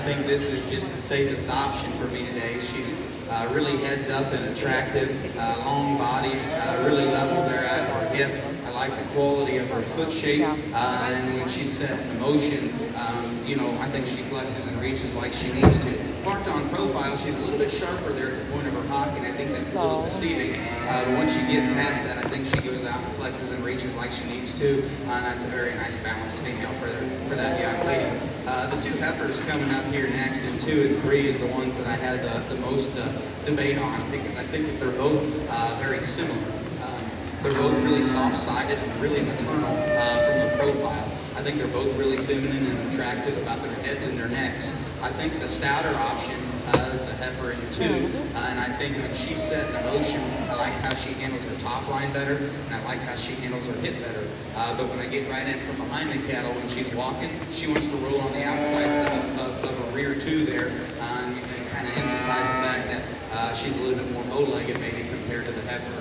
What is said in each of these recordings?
think this is just the safest option for me today. She's really heads up and attractive, long body, really level there at her hip. I like the quality of her foot shape, and when she's set in motion, you know, I think she flexes and reaches like she needs to. Parked on profile, she's a little bit sharper there at the point of her hock, and I think that's a little deceiving. But once you get past that, I think she goes out and flexes and reaches like she needs to, and that's a very nice balanced female for that young lady. The two heifers coming up here next in 2 and 3 is the ones that I had the most debate on, because I think that they're both very similar. They're both really soft-sided and really maternal from the profile. I think they're both really feminine and attractive about their heads and their necks. I think the stouter option is the heifer in 2, and I think when she's set in motion, I like how she handles her top line better, and I like how she handles her hip better. But when I get right in from behind the cattle, when she's walking, she wants to roll on the outside of her rear 2 there, and kind of emphasize the fact that she's a little bit more bow-legged maybe compared to the heifer.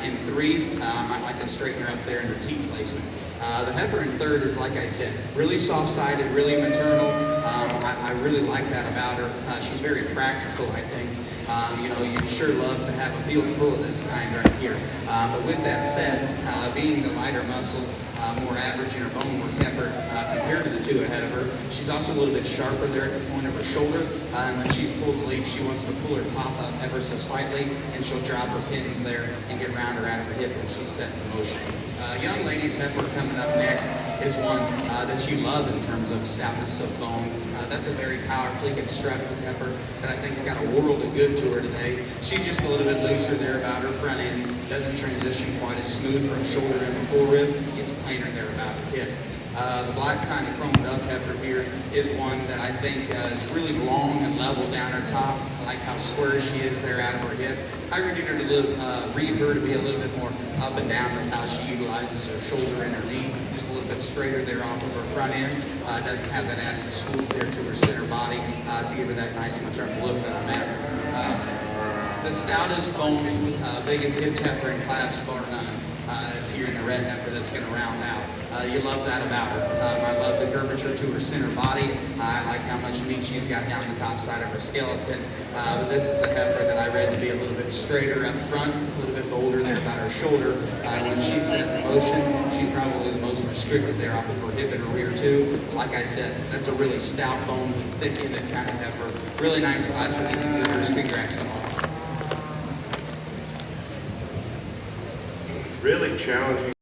In 3, I like to straighten her up there in her teeth placement. The heifer in 3rd is, like I said, really soft-sided, really maternal. I really like that about her. She's very practical, I think. You know, you'd sure love to have a field full of this kind right here. But with that said, being the lighter muscle, more average in her bone work heifer compared to the 2 ahead of her, she's also a little bit sharper there at the point of her shoulder. And when she's pulled the lead, she wants to pull her top up ever so slightly, and she'll drop her pins there and get round her out of her hip when she's set in motion. Young lady's heifer coming up next is one that you love in terms of stoutness of bone. That's a very powerfully constructed heifer that I think's got a world of good to her today. She's just a little bit looser there about her front end, doesn't transition quite as smooth from shoulder into forearm. It's plainer there about her hip. The black kind of chromed up heifer here is one that I think is really long and level down her top. I like how square she is there out of her hip. I read her to be a little bit more up and down with how she utilizes her shoulder and her knee. Just a little bit straighter there off of her front end. Doesn't have that added swoop there to her center body to give her that nice maternal look that I'm after. The stoutest bone, biggest hip heifer in class, bar none, is here in the red heifer that's going to round out. You love that about her. I love the curvature to her center body. I like how much meat she's got down the top side of her skeleton. But this is a heifer that I read to be a little bit straighter up front, a little bit bolder there about her shoulder. When she's set in motion, she's probably the most restricted there off of her hip and her rear too. Like I said, that's a really stout bone, thick-ended kind of heifer. Really nice class for these exhibitors. Congrats on all. Really challenging.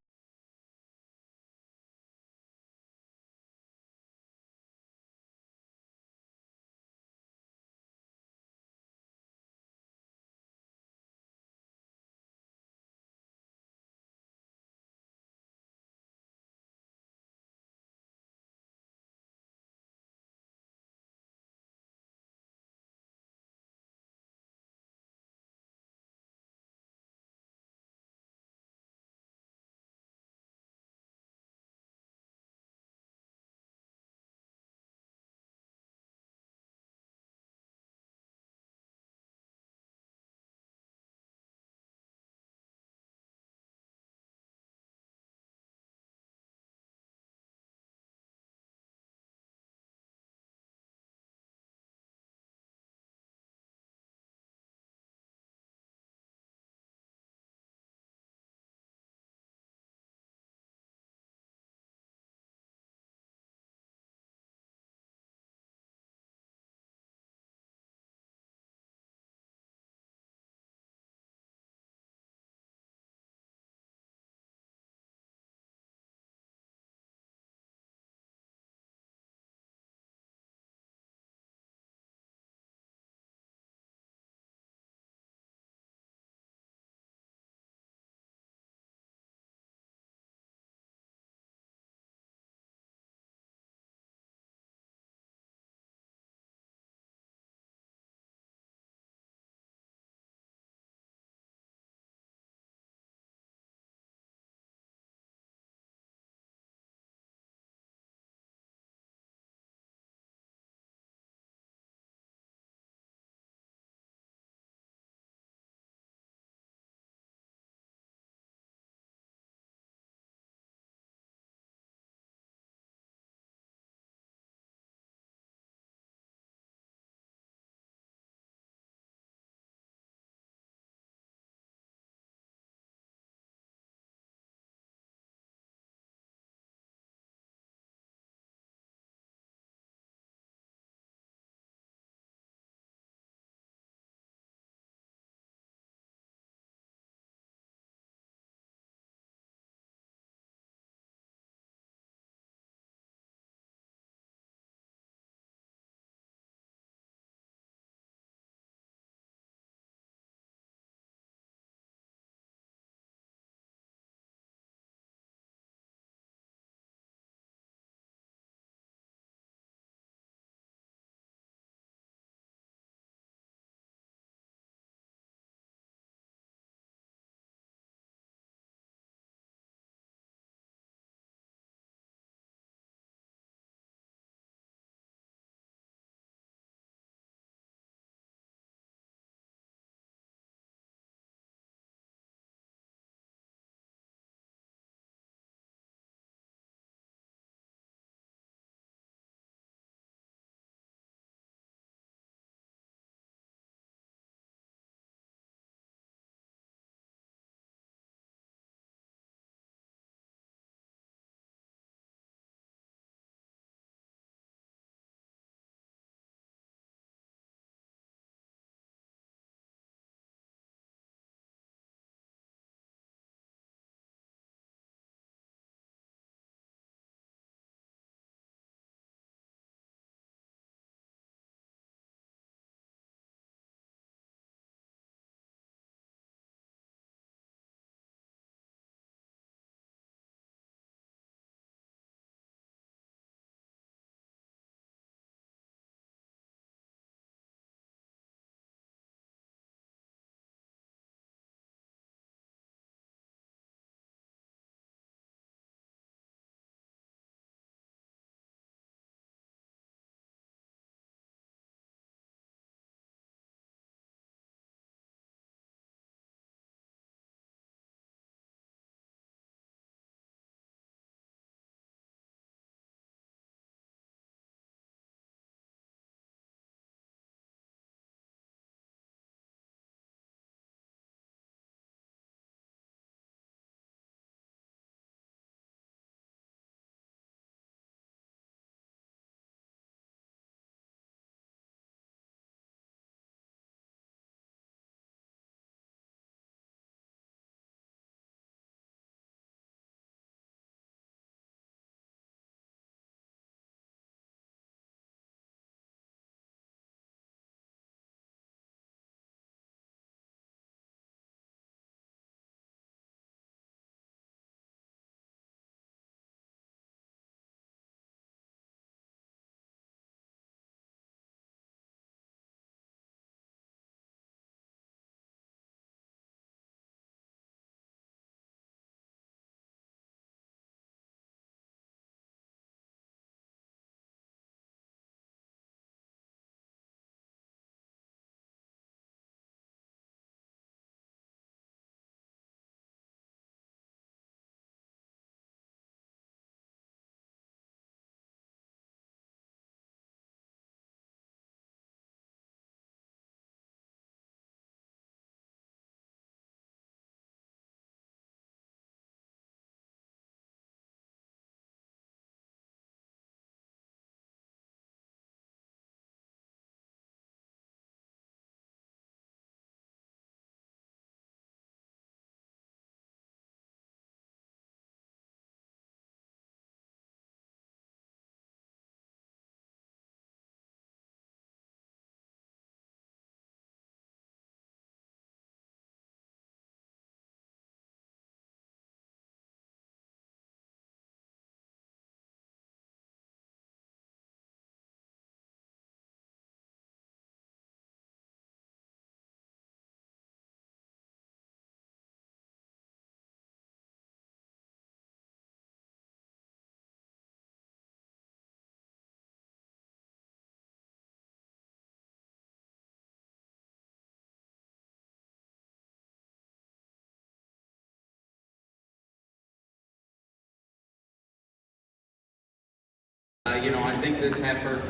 I think this heifer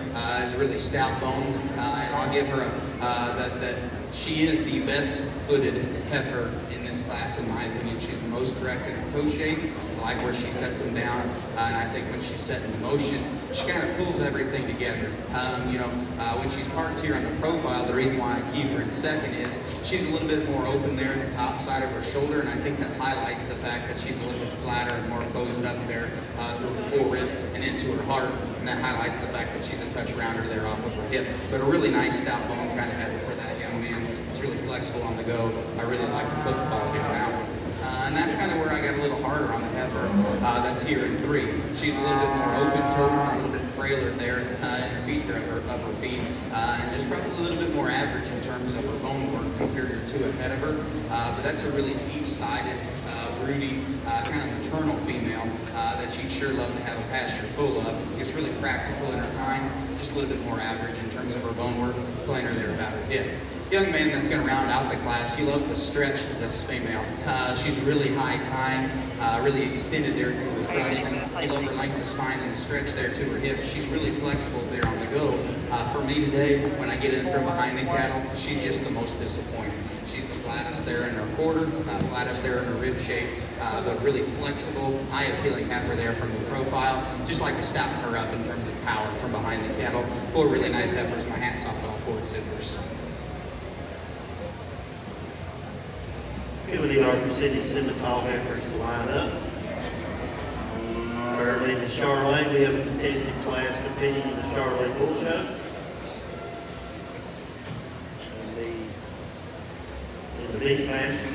is really stout boned, and I'll give her that she is the best footed heifer in this class, in my opinion. She's the most correct in her toe shape. I like where she sets them down, and I think when she's set into motion, she kind of pulls everything together. When she's parked here on the profile, the reason why I keep her in second is she's a little bit more open there at the top side of her shoulder, and I think that highlights the fact that she's a little bit flatter and more posed up there through her forehead and into her heart, and that highlights the fact that she's a touch rounder there off of her hip. But a really nice stout bone kind of heifer for that young man. It's really flexible on the go. I really like the foot quality on that one. And that's kind of where I got a little harder on the heifer that's here in 3. She's a little bit more open-toed, a little bit frailer there in the feature of her feet, and just probably a little bit more average in terms of her bone work compared to ahead of her. But that's a really deep-sided, broody, kind of maternal female that she'd sure love to have a pasture full of. It's really practical in her kind, just a little bit more average in terms of her bone work, plainer there about her hip. Young man that's going to round out the class, you love the stretch to this female. She's really high time, really extended there to the front end. You love her length of spine and the stretch there to her hips. She's really flexible there on the go. For me today, when I get in from behind the cattle, she's just the most disappointing. She's the flattest there in her quarter, flattest there in her rib shape, but really flexible, eye-appealing heifer there from the profile. Just like to stop her up in terms of power from behind the cattle. 4 really nice heifers. My hat's off to all 4 exhibitors. Okay, we need our Precision Simmental heifers to line up. Currently in the Charolais, we have a contested class competing in the Charolais bull show. And the Beefmaster.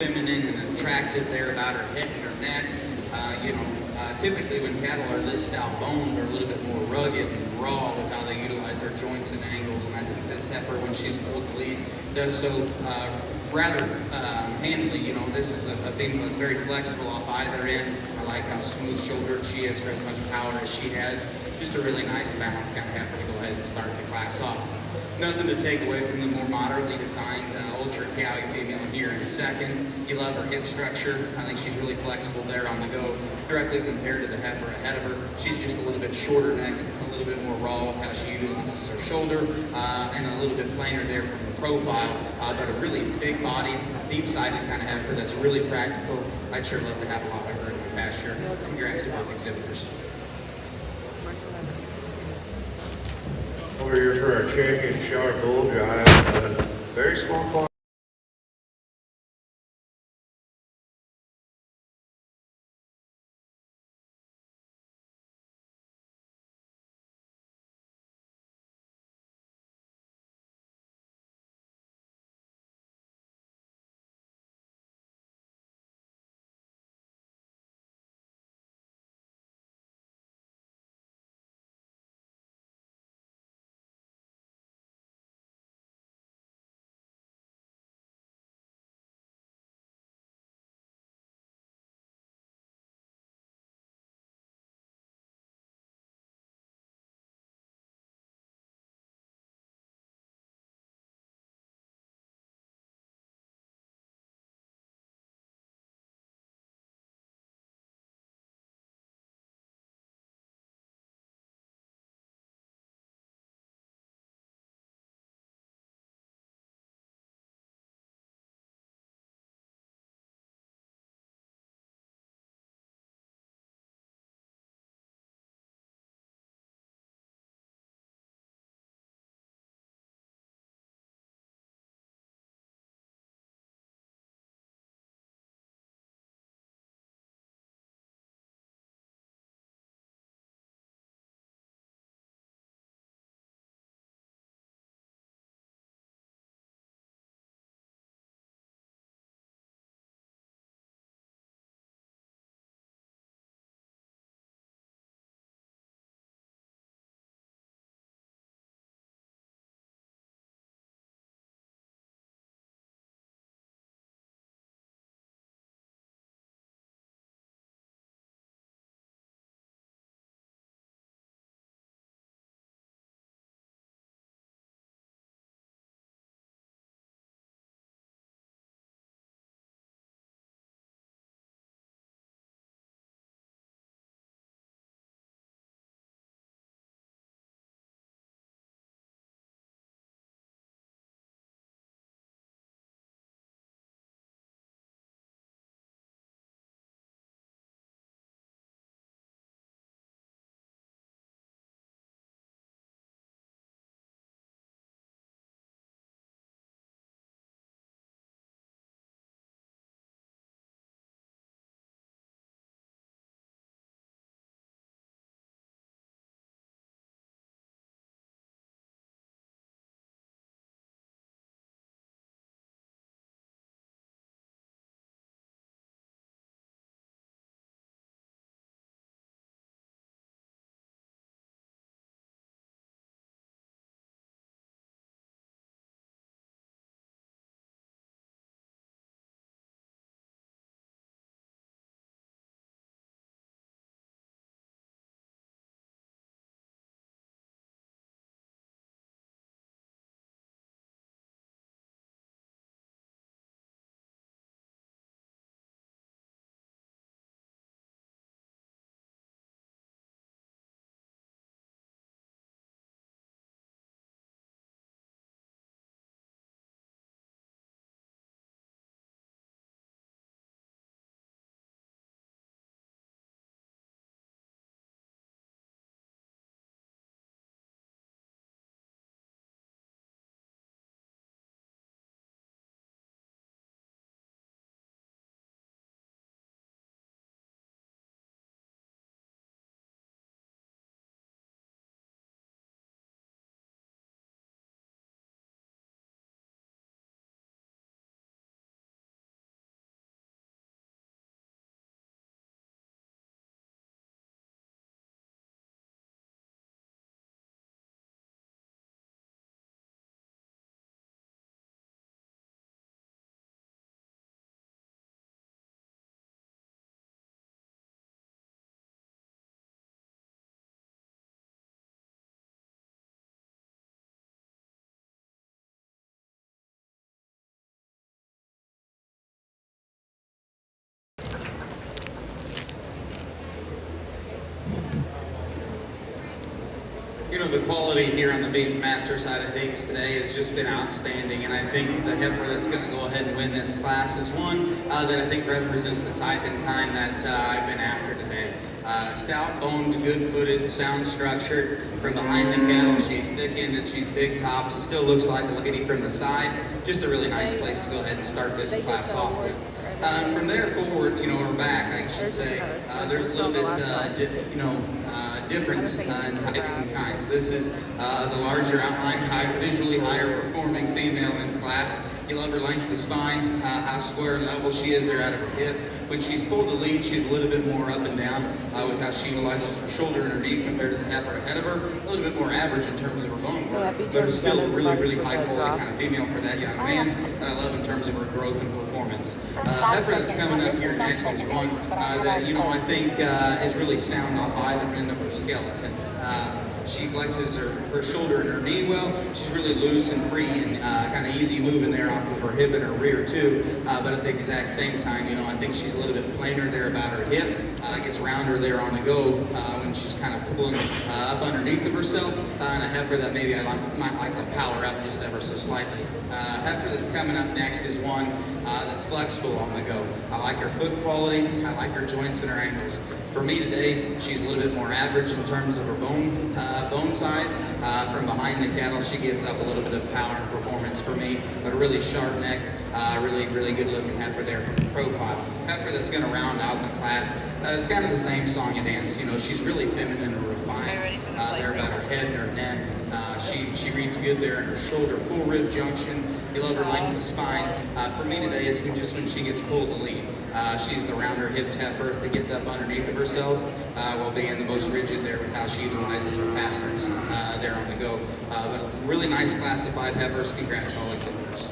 Feminine and attractive there about her head and her neck. Typically when cattle are this stout boned, they're a little bit more rugged and raw with how they utilize their joints and angles. And I think this heifer, when she's pulled the lead, does so rather handily. This is a female that's very flexible off either end. I like how smooth-shouldered she is for as much power as she has. Just a really nice balance kind of heifer to go ahead and start the class off. Nothing to take away from the more moderately designed ultra cow female here in second. You love her hip structure. I think she's really flexible there on the go, directly compared to the heifer ahead of her. She's just a little bit shorter neck, a little bit more raw with how she utilizes her shoulder, and a little bit plainer there from the profile, but a really big body, deep-sided kind of heifer that's really practical. I'd sure love to have a lot of her in my pasture. Congrats to both exhibitors. Over here for our champion Char Bull Drive, very small quantity. You know, the quality here on the Beefmaster side of things today has just been outstanding, and I think the heifer that's going to go ahead and win this class is one that I think represents the type and kind that I've been after today. Stout-boned, good-footed, sound structured. From behind the cattle, she's thick-ended, she's big-topped, still looks like a lady from the side. Just a really nice place to go ahead and start this class off with. From there forward, you know, or back, I should say, there's a little bit, difference in types and kinds. This is the larger outline, visually higher performing female in class. You love her length of spine, how square and level she is there out of her hip. When she's pulled the lead, she's a little bit more up and down with how she utilizes her shoulder and her knee compared to the heifer ahead of her. A little bit more average in terms of her bone work, but still a really, really high quality kind of female for that young man that I love in terms of her growth and performance. Heifer that's coming up here next is one that, you know, I think is really sound off either end of her skeleton. She flexes her shoulder and her knee well. She's really loose and free and kind of easy moving there off of her hip and her rear too. But at the exact same time, you know, I think she's a little bit plainer there about her hip. Gets rounder there on the go when she's kind of pulling up underneath of herself. And a heifer that maybe I might like to power up just ever so slightly. Heifer that's coming up next is one that's flexible on the go. I like her foot quality. I like her joints and her ankles. For me today, she's a little bit more average in terms of her bone size. From behind the cattle, she gives up a little bit of power and performance for me, but a really sharp-necked, really good-looking heifer there from the profile. Heifer that's going to round out the class. It's kind of the same song and dance. You know, she's really feminine and refined there about her head and her neck. She reads good there in her shoulder, full rib junction. You love her length of spine. For me today, it's just when she gets pulled the lead. She's the rounder hipped heifer that gets up underneath of herself while being the most rigid there with how she utilizes her pasterns there on the go. But a really nice classified heifers. Congrats to all exhibitors.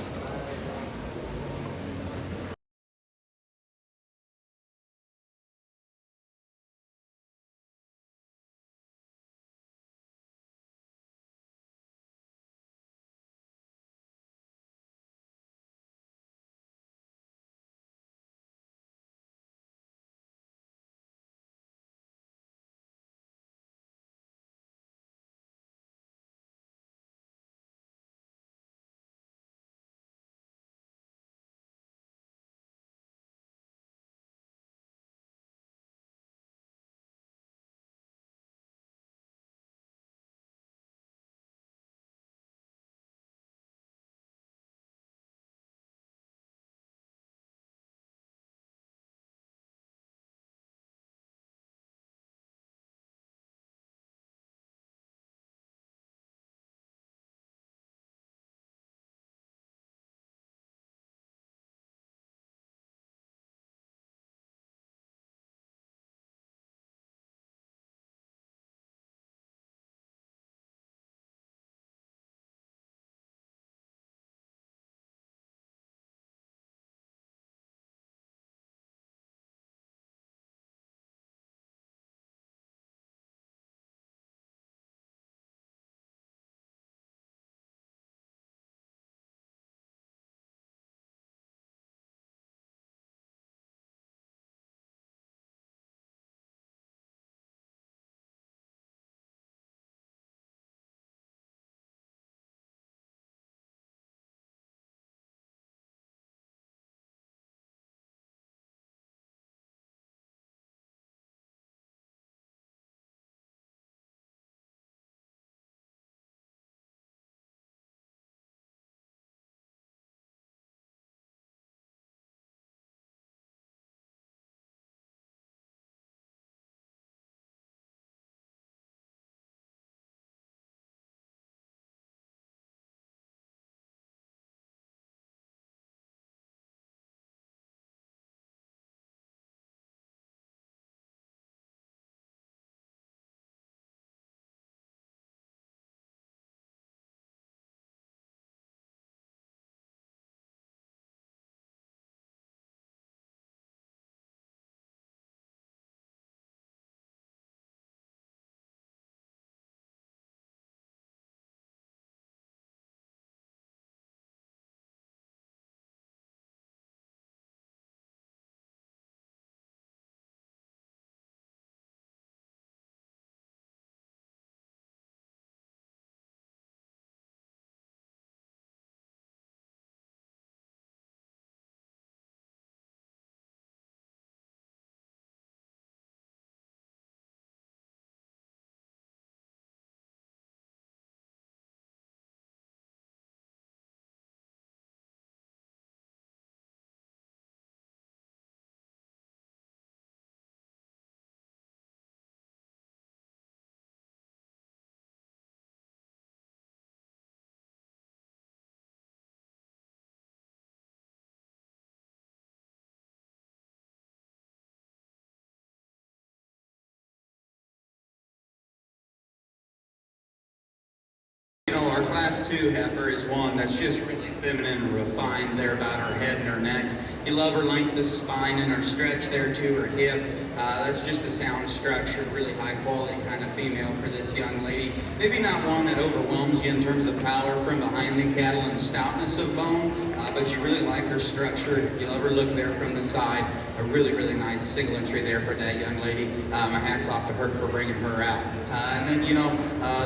our class 2 heifer is one that's just really feminine and refined there about her head and her neck. You love her length of spine and her stretch there to her hip. That's just a sound structure, really high quality kind of female for this young lady. Maybe not one that overwhelms you in terms of power from behind the cattle and stoutness of bone, but you really like her structure. You love her look there from the side. A really, really nice single entry there for that young lady. My hat's off to her for bringing her out. And then, you know,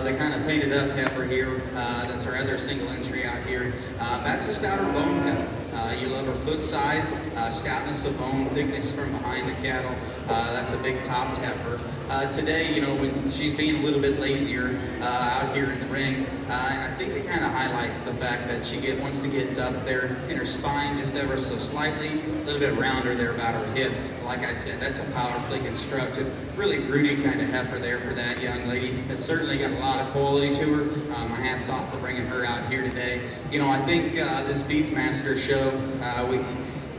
the kind of painted up heifer here, that's our other single entry out here. That's a stouter bone heifer. You love her foot size, stoutness of bone, thickness from behind the cattle. That's a big topped heifer. Today, you know, when she's being a little bit lazier out here in the ring, and I think it kind of highlights the fact that once she gets up there in her spine just ever so slightly, a little bit rounder there about her hip. Like I said, that's a powerfully constructed, really broody kind of heifer there for that young lady. It's certainly got a lot of quality to her. My hat's off for bringing her out here today. You know, I think this Beefmaster show,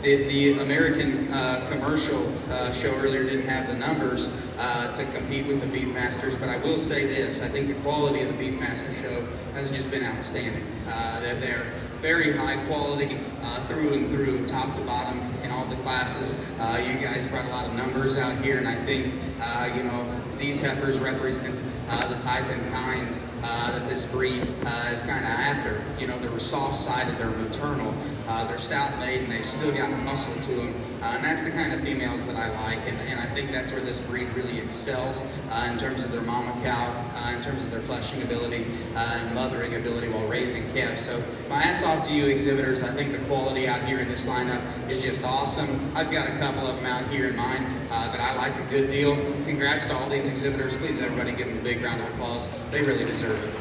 the American commercial show earlier didn't have the numbers to compete with the Beefmasters, but I will say this, I think the quality of the Beefmaster show has just been outstanding. They're very high quality through and through, top to bottom in all the classes. You guys brought a lot of numbers out here, and I think, you know, these heifers represent the type and kind that this breed is kind of after. You know, they're soft sided, they're maternal, they're stout made, and they've still got muscle to them. And that's the kind of females that I like, and I think that's where this breed really excels in terms of their mama cow, in terms of their fleshing ability and mothering ability while raising calves. So my hat's off to you exhibitors. I think the quality out here in this lineup is just awesome. I've got a couple of them out here in mind that I like a good deal. Congrats to all these exhibitors. Please everybody give them a big round of applause. They really deserve it.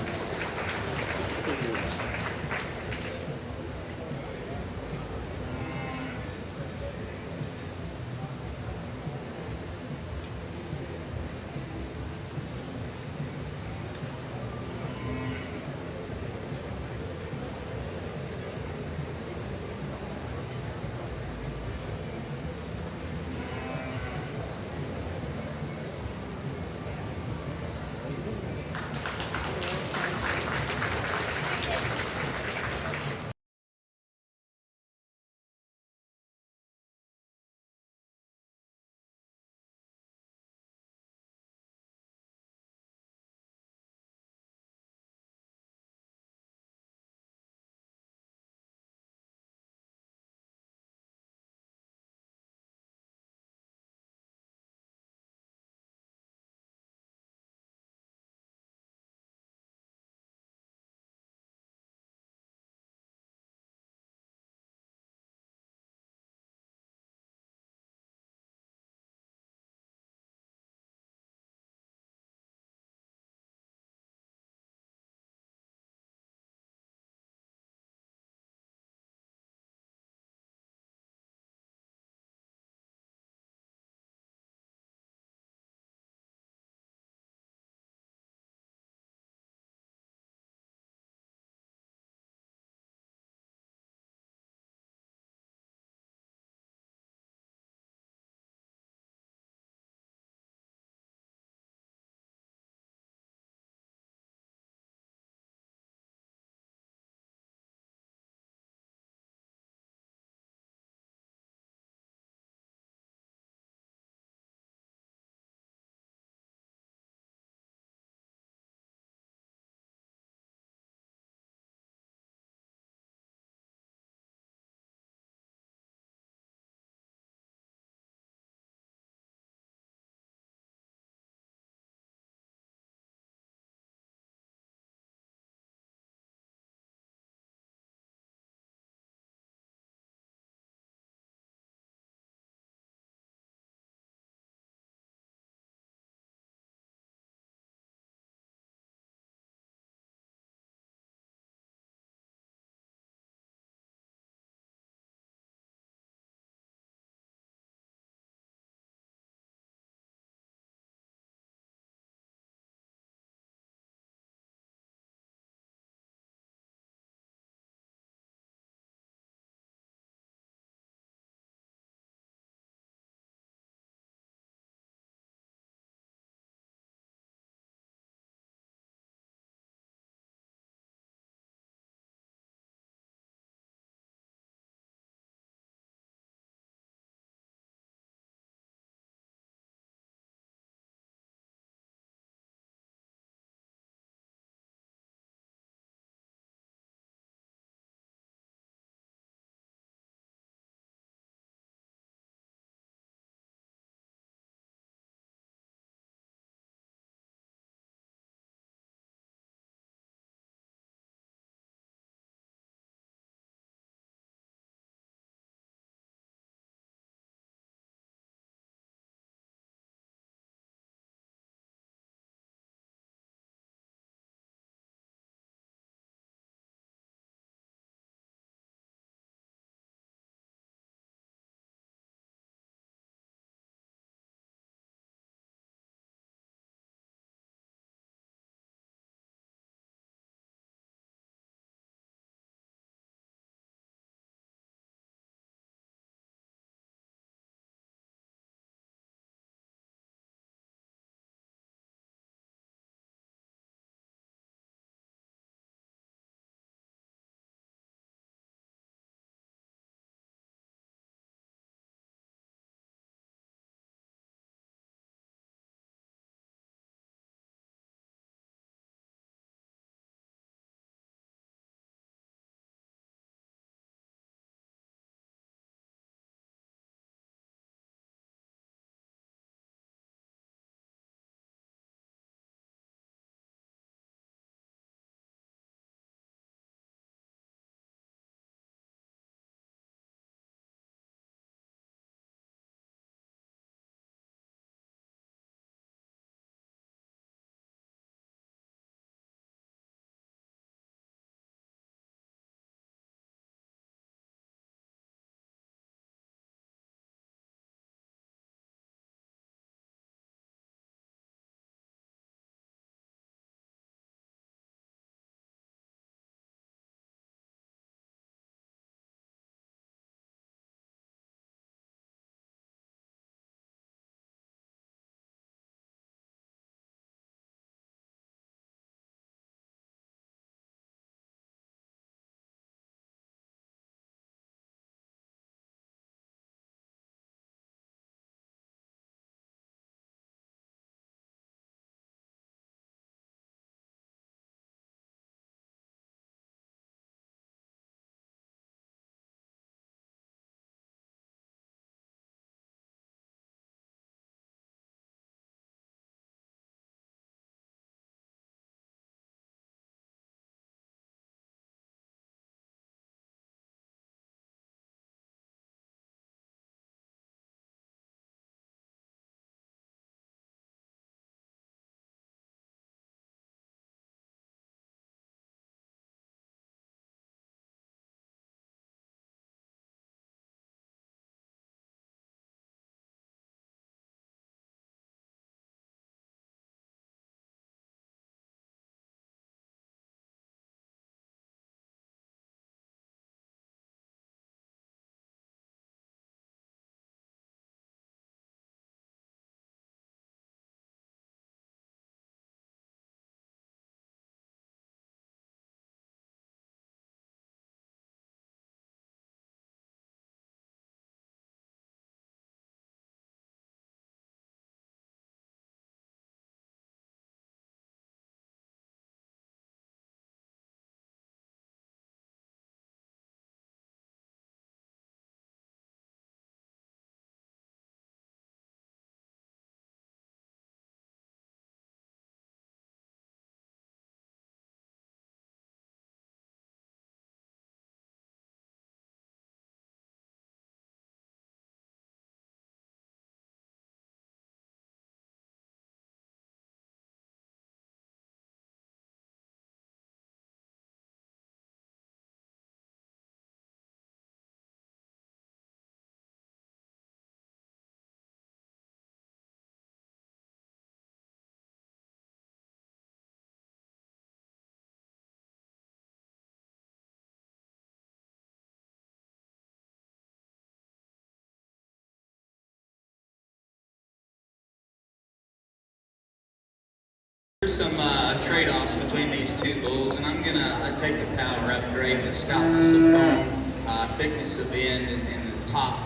some trade-offs between these two bulls, and I'm gonna take the power upgrade, the stoutness of bone, thickness of end, and the top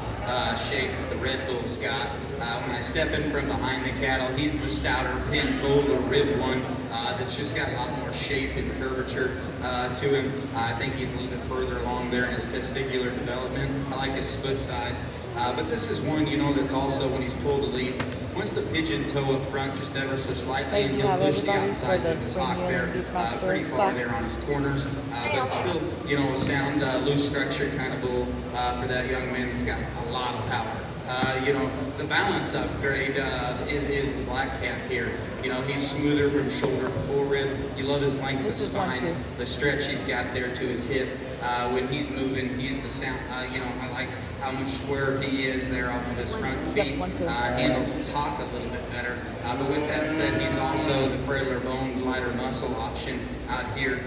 shape that the red bull's got. When I step in from behind the cattle, he's the stouter pin bull, the rib one, that's just got a lot more shape and curvature to him. I think he's a little bit further along there in his testicular development. I like his foot size. But this is one, that's also when he's pulled to lead. Once the pigeon toe up front, just ever so slightly, and he'll push the outsides of his hock there pretty far there on his corners. But still, a sound, loose structure kind of bull for that young man that's got a lot of power. The balance upgrade is the black cap here. He's smoother from shoulder to forerib. You love his length of spine, the stretch he's got there to his hip. When he's moving, he's the sound. I like how much square he is there off of his front feet. Handles his hock a little bit better. But with that said, he's also the frailer bone, lighter muscle option out here.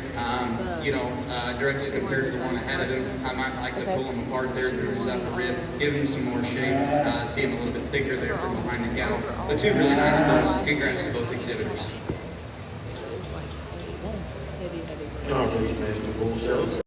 Directly compared to the one ahead of him, I might like to pull him apart there through his upper rib, give him some more shape, see him a little bit thicker there from behind the cattle. But two really nice bulls. Congrats to both exhibitors. In our Beefmaster bull shows.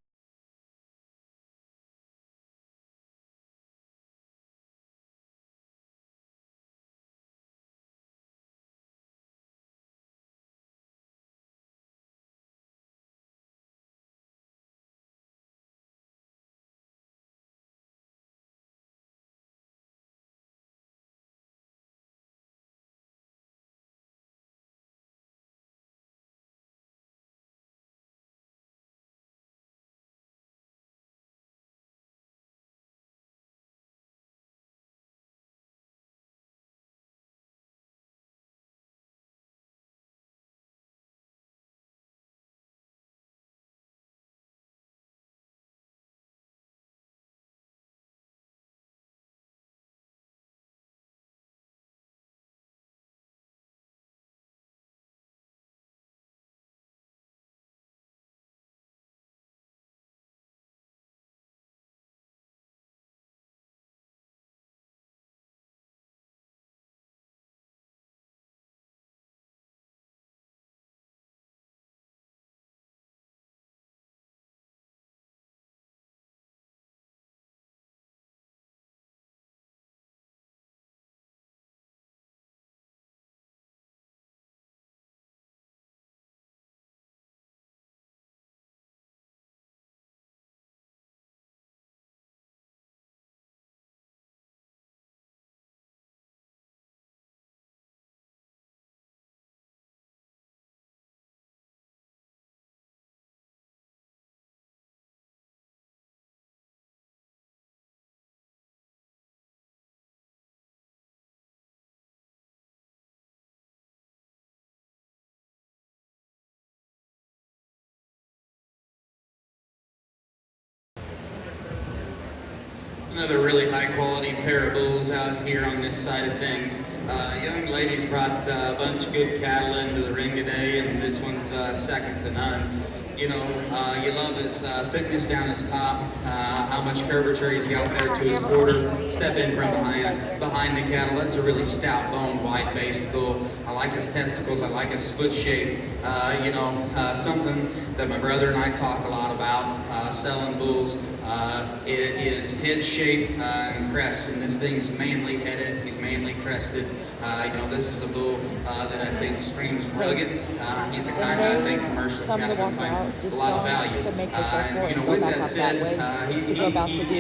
Another really high quality pair of bulls out here on this side of things. Young lady's brought a bunch of good cattle into the ring today, and this one's second to none. You love his thickness down his top, how much curvature he's got there to his quarter. Step in from behind the cattle. That's a really stout bone, wide-based bull. I like his testicles. I like his foot shape. Something that my brother and I talk a lot about selling bulls. It is head shape and crest, and this thing's mainly headed. He's mainly crested. This is a bull that I think screams rugged. He's a kind of, I think, commercial kind of find a lot of value. With that said, he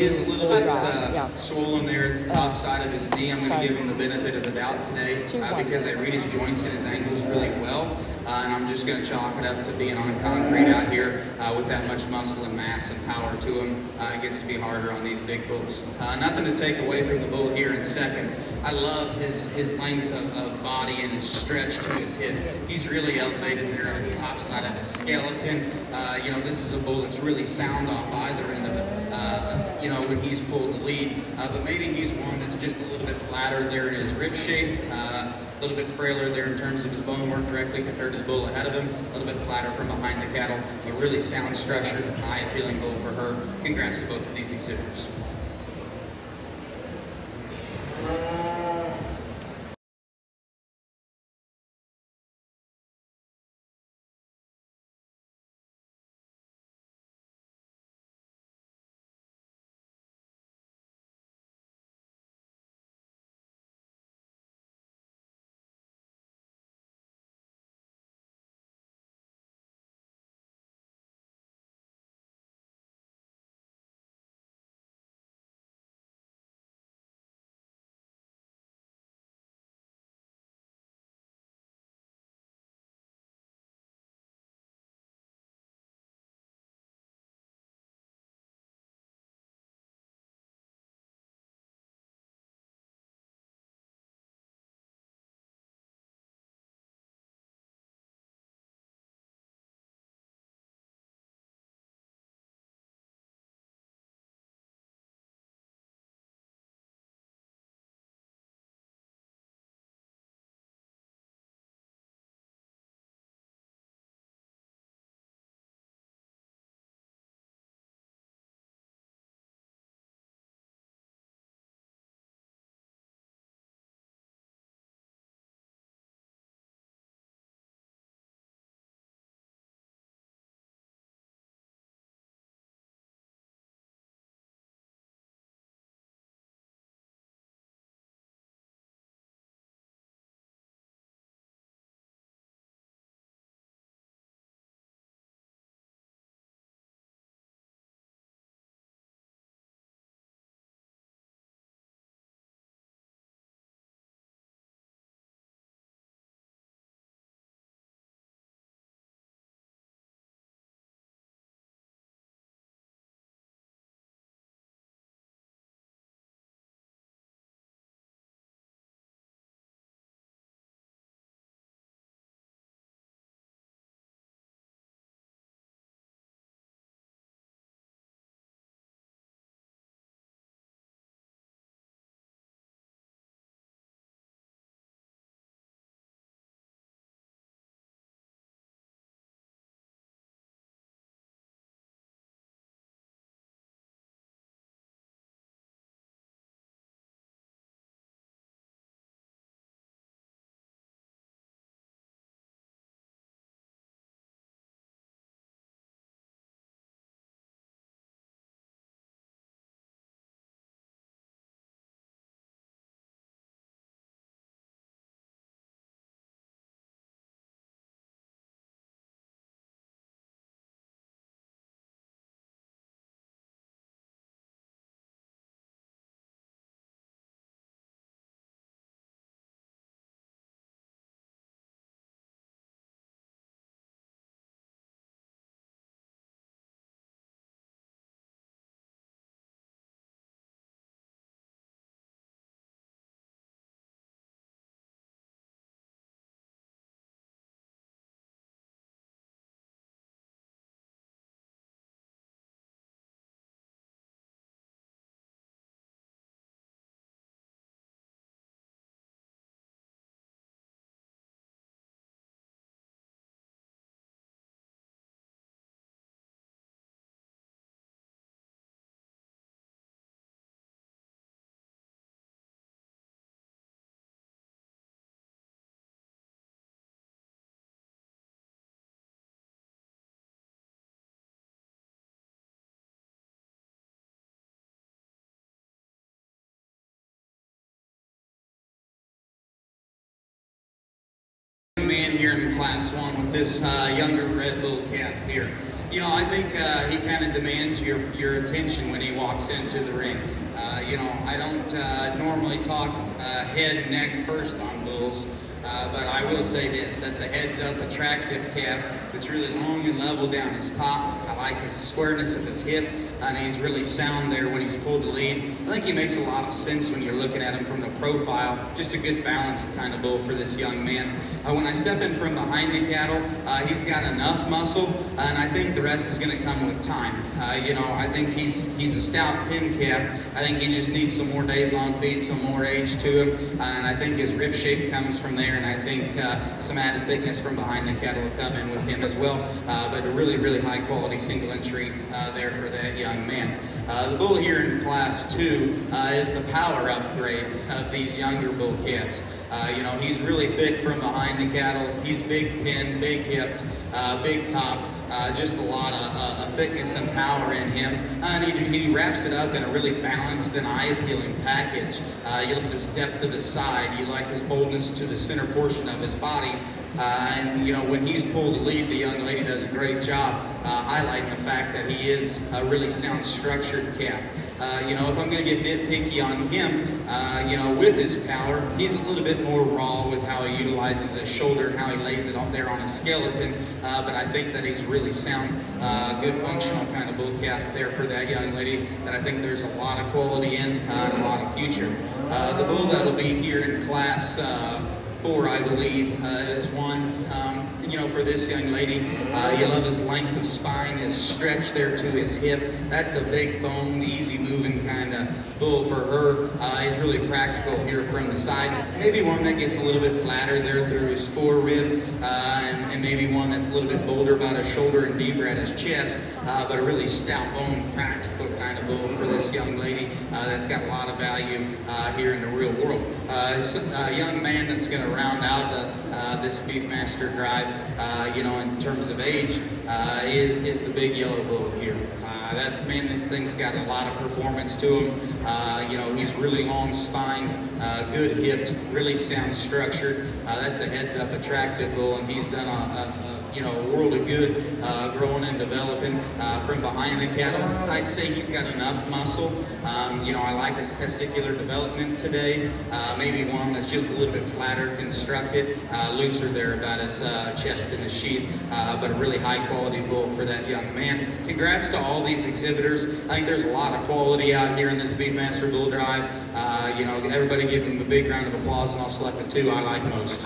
is a little bit swollen there at the top side of his knee. I'm going to give him the benefit of the doubt today because I read his joints and his ankles really well. And I'm just going to chalk it up to being on concrete out here with that much muscle and mass and power to him. It gets to be harder on these big bulls. Nothing to take away from the bull here in second. I love his length of body and his stretch to his hip. He's really elevated there on the top side of his skeleton. This is a bull that's really sound off either end of it, when he's pulled the lead. But maybe he's one that's just a little bit flatter there in his rib shape. A little bit frailer there in terms of his bone work directly compared to the bull ahead of him. A little bit flatter from behind the cattle. A really sound structured, eye-appealing bull for her. Congrats to both of these exhibitors. man here in Class 1 with this younger Red Bull calf here. You know, I think he kind of demands your attention when he walks into the ring. You know, I don't normally talk head and neck first on bulls, but I will say this: that's a heads-up, attractive calf that's really long and level down his top. I like his squareness of his hip, and he's really sound there when he's pulled to lead. I think he makes a lot of sense when you're looking at him from the profile. Just a good balanced kind of bull for this young man. When I step in from behind the cattle, he's got enough muscle, and I think the rest is going to come with time. You know, I think he's a stout pin calf. I think he just needs some more days on feed, some more age to him, and I think his rib shape comes from there, and I think some added thickness from behind the cattle will come in with him as well. But a really, really high quality single entry there for that young man. The bull here in Class 2 is the power upgrade of these younger bull calves. You know, he's really thick from behind the cattle. He's big pinned, big hipped, big topped, just a lot of thickness and power in him. And he wraps it up in a really balanced and eye-appealing package. You like his depth to the side. You like his boldness to the center portion of his body. And, you know, when he's pulled to lead, the young lady does a great job highlighting the fact that he is a really sound structured calf. You know, if I'm going to get nitpicky on him, you know, with his power, he's a little bit more raw with how he utilizes his shoulder and how he lays it up there on his skeleton. But I think that he's really sound, good functional kind of bull calf there for that young lady that I think there's a lot of quality in and a lot of future. The bull that'll be here in Class 4, I believe, is one, you know, for this young lady. You love his length of spine, his stretch there to his hip. That's a big bone, easy moving kind of bull for her. He's really practical here from the side. Maybe one that gets a little bit flatter there through his forerib, and maybe one that's a little bit bolder about his shoulder and deeper at his chest, but a really stout bone, practical kind of bull for this young lady that's got a lot of value here in the real world. A young man that's going to round out this Beefmaster drive, you know, in terms of age, is the big yellow bull here. That man, this thing's got a lot of performance to him. You know, he's really long spined, good hipped, really sound structured. That's a heads up attractive bull, and he's done you know, a world of good growing and developing from behind the cattle. I'd say he's got enough muscle. You know, I like his testicular development today. Maybe one that's just a little bit flatter constructed, looser there about his chest and his sheath, but a really high quality bull for that young man. Congrats to all these exhibitors. I think there's a lot of quality out here in this Beefmaster bull drive. You know, everybody give him a big round of applause, and I'll select the two I like most.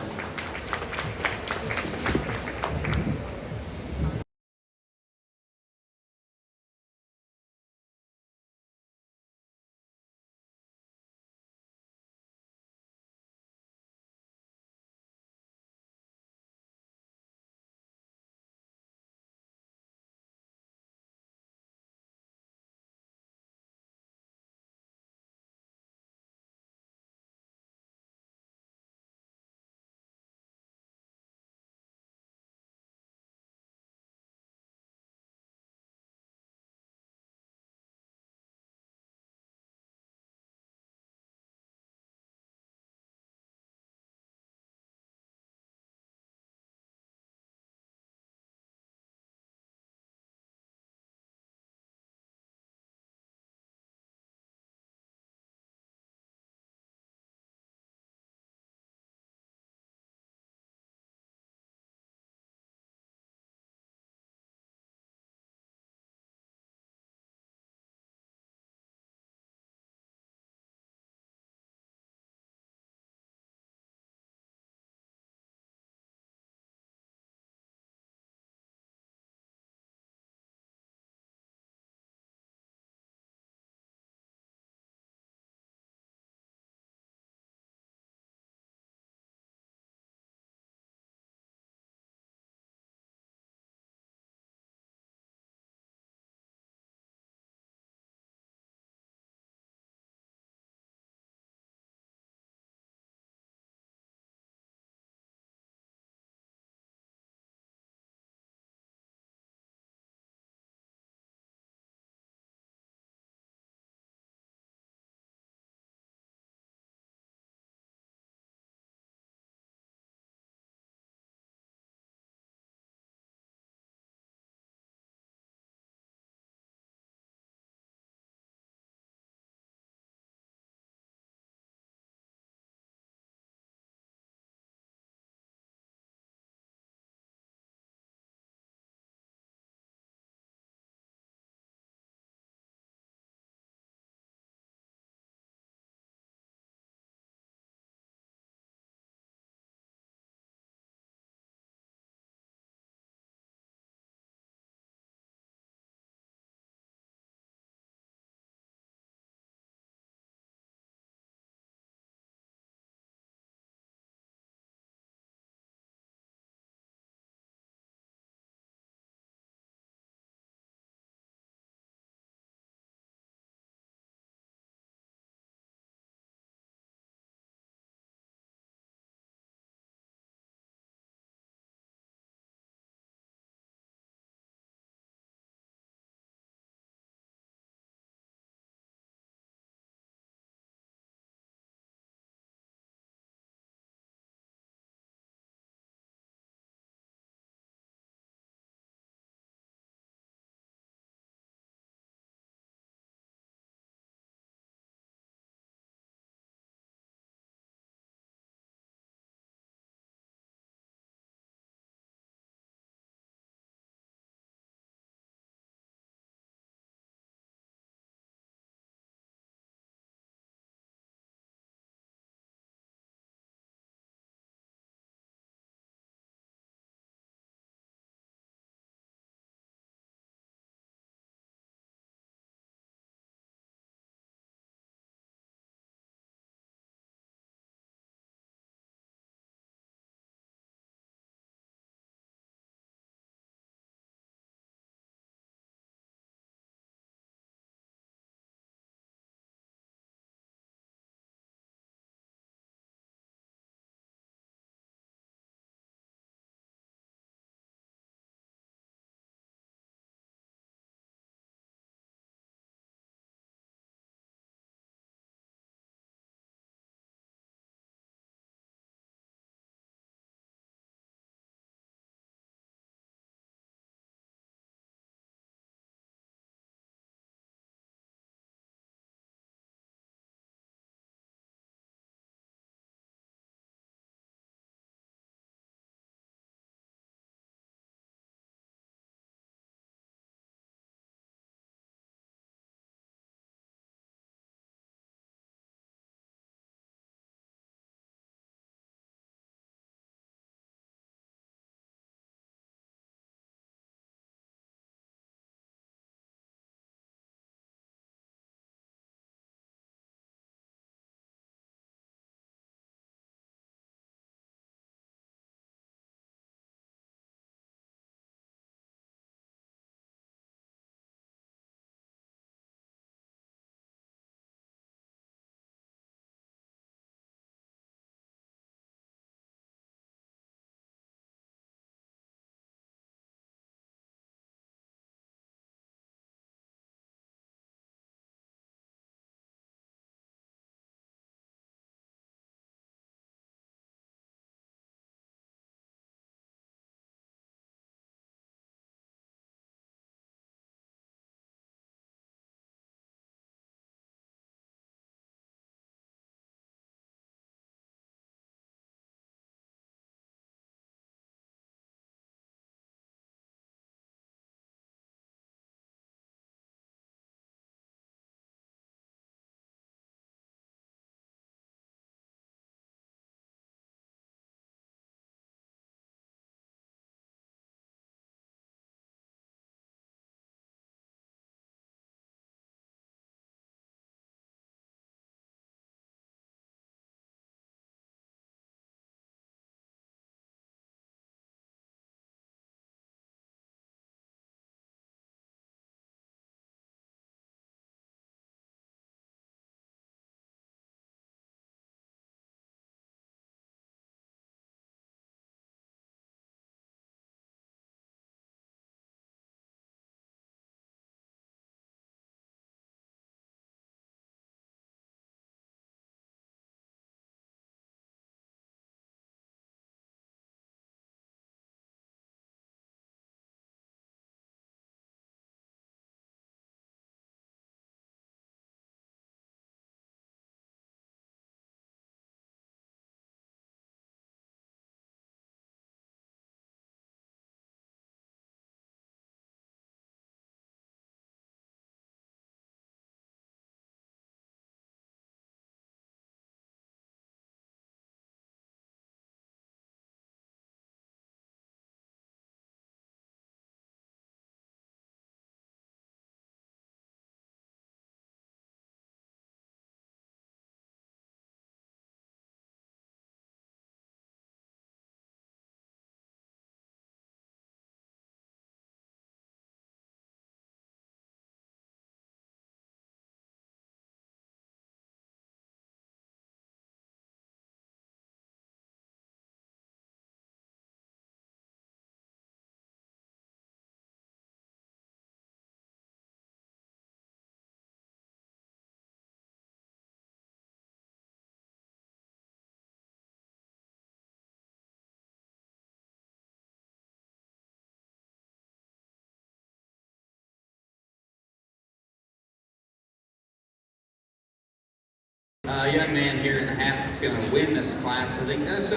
young man here in the hat that's going to win this class. I think that's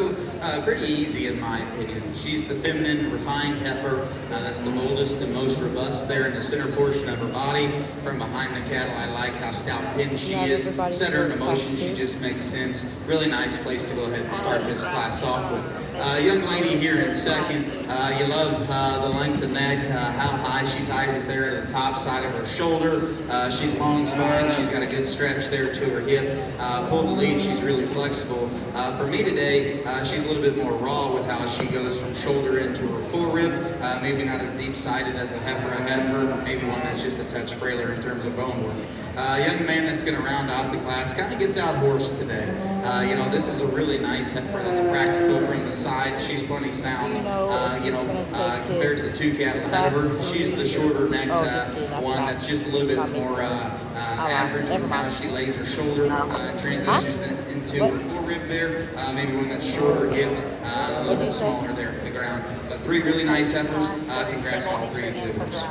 pretty easy in my opinion. She's the feminine, refined heifer. That's the oldest and most robust there in the center portion of her body. From behind the cattle, I like how stout pinned she is. Set her into motion, she just makes sense. Really nice place to go ahead and start this class off with. Young lady here in second, you love the length of neck, how high she ties it there at the top side of her shoulder. She's long spine, she's got a good stretch there to her hip. Pull the lead, she's really flexible. For me today, she's a little bit more raw with how she goes from shoulder into her forerib. Maybe not as deep-sided as a heifer ahead of her, maybe one that's just a touch frailer in terms of bone work. Young man that's going to round off the class kind of gets out horsed today. You know, this is a really nice heifer that's practical from the side. She's plenty sound. Compared to the two cattle ahead of her, she's the shorter necked one that's just a little bit more average in how she lays her shoulder, transitions into her forerib there. Maybe one that's shorter hipped, a little bit smaller there at the ground. But three really nice heifers. Congrats to all three exhibitors.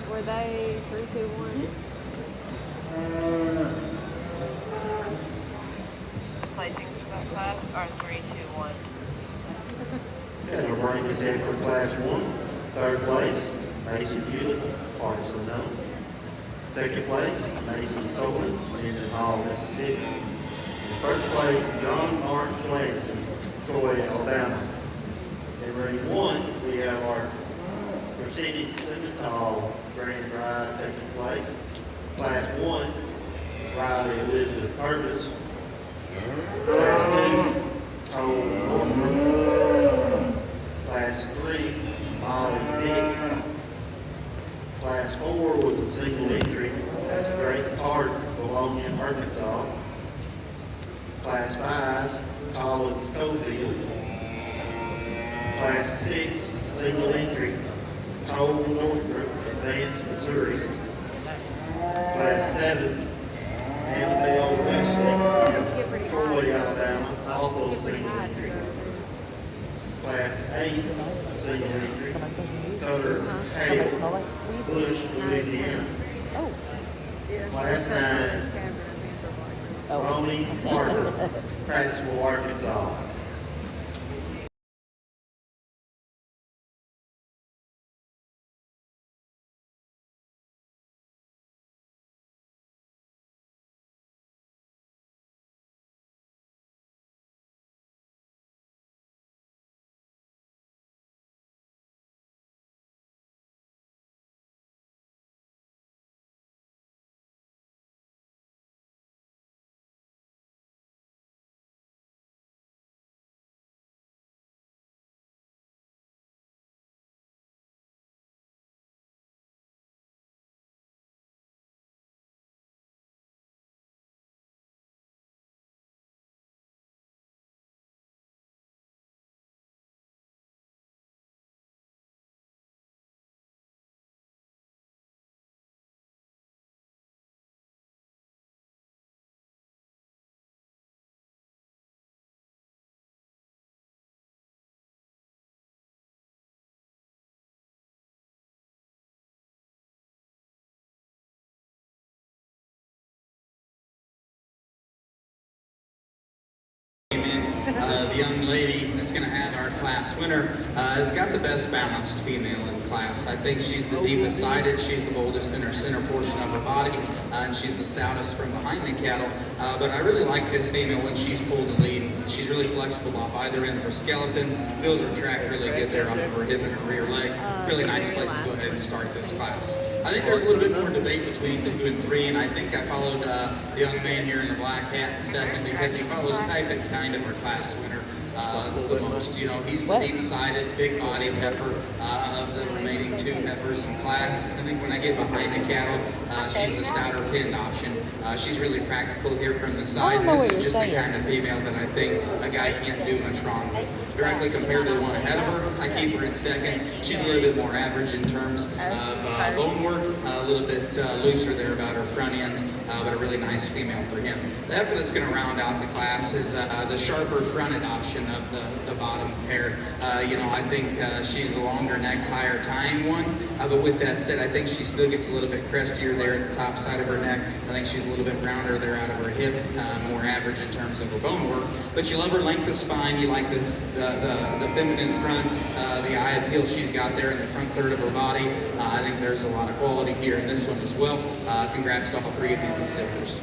Were they 3, 2, 1? Placing for that class are 3, 2, 1. And I'll bring us in for class 1. Third place, Mason Hewlett, Arkansas known. Second place, Mason Solon, Mendenhall, Mississippi. And first place, John Mark Clancy, Troy, Alabama. In ring 1, we have our Mercedes Simmental Grand Drive taking place. Class 1, Riley Elizabeth Purvis. Class 2, Cole Norman. Class 3, Molly Dick. Class 4 was a single entry. That's Drake Tart, Bologna, Arkansas. Class 5, Collins Cofield. Class 6, single entry. Toll Northrop, Advanced, Missouri. Class 7, Annabelle Wesley, Troy, Alabama, also single entry. Class 8, single entry. Cutter Hale, Bush, Louisiana. Class 9, Ronnie Carter, Prattsville, Arkansas. The young lady that's going to have our class winner has got the best balanced female in class. I think she's the deepest sided, she's the boldest in her center portion of her body, and she's the stoutest from behind the cattle. But I really like this female when she's pulled the lead. She's really flexible off either end of her skeleton, feels her track really good there off of her hip and her rear leg. Really nice place to go ahead and start this class. I think there's a little bit more debate between 2 and 3, and I think I followed the young man here in the black hat in second because he follows type and kind of our class winner. the most. You know, he's the deep-sided, big-bodied heifer of the remaining 2 heifers in class. I think when I get behind the cattle, she's the stouter pinned option. She's really practical here from the side. This is just the kind of female that I think a guy can't do much wrong with. Directly compared to the one ahead of her, I keep her in second. She's a little bit more average in terms of bone work, a little bit looser there about her front end, but a really nice female for him. The heifer that's going to round out the class is the sharper fronted option of the bottom pair. You know, I think she's the longer necked, higher tying one, but with that said, I think she still gets a little bit crestier there at the top side of her neck. I think she's a little bit rounder there out of her hip, more average in terms of her bone work, but you love her length of spine. You like the feminine front, the eye appeal she's got there in the front third of her body. I think there's a lot of quality here in this one as well. Congrats to all 3 of these exhibitors.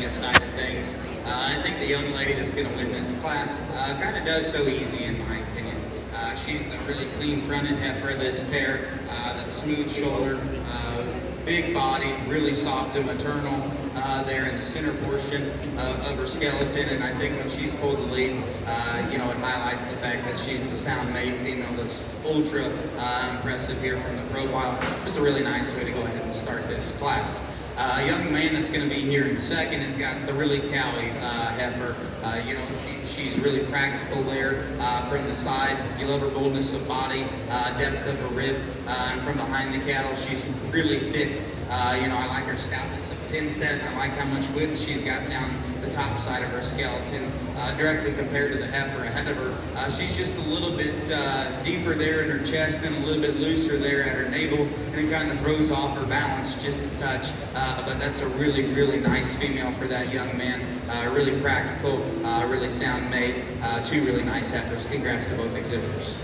Side of things. I think the young lady that's going to win this class kind of does so easy in my opinion. She's the really clean fronted heifer of this pair, that's smooth shouldered, big body, really soft and maternal there in the center portion of her skeleton, and I think when she's pulled the lead, you know, it highlights the fact that she's the sound made female that's ultra impressive here from the profile. Just a really nice way to go ahead and start this class. A young man that's going to be here in second has got the really cowy heifer. You know, she's really practical there from the side. You love her boldness of body, depth of her rib, and from behind the cattle, she's really thick I like her stoutness of 10 set. I like how much width she's got down the top side of her skeleton, directly compared to the heifer ahead of her. She's just a little bit deeper there in her chest and a little bit looser there at her navel, and it kind of throws off her balance just a touch. But that's a really, really nice female for that young man. Really practical, really sound made. Two really nice heifers. Congrats to both exhibitors.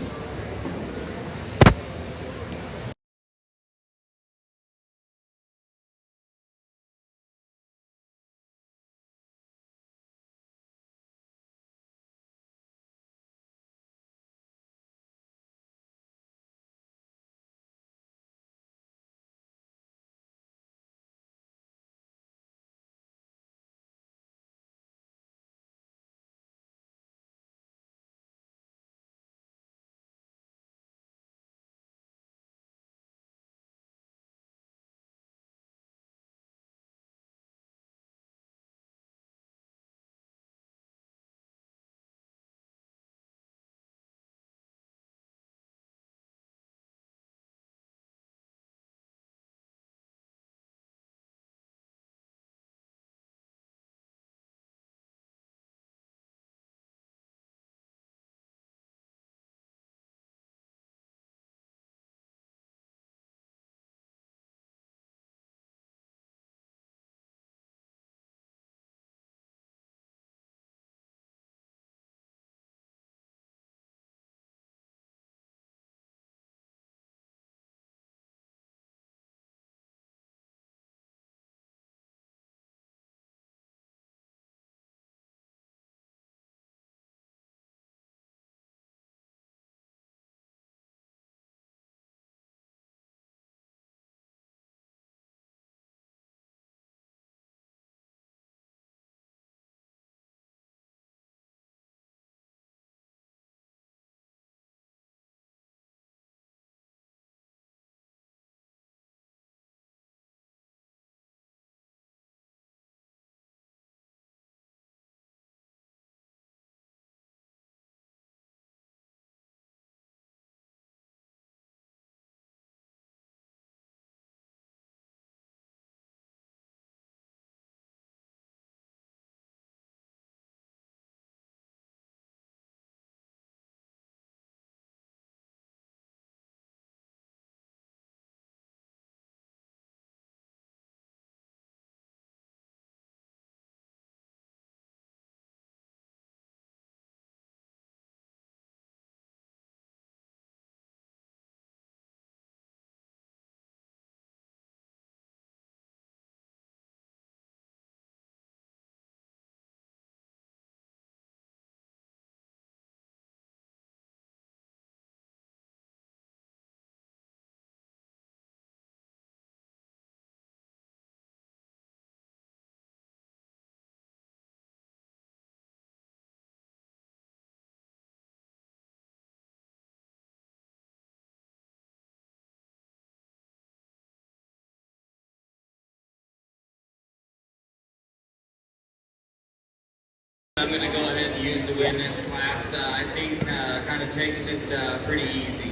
I'm going to go ahead and use the win this class. I think kind of takes it pretty easy.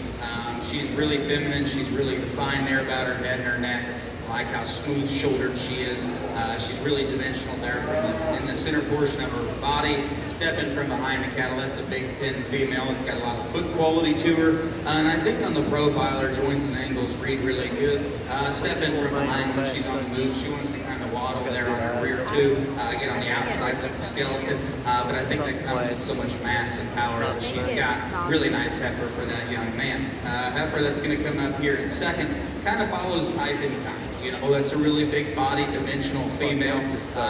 She's really feminine. She's really refined there about her head and her neck. I like how smooth-shouldered she is. She's really dimensional there in the center portion of her body. Stepping from behind the cattle, that's a big thin female. It's got a lot of foot quality to her. And I think on the profile, her joints and angles read really good. Stepping from behind when she's on the move, she wants to kind of waddle there on her rear too, get on the outsides of the skeleton. But I think that comes with so much mass and power that she's got. Really nice heifer for that young man. Heifer that's going to come up here in second kind of follows type in kind. That's a really big body, dimensional female.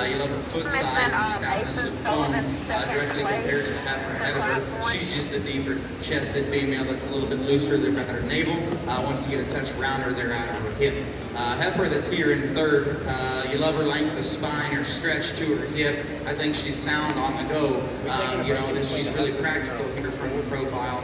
You love her foot size and stoutness of bone, directly compared to the heifer ahead of her. She's just a deeper chested female that's a little bit looser there at her navel. Wants to get a touch rounder there out of her hip. Heifer that's here in third. You love her length of spine, her stretch to her hip. I think she's sound on the go. She's really practical here from the profile.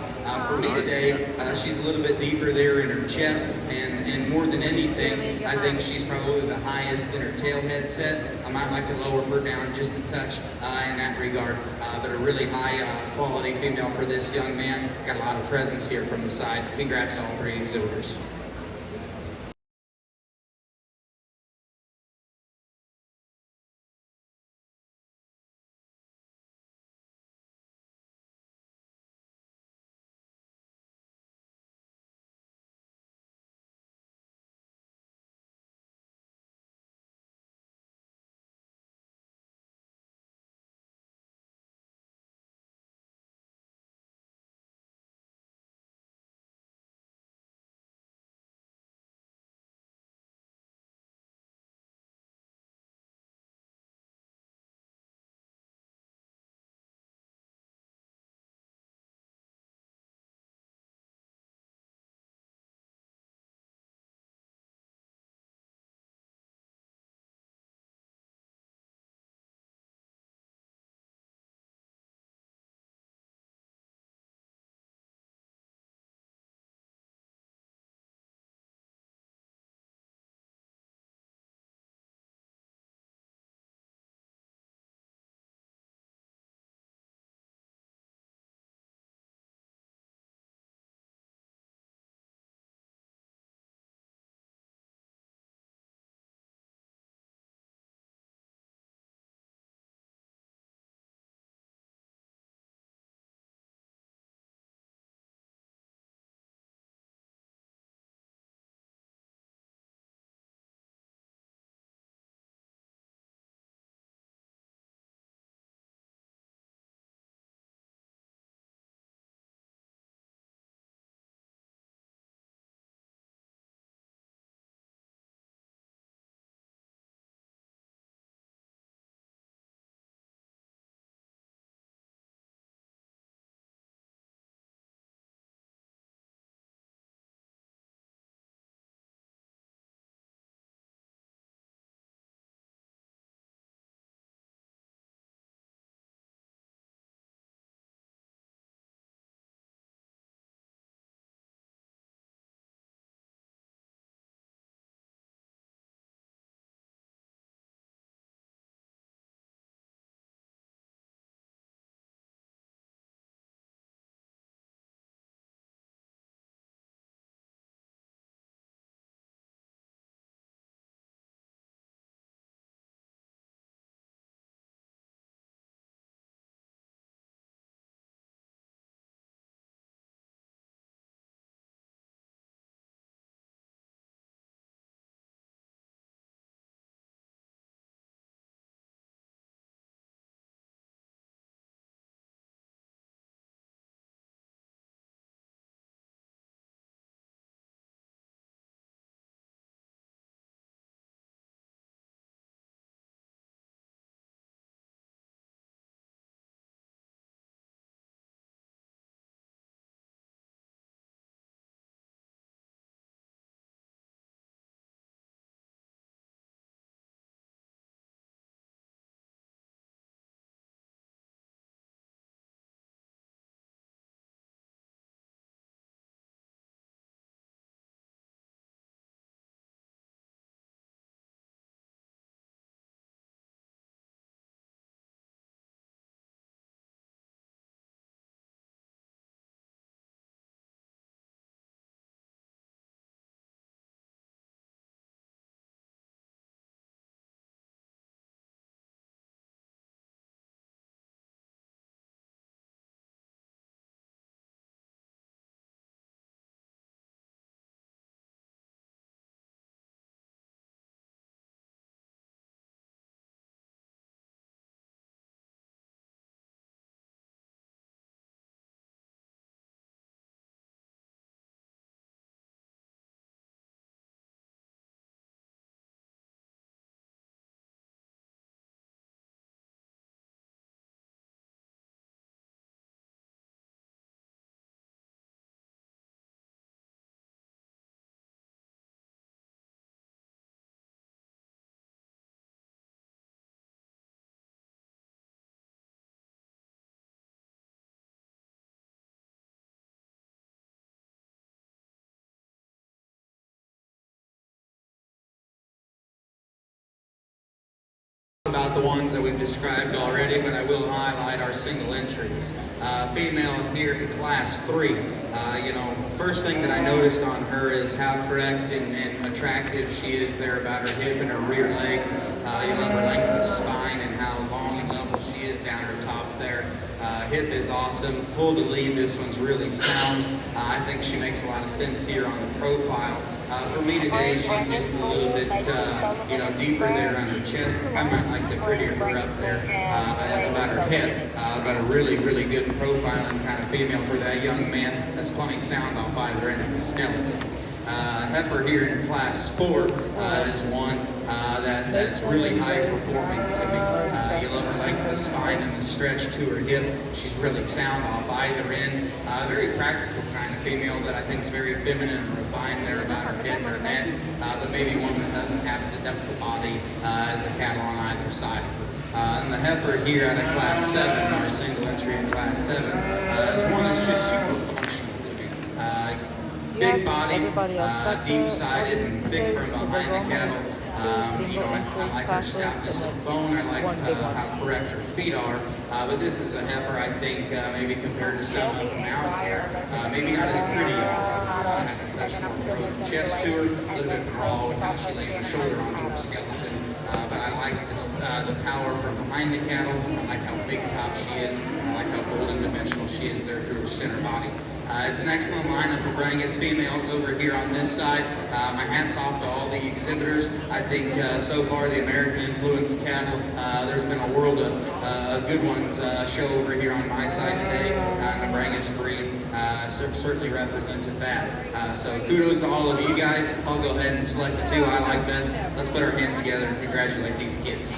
For me today, she's a little bit deeper there in her chest, and more than anything, I think she's probably the highest in her tail head set. I might like to lower her down just a touch in that regard, but a really high quality female for this young man. Got a lot of presence here from the side. Congrats to all three exhibitors. About the ones that we've described already, but I will highlight our single entries. Female here in class 3. First thing that I noticed on her is how correct and attractive she is there about her hip and her rear leg. You love her length of spine and how long and level she is down her top there. Hip is awesome. Pull to lead, this one's really sound. I think she makes a lot of sense here on the profile. For me today, she's just a little bit, deeper there on her chest. I might like to prettier her up there about her hip, but a really, really good profiling kind of female for that young man. That's plenty sound off either end of the skeleton. Heifer here in class 4 is one that's really high performing to me. You love her length of the spine and the stretch to her hip. She's really sound off either end. Very practical kind of female that I think is very feminine and refined there about her head and her neck, but maybe one that doesn't have the depth of body as the cattle on either side of her. And the heifer here out of class 7, our single entry in class 7, is one that's just super functional to me. Big body, deep-sided and thick from behind the cattle. I like her stoutness of bone. I like how correct her feet are. But this is a heifer, I think, maybe compared to some of them out here, maybe not as pretty as has a touch more throat and chest to her, a little bit raw with how she lays her shoulder onto her skeleton. But I like the power from behind the cattle. I like how big top she is. I like how bold and dimensional she is there through her center body. It's an excellent lineup of Brangus females over here on this side. My hat's off to all the exhibitors. I think so far the American influenced cattle, there's been a world of good ones show over here on my side today. The Brangus breed certainly represented that. So kudos to all of you guys. I'll go ahead and select the 2 I like best. Let's put our hands together and congratulate these kids.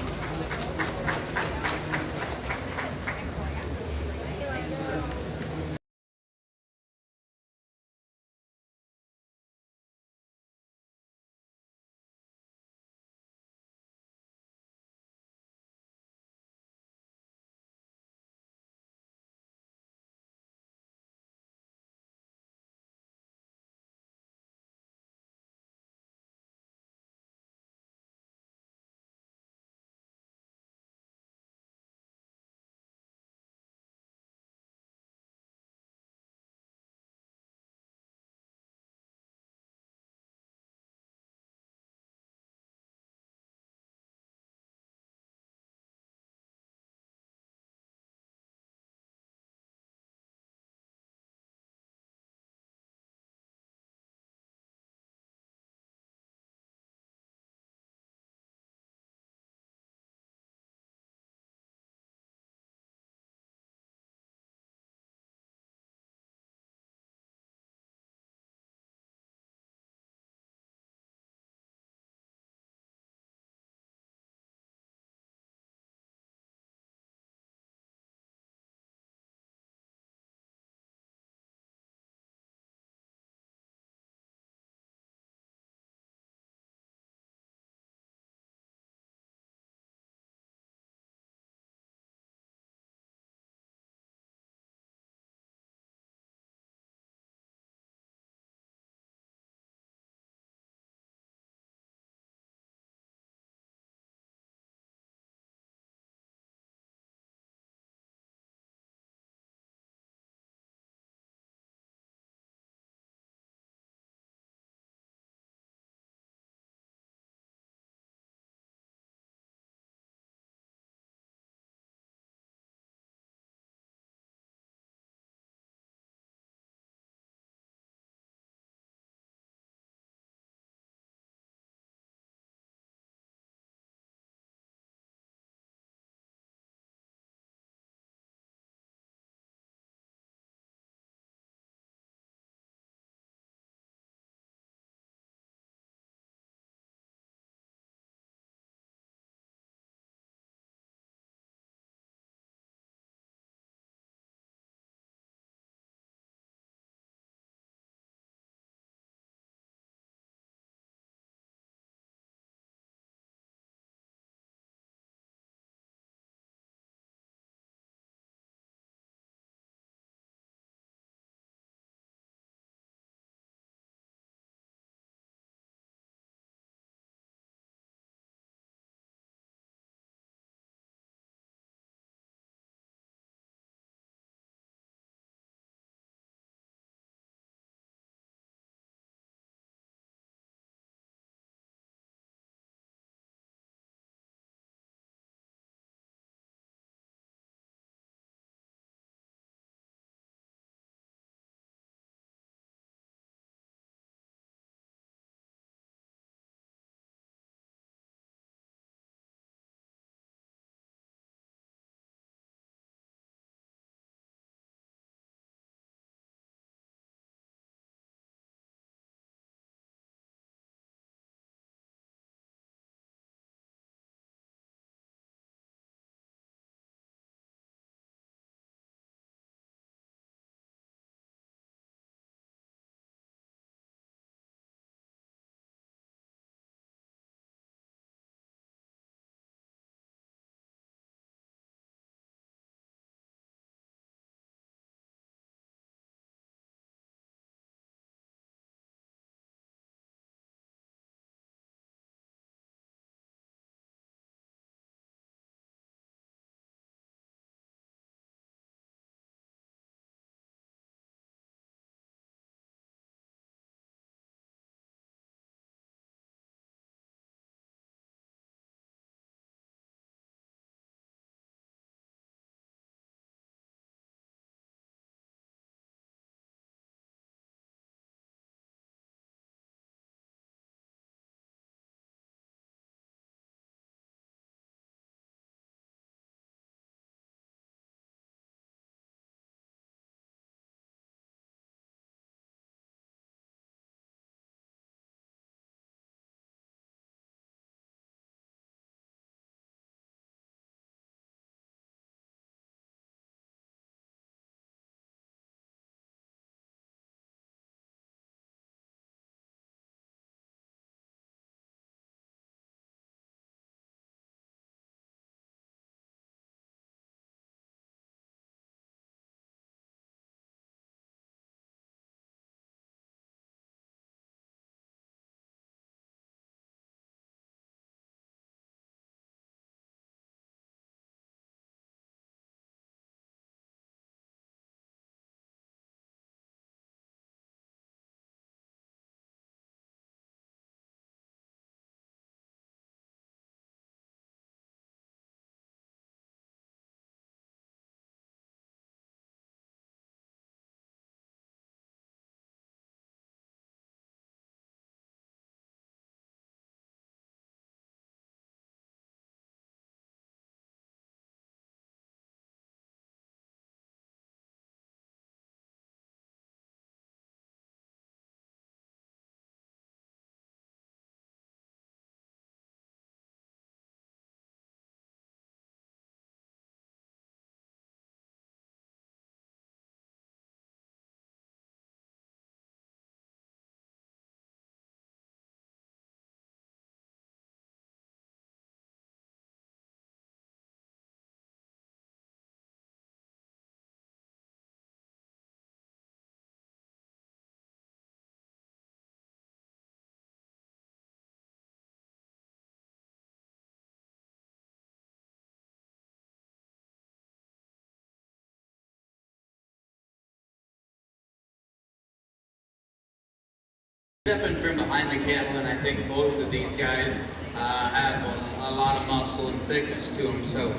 Stepping from behind the cattle, and I think both of these guys have a lot of muscle and thickness to them, so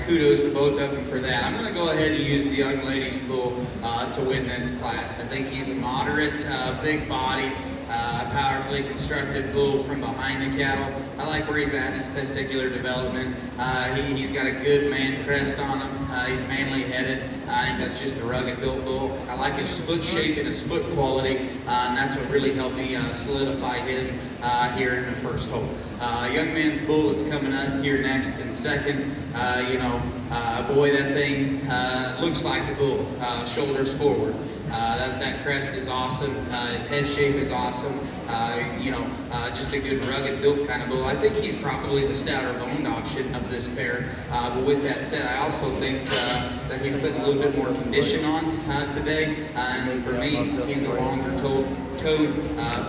kudos to both of them for that. I'm going to go ahead and use the young lady's bull to win this class. I think he's a moderate, big body, powerfully constructed bull from behind the cattle. I like where he's at in his testicular development. He's got a good man crest on him. He's manly headed. I think that's just a rugged built bull. I like his foot shape and his foot quality, and that's what really helped me solidify him here in the first hole. Young man's bull that's coming up here next in second. Boy, that thing looks like a bull. Shoulders forward. That crest is awesome. His head shape is awesome. Just a good rugged built kind of bull. I think he's probably the stouter boned option of this pair. But with that said, I also think that he's putting a little bit more condition on today. And for me, he's the longer toed,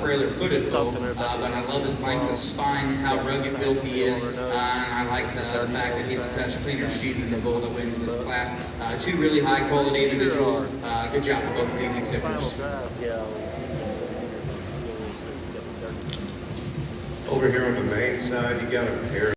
frailer footed bull. But I love his length of spine, how rugged built he is. And I like the fact that he's a touch cleaner sheet than the bull that wins this class. Two really high quality individuals. Good job to both of these exhibitors. Over here on the main side, you got a pair.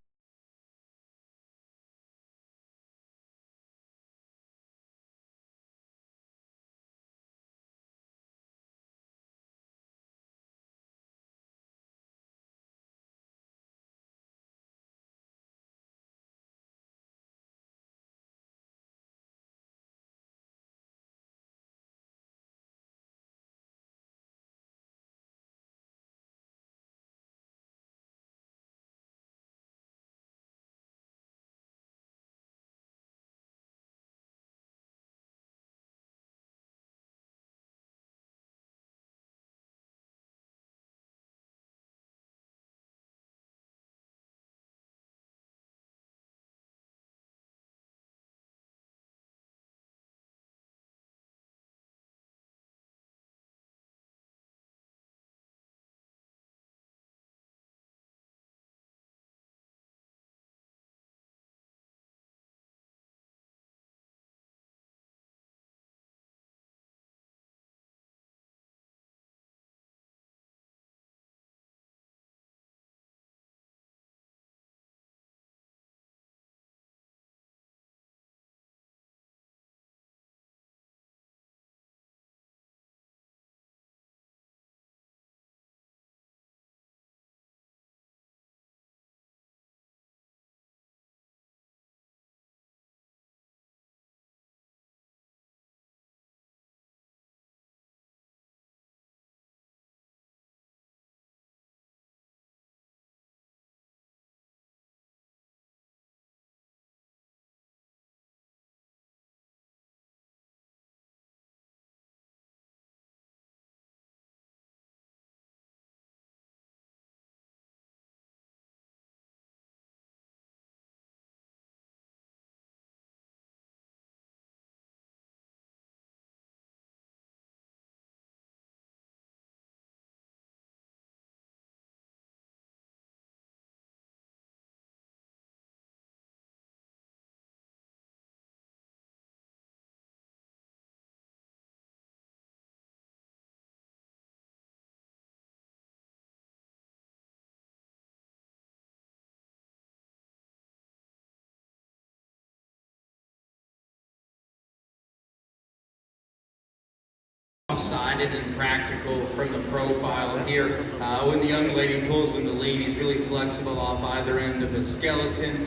Sided and practical from the profile here. When the young lady pulls him to lead, he's really flexible off either end of his skeleton.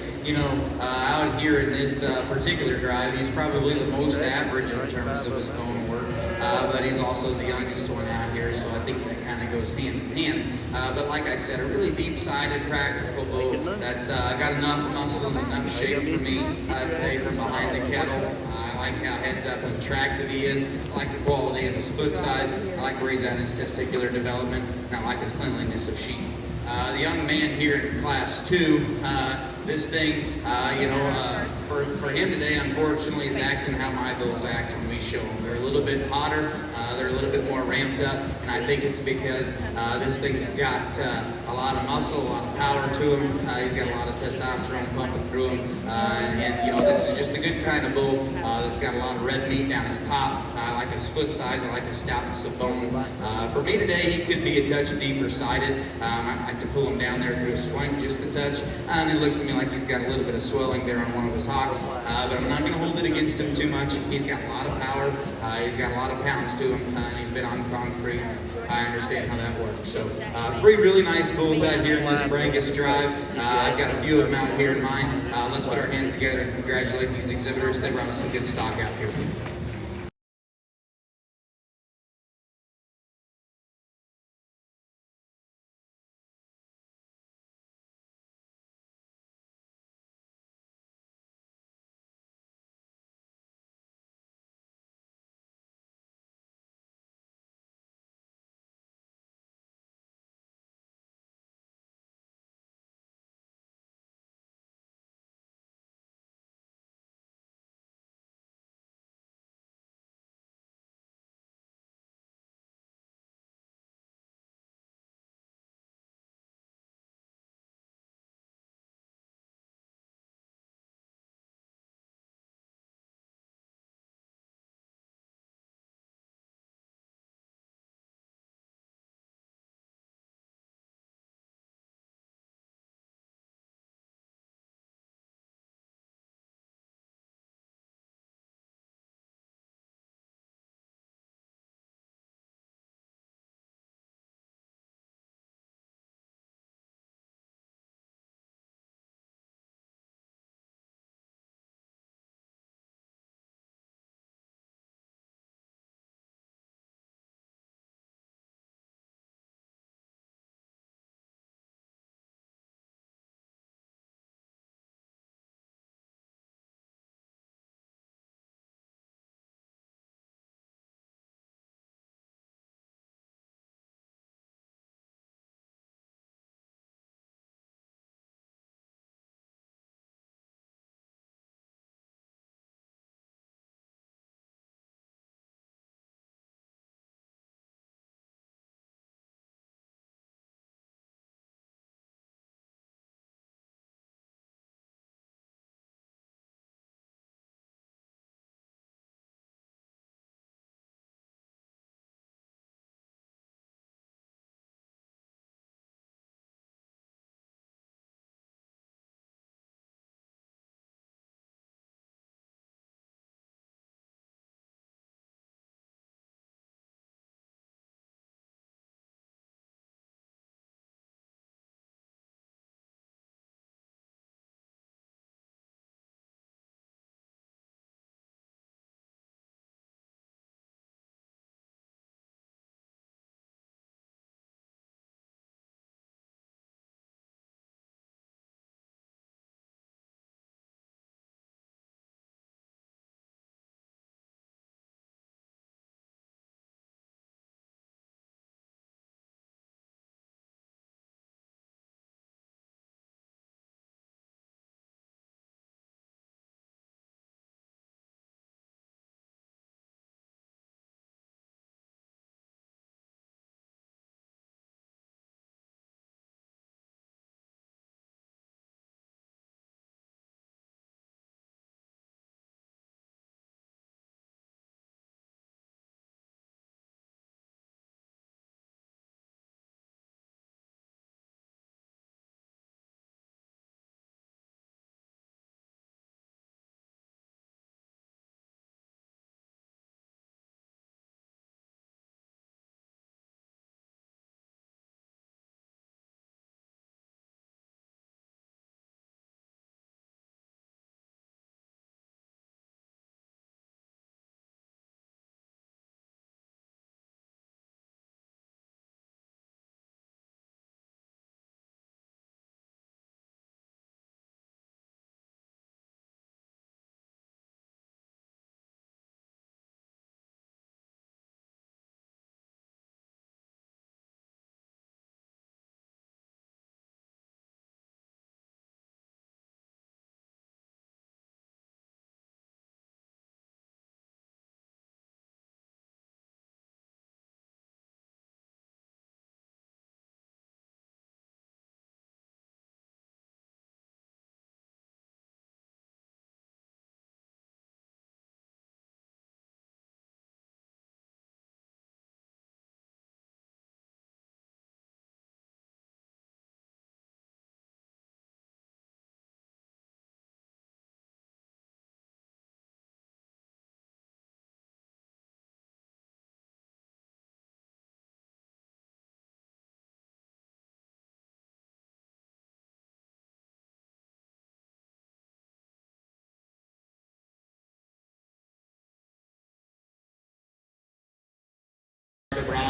Out here in this particular drive, he's probably the most average in terms of his bone work, but he's also the youngest one out here, so I think that kind of goes hand in hand. But like I said, a really deep-sided, practical bull that's got enough muscle and enough shape for me today from behind the kettle. I like how heads up and attractive he is. I like the quality of his foot size. I like where he's at in his testicular development. And I like his cleanliness of sheep. The young man here in class 2, This thing, for him today, unfortunately, is acting how my bulls act when we show them. They're a little bit hotter, they're a little bit more ramped up, and I think it's because this thing's got a lot of muscle, a lot of power to him. He's got a lot of testosterone pumping through him, and this is just a good kind of bull that's got a lot of red meat down his top. I like his foot size, I like his stoutness of bone. For me today, he could be a touch deeper sided. I like to pull him down there through a swank just a touch, and it looks to me like he's got a little bit of swelling there on one of his hocks, but I'm not going to hold it against him too much. He's got a lot of power, he's got a lot of pounds to him, and he's been on concrete. I understand how that works. So 3 really nice bulls out here in this Brangus Drive. I've got a few of them out here in mind. Let's put our hands together and congratulate these exhibitors. They run us some good stock out here.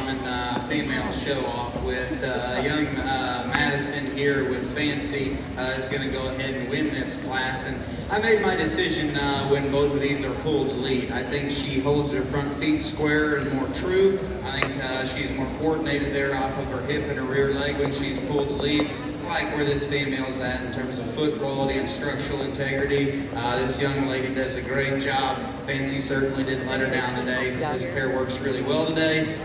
Brahman female show-off with young Madison here with Fancy is going to go ahead and win this class. And I made my decision when both of these are pulled to lead. I think she holds her front feet square and more true. I think she's more coordinated there off of her hip and her rear leg when she's pulled to lead. I like where this female's at in terms of foot quality and structural integrity. This young lady does a great job. Fancy certainly didn't let her down today. This pair works really well today.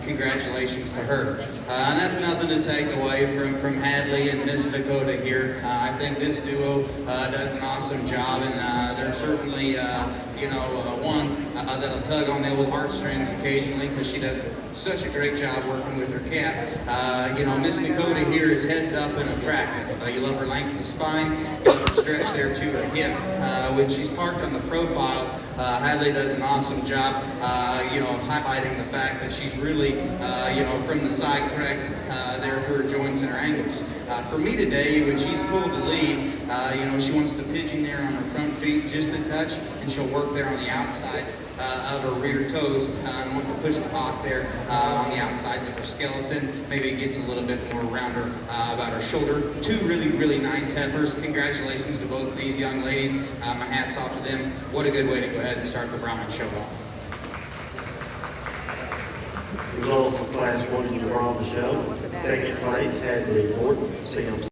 Congratulations to her. And that's nothing to take away from Hadley and Miss Dakota here. I think this duo does an awesome job, and they're certainly, one that'll tug on the old heartstrings occasionally because she does such a great job working with her calf. Miss Dakota here is heads up and attractive. You love her length of the spine, you love her stretch there to her hip. When she's parked on the profile, Hadley does an awesome job, highlighting the fact that she's really, from the side correct there through her joints and her angles. For me today, when she's pulled the lead, she wants the pigeon there on her front feet just a touch, and she'll work there on the outsides of her rear toes and want to push the hawk there on the outsides of her skeleton. Maybe it gets a little bit more around her, about her shoulder. Two really, really nice heifers. Congratulations to both of these young ladies. My hat's off to them. What a good way to go ahead and start the Brahman show off. Results of Class 1 in the Brahman show. Second place, Hadley Morton, Sims.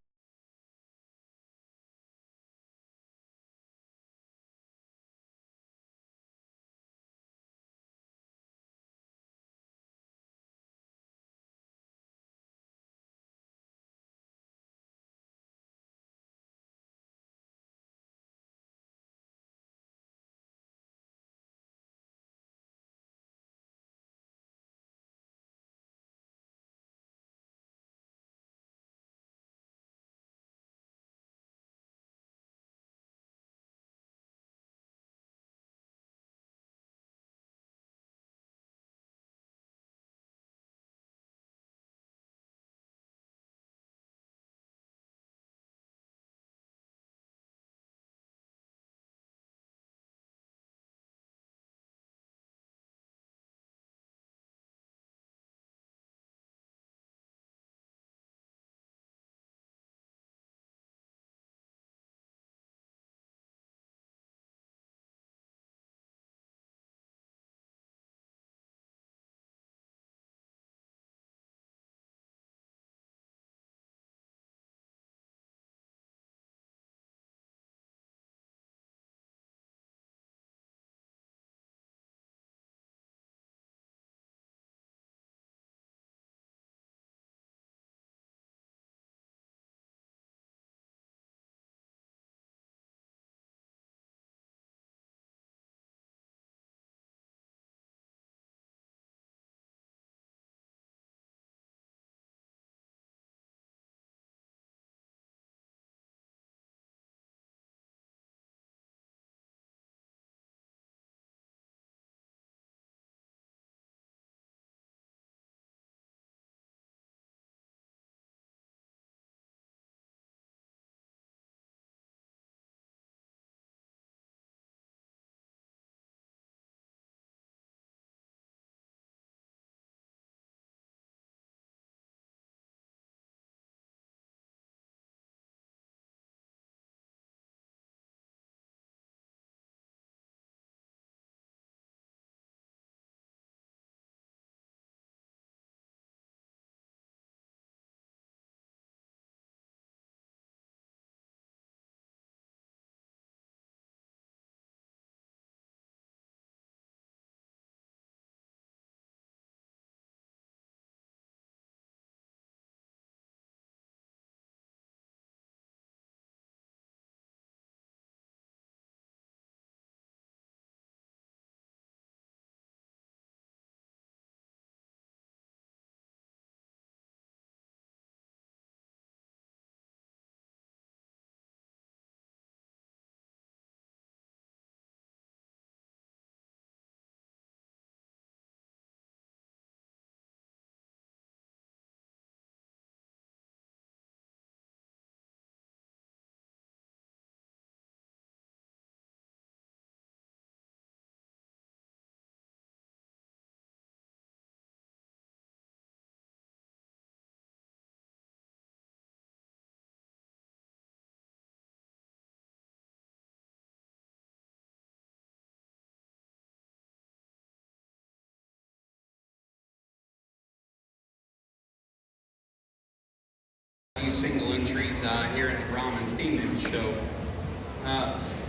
few single entries here in the Brahman female show.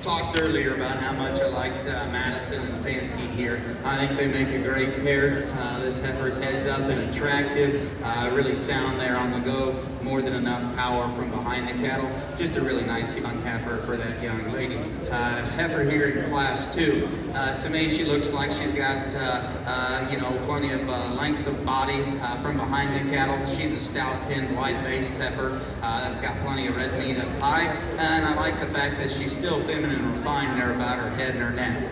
Talked earlier about how much I liked Madison and Fancy here. I think they make a great pair. This heifer's heads up and attractive, really sound there on the go, more than enough power from behind the cattle. Just a really nice young heifer for that young lady. Heifer here in class 2. To me, she looks like she's got plenty of length of body from behind the cattle. She's a stout pinned white-based heifer that's got plenty of red meat up high, and I like the fact that she's still feminine and refined there about her head and her neck.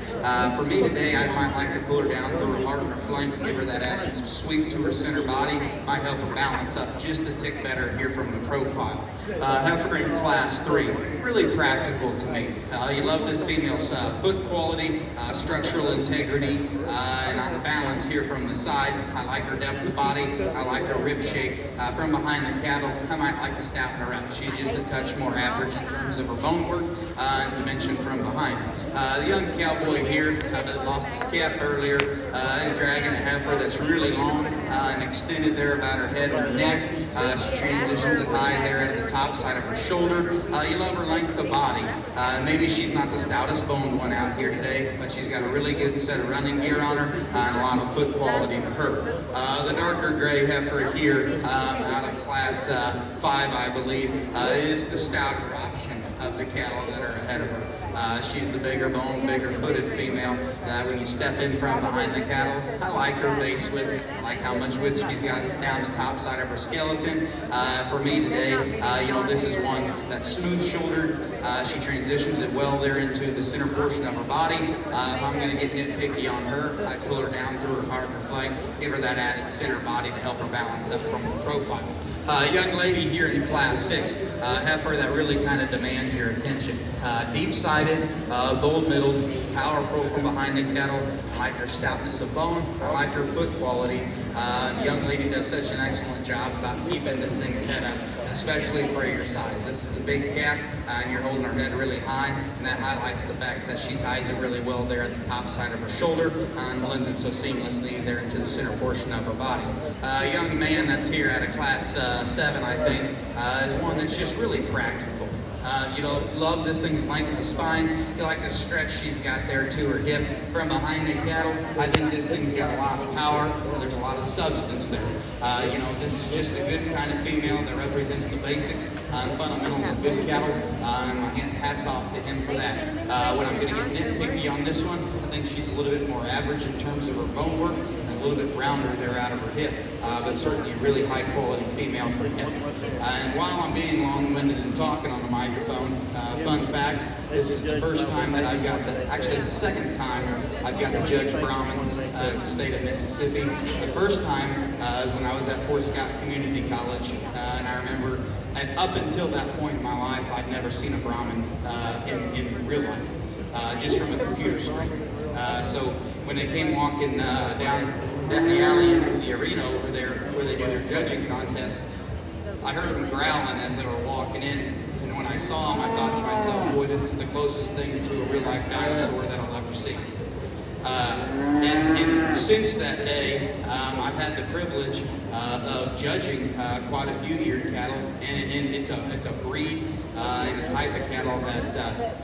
For me today, I might like to pull her down, throw her heart in her flank, give her that added sweep to her center body. Might help her balance up just a tick better here from the profile. Heifer in class 3, really practical to me. You love this female's foot quality, structural integrity, and on the balance here from the side. I like her depth of body. I like her rib shape. From behind the cattle, I might like to stouten her up. She's just a touch more average in terms of her bone work and dimension from behind. The young cowboy here that lost his cap earlier is dragging a heifer that's really long and extended there about her head and her neck. She transitions it high there at the top side of her shoulder. You love her length of body. Maybe she's not the stoutest boned one out here today, but she's got a really good set of running gear on her and a lot of foot quality to her. The darker gray heifer here out of class 5, I believe, is the stouter option of the cattle that are ahead of her. She's the bigger boned, bigger footed female. When you step in from behind the cattle, I like her base width. I like how much width she's got down the top side of her skeleton. For me today, this is one that's smooth shouldered. She transitions it well there into the center portion of her body. If I'm going to get nitpicky on her, I pull her down through her heart and her flank, give her that added center body to help her balance up from the profile. Young lady here in class 6, heifer that really kind of demands your attention. Deep-sided, gold-middled, powerful from behind the cattle. I like her stoutness of bone. I like her foot quality. The young lady does such an excellent job about keeping this thing's head up, especially for your size. This is a big calf, and you're holding her head really high, and that highlights the fact that she ties it really well there at the top side of her shoulder and blends it so seamlessly there into the center portion of her body. A young man that's here at a class 7, I think, is one that's just really practical. Love this thing's length of spine. You like the stretch she's got there to her hip from behind the cattle. I think this thing's got a lot of power. There's a lot of substance there. This is just a good kind of female that represents the basics and fundamentals of good cattle. And my hats off to him for that. When I'm going to get nitpicky on this one, I think she's a little bit more average in terms of her bone work. A little bit rounder there out of her hip, but certainly a really high quality female for him. And while I'm being long-winded and talking on the microphone, fun fact, this is the first time that I've got the second time I've got to judge Brahmins in the state of Mississippi. The first time is when I was at Fort Scott Community College, and I remember up until that point in my life, I'd never seen a Brahmin in real life, just from a computer screen. So when they came walking down the alley into the arena over there where they do their judging contest, I heard them growling as they were walking in. And when I saw them, I thought to myself, boy, this is the closest thing to a real-life dinosaur that I'll ever see. And since that day, I've had the privilege of judging quite a few eared cattle, and it's a breed and a type of cattle that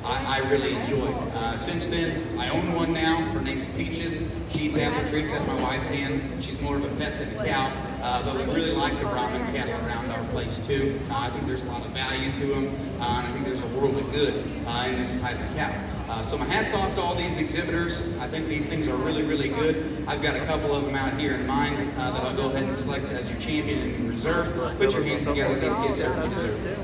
I really enjoy. Since then, I own one now. Her name's Peaches. She eats apple treats at my wife's hand. She's more of a pet than a cow, but we really like the Brahman cattle around our place too. I think there's a lot of value to them, and I think there's a world of good in this type of cattle. So my hat's off to all these exhibitors. I think these things are really, really good. I've got a couple of them out here in mind that I'll go ahead and select as your champion and reserve. Put your hands together. These kids certainly deserve it.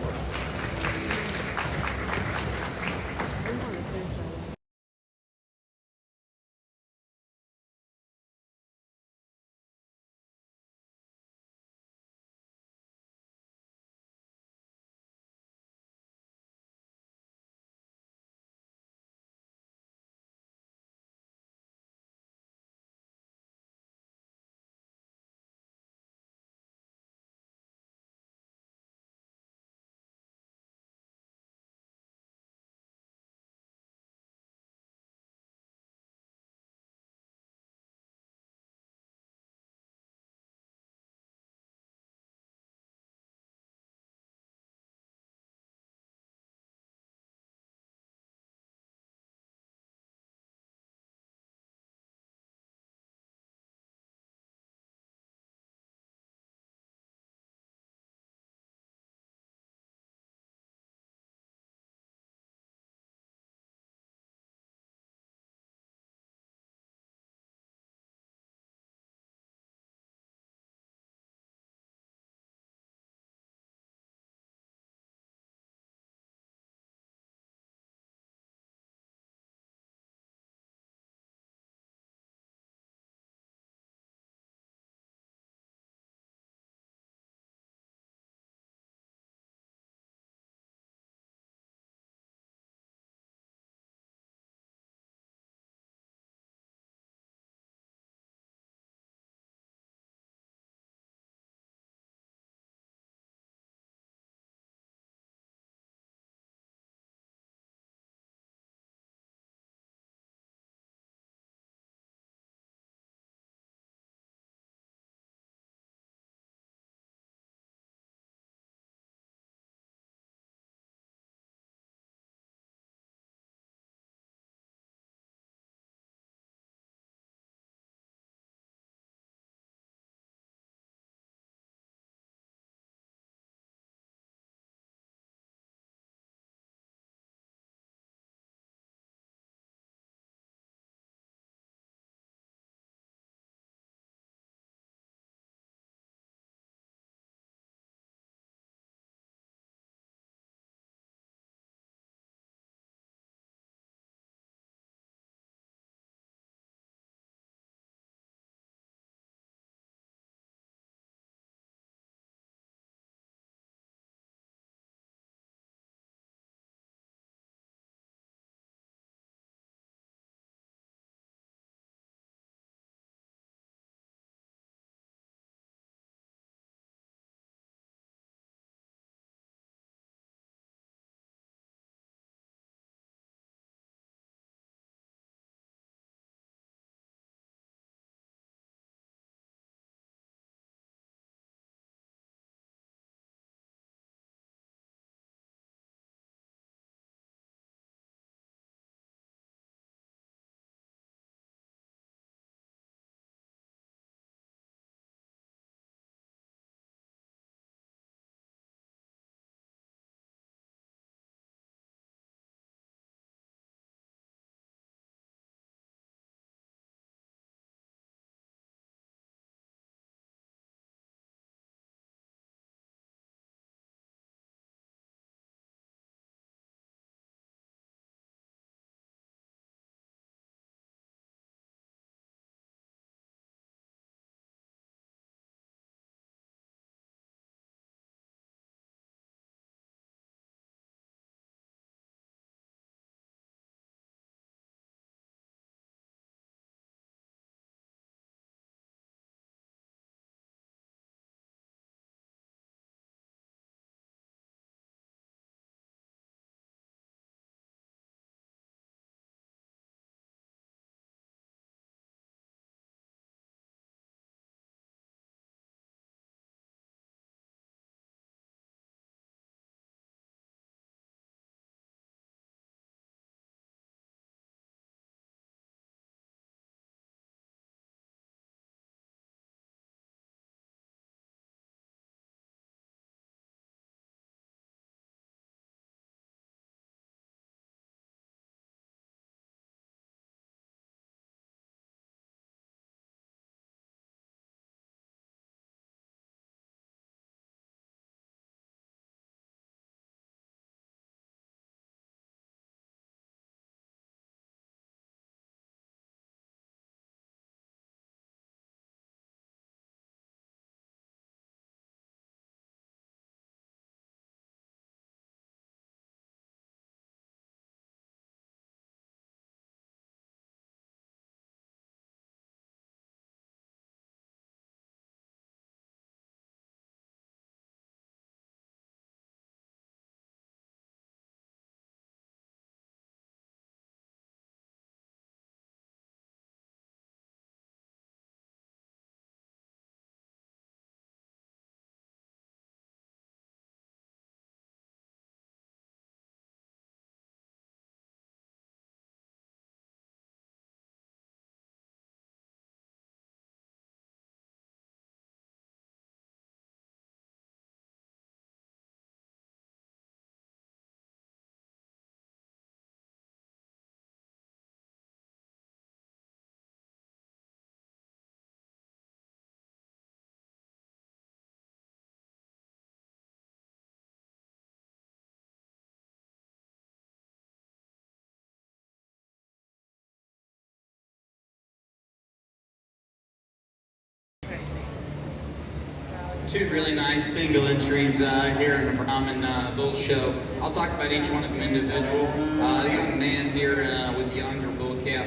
two really nice single entries here in the Brahman Bull Show. I'll talk about each one of them individual. The young man here with the younger bull calf,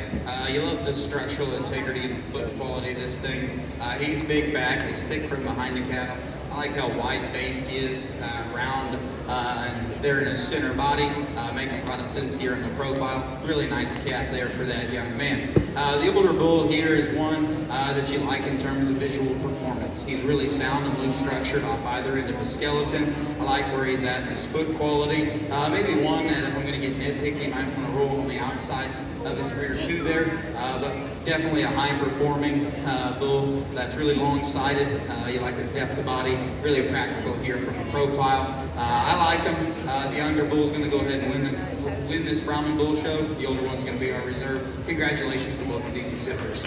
you love the structural integrity and the foot quality of this thing. He's big back, he's thick from behind the calf. I like how wide-based he is, round, and there in his center body. Makes a lot of sense here in the profile. Really nice calf there for that young man. The older bull here is one that you like in terms of visual performance. He's really sound and loose structured off either end of his skeleton. I like where he's at in his foot quality. Maybe one that if I'm going to get nitpicky, might want to roll on the outsides of his rear too there, but definitely a high-performing bull that's really long-sided. You like his depth of body, really practical here from the profile. I like him. The younger bull's going to go ahead and win this Brahman Bull Show. The older one's going to be our reserve. Congratulations to both of these exhibitors.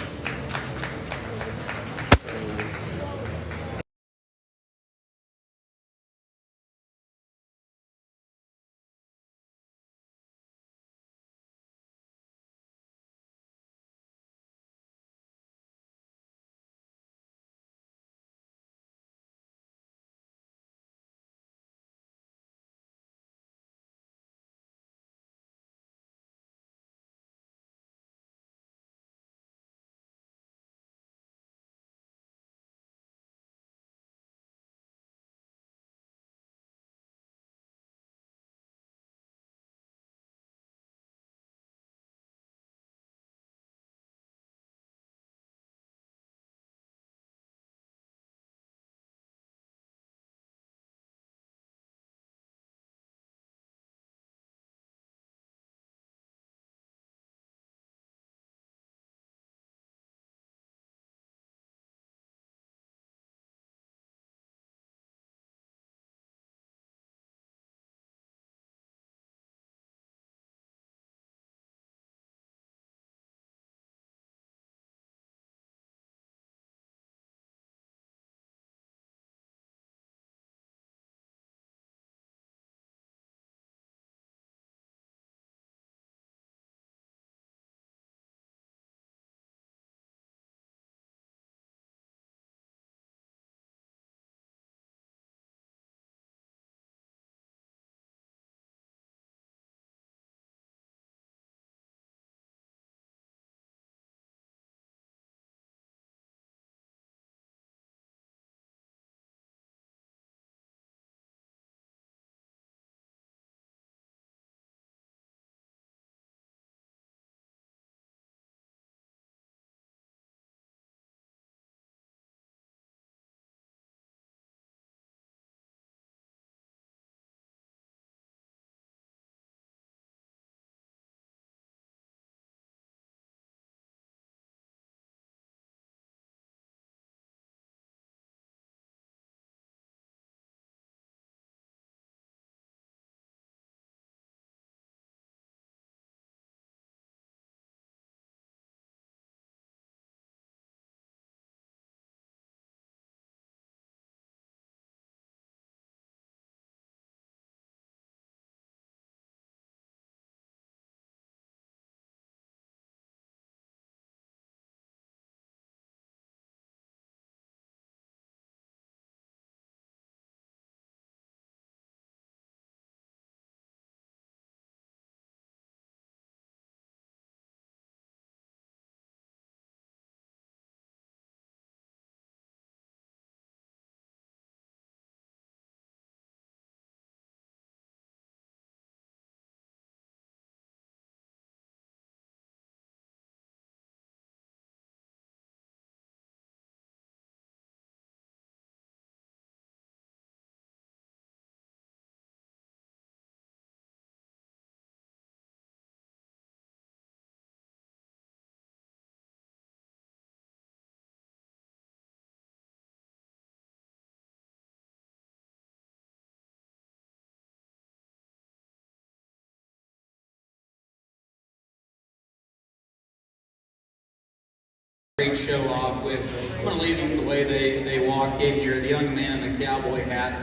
Great show off with. I'm going to leave them the way they walked in here. The young man in the cowboy hat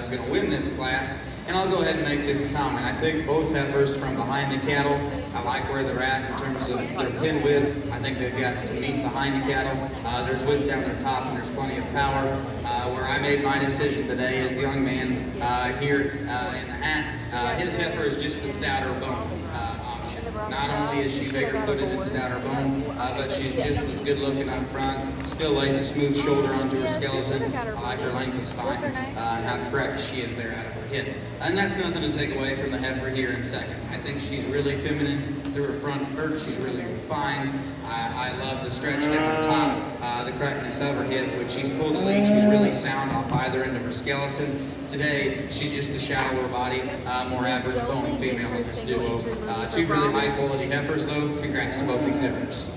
is going to win this class. And And I'll go ahead and make this comment. I think both heifers from behind the cattle, I like where they're at in terms of their pin width. I think they've got some meat behind the cattle. There's width down their top and there's plenty of power. Where I made my decision today is the young man here in the hat. His heifer is just a stouter bone option. Not only is she bigger footed and stouter bone, but she's just as good looking up front. Still lays a smooth shoulder onto her skeleton. I like her length of spine and how correct she is there out of her hip. And that's nothing to take away from the heifer here in second. I think she's really feminine through her front perch. She's really refined. I love the stretch down her top, the correctness of her hip. When she's pulled the lead, she's really sound off either end of her skeleton. Today, she's just a shallower body, more average bone female in this duo. Two really high quality heifers though. Congrats to both exhibitors.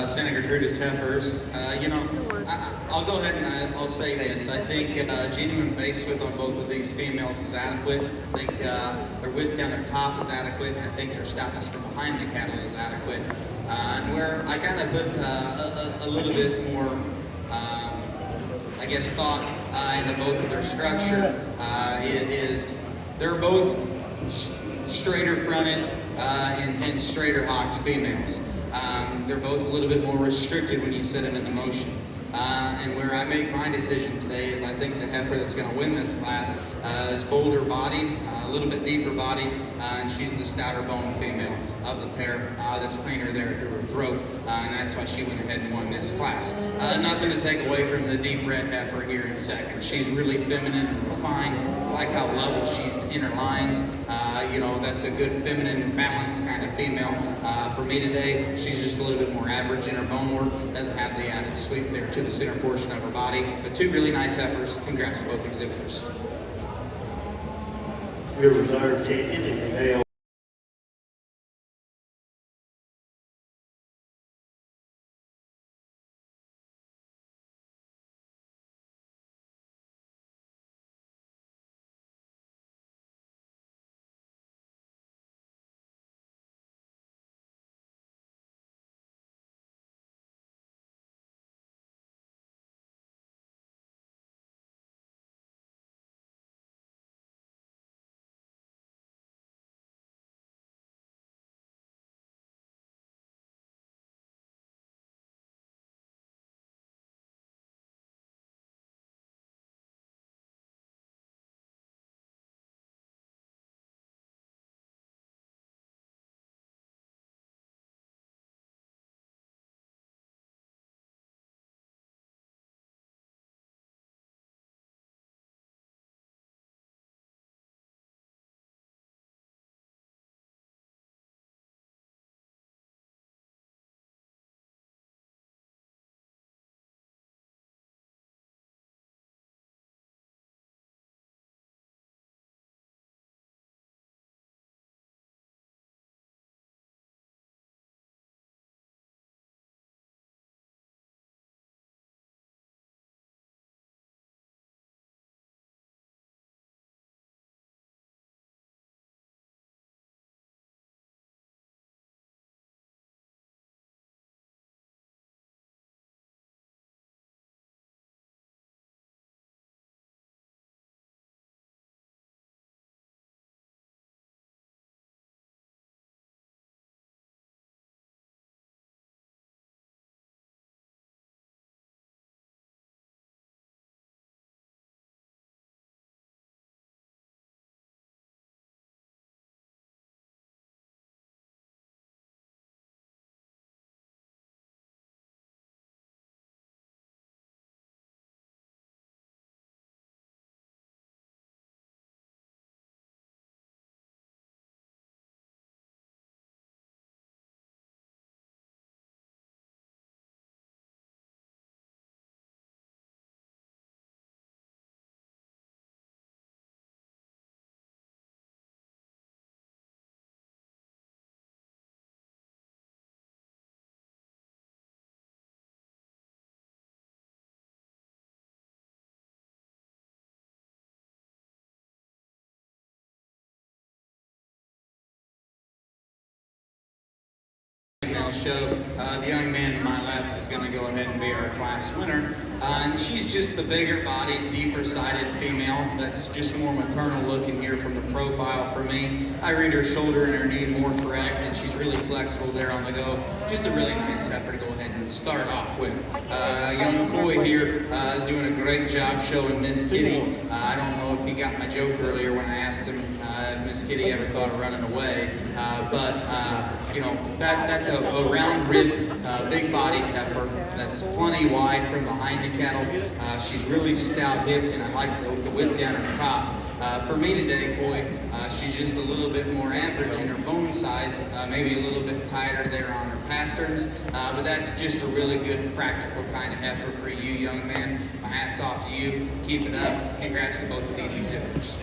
Santa Gertrudis heifers. I'll go ahead and I'll say this. I think genuine base width on both of these females is adequate. I think their width down their top is adequate. I think their stoutness from behind the cattle is adequate. And where I kind of put a little bit more, I guess, thought into both of their structure is they're both straighter fronted and straighter hocked females. They're both a little bit more restricted when you set them into motion. And where I make my decision today is I think the heifer that's going to win this class is bolder body, a little bit deeper body, and she's the stouter bone female of the pair that's cleaner there through her throat, and that's why she went ahead and won this class. Nothing to take away from the deep red heifer here in second. She's really feminine and refined. I like how level she's in her lines. That's a good feminine, balanced kind of female. For me today, she's just a little bit more average in her bone work. Doesn't have the added sweep there to the center portion of her body. But two really nice heifers. Congrats to both exhibitors. Your reserve champion in the AL Female show. The young man to my left is going to go ahead and be our class winner. And she's just the bigger bodied, deeper sided female that's just more maternal looking here from the profile for me. I read her shoulder and her knee more correct, and she's really flexible there on the go. Just a really nice heifer to go ahead and start off with. Young Coy here is doing a great job showing Miss Kitty. I don't know if he got my joke earlier when I asked him if Miss Kitty ever thought of running away, but you know, that's a round rib, big bodied heifer that's plenty wide from behind the cattle. She's really stout hipped, and I like the width down her top. For me today, Coy, she's just a little bit more average in her bone size, maybe a little bit tighter there on her pasterns, but that's just a really good practical kind of heifer for you, young man. My hat's off to you. Keep it up. Congrats to both of these exhibitors.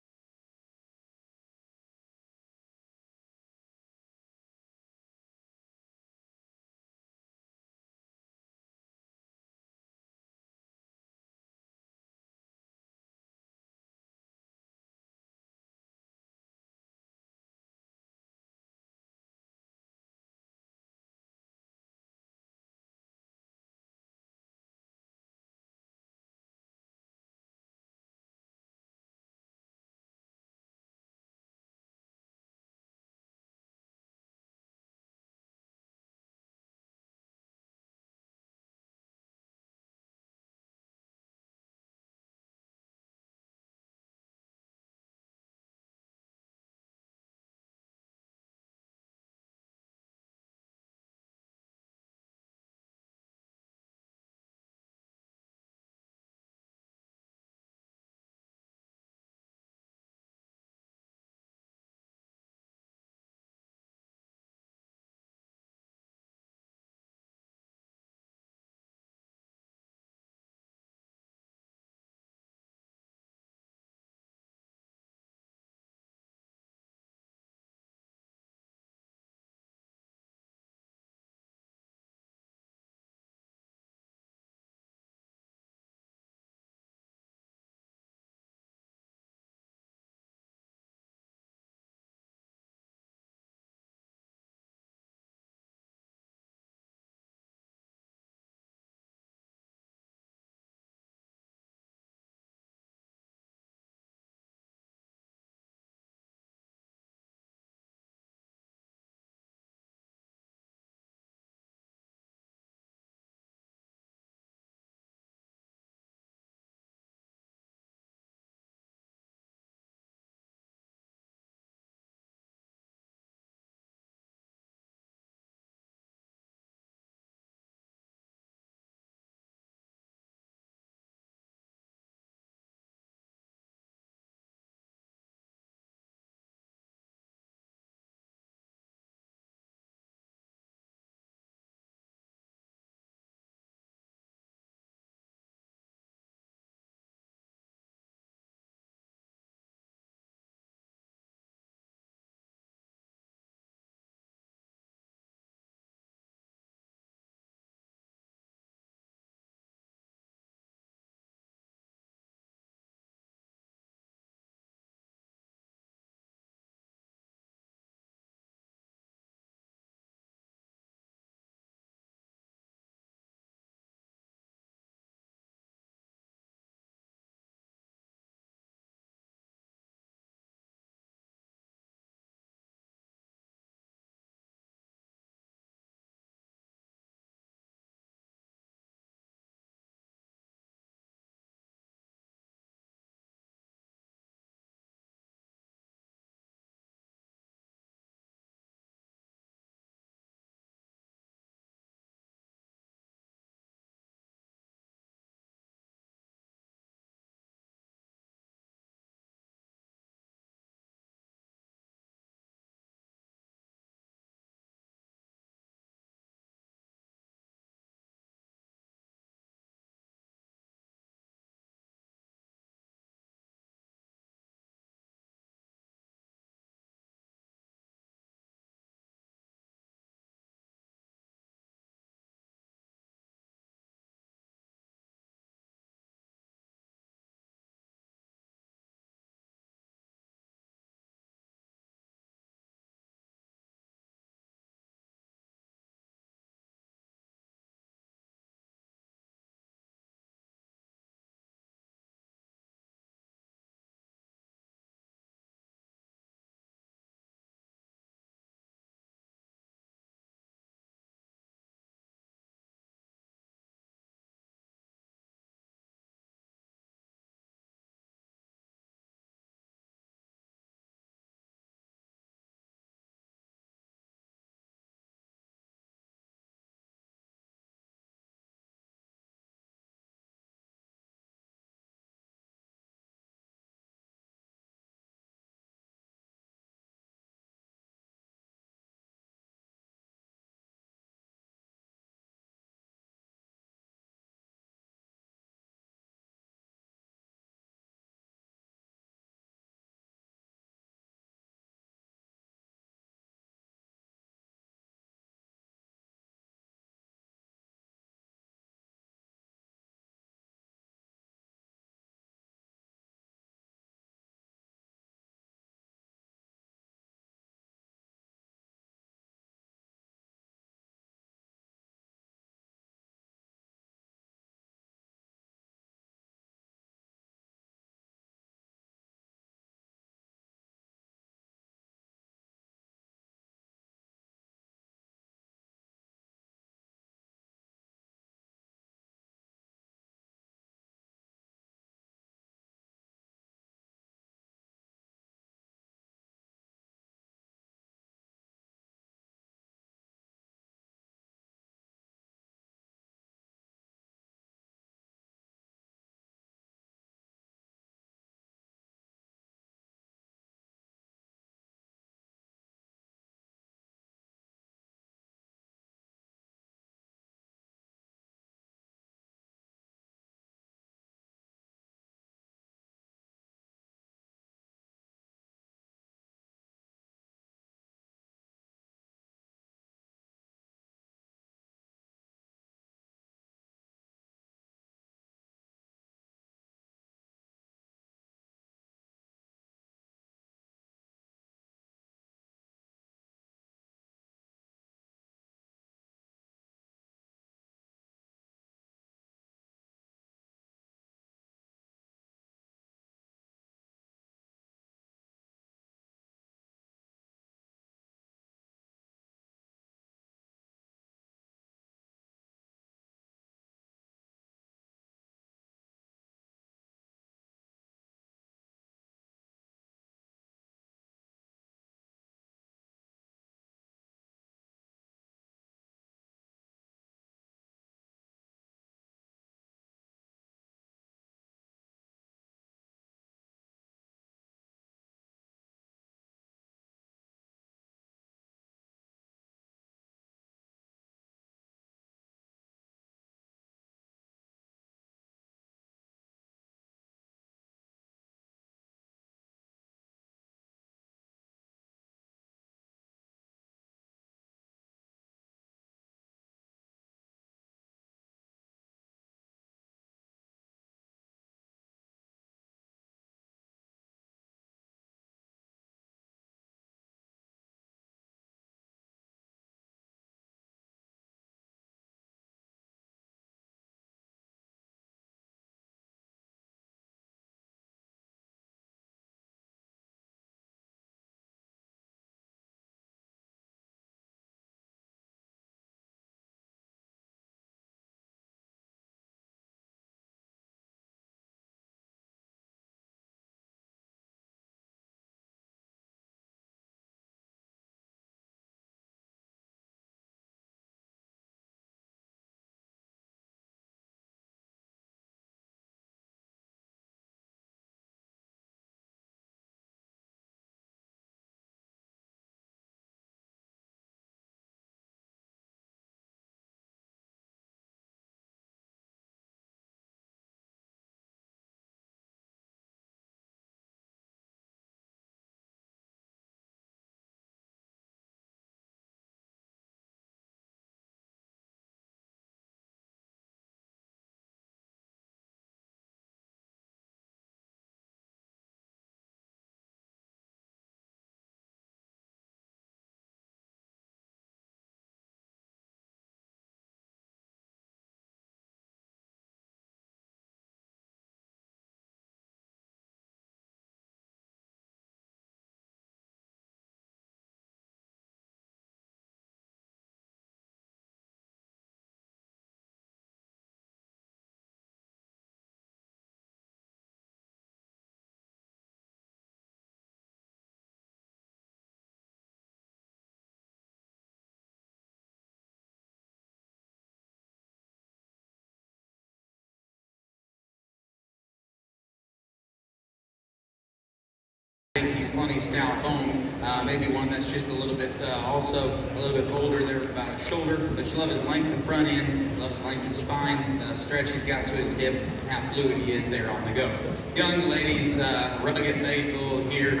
quality stout bone. Maybe one that's just a little bit, also a little bit older. They're about a shoulder, but you love his length of front end, love his length of spine, the stretch he's got to his hip, and how fluid he is there on the go. Young ladies, rugged made bull here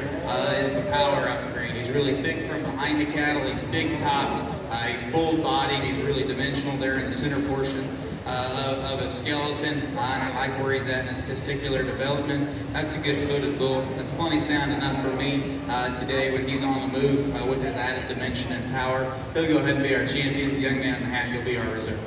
is the power upgrade. He's really thick from behind the cattle. He's big topped. He's full bodied. He's really dimensional there in the center portion of his skeleton. And I like where he's at in his testicular development. That's a good footed bull. That's plenty sound enough for me today when he's on the move with his added dimension and power. He'll go ahead and be our champion. The young man in the hat, you'll be our reserve.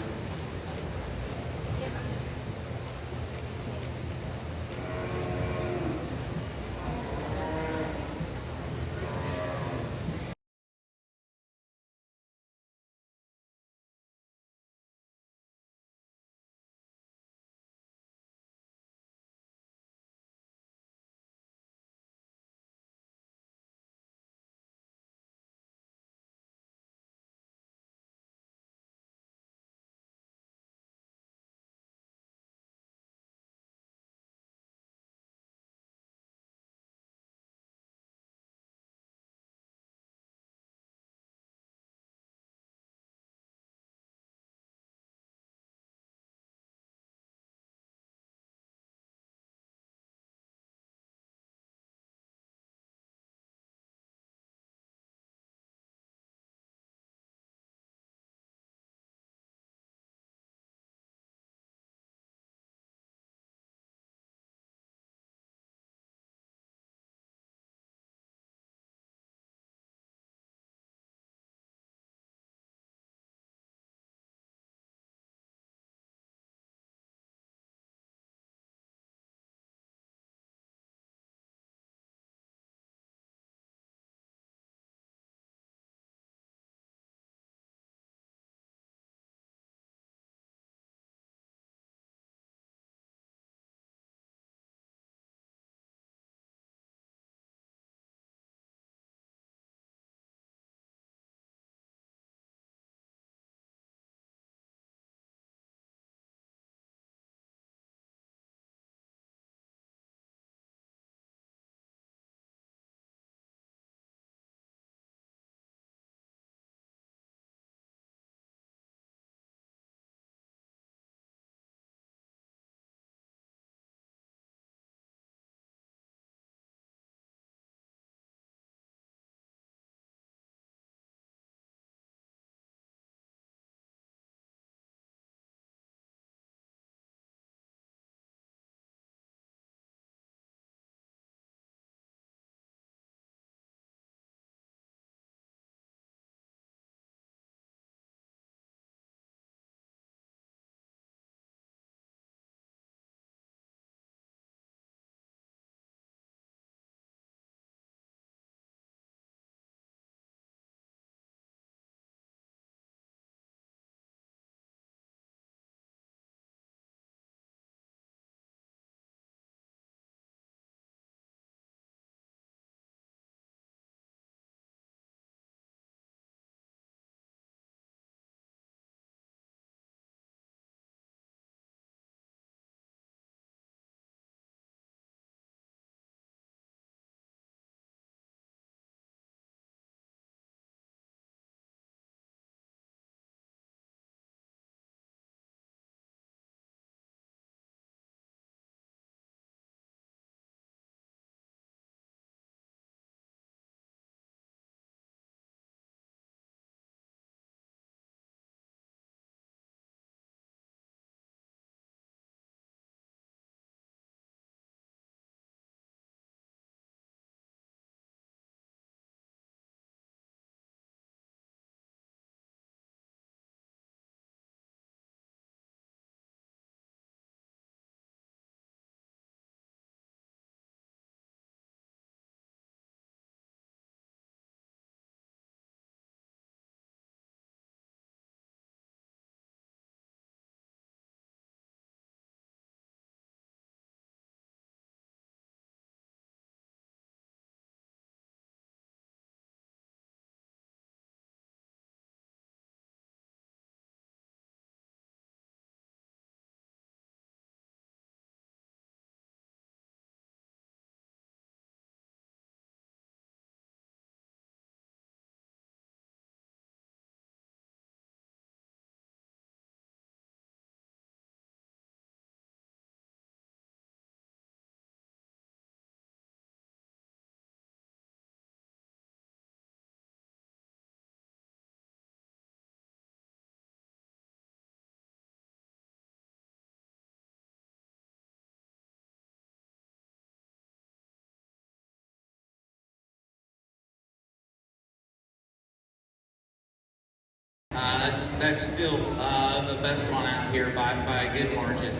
that's still the best one out here by a good margin.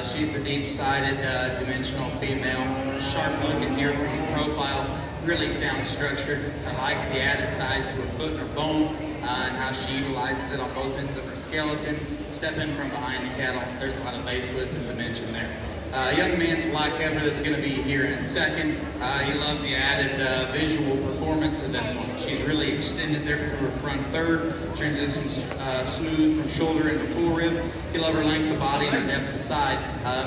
She's the deep-sided dimensional female, sharp looking here from the profile, really sound structured. I like the added size to her foot and her bone, and how she utilizes it on both ends of her skeleton. Stepping from behind the cattle, there's a lot of base width and dimension there. Young man's black heifer that's going to be here in a second. You love the added visual performance of this one. She's really extended there through her front third, transitions smooth from shoulder into full rib. You love her length of body and her depth of side.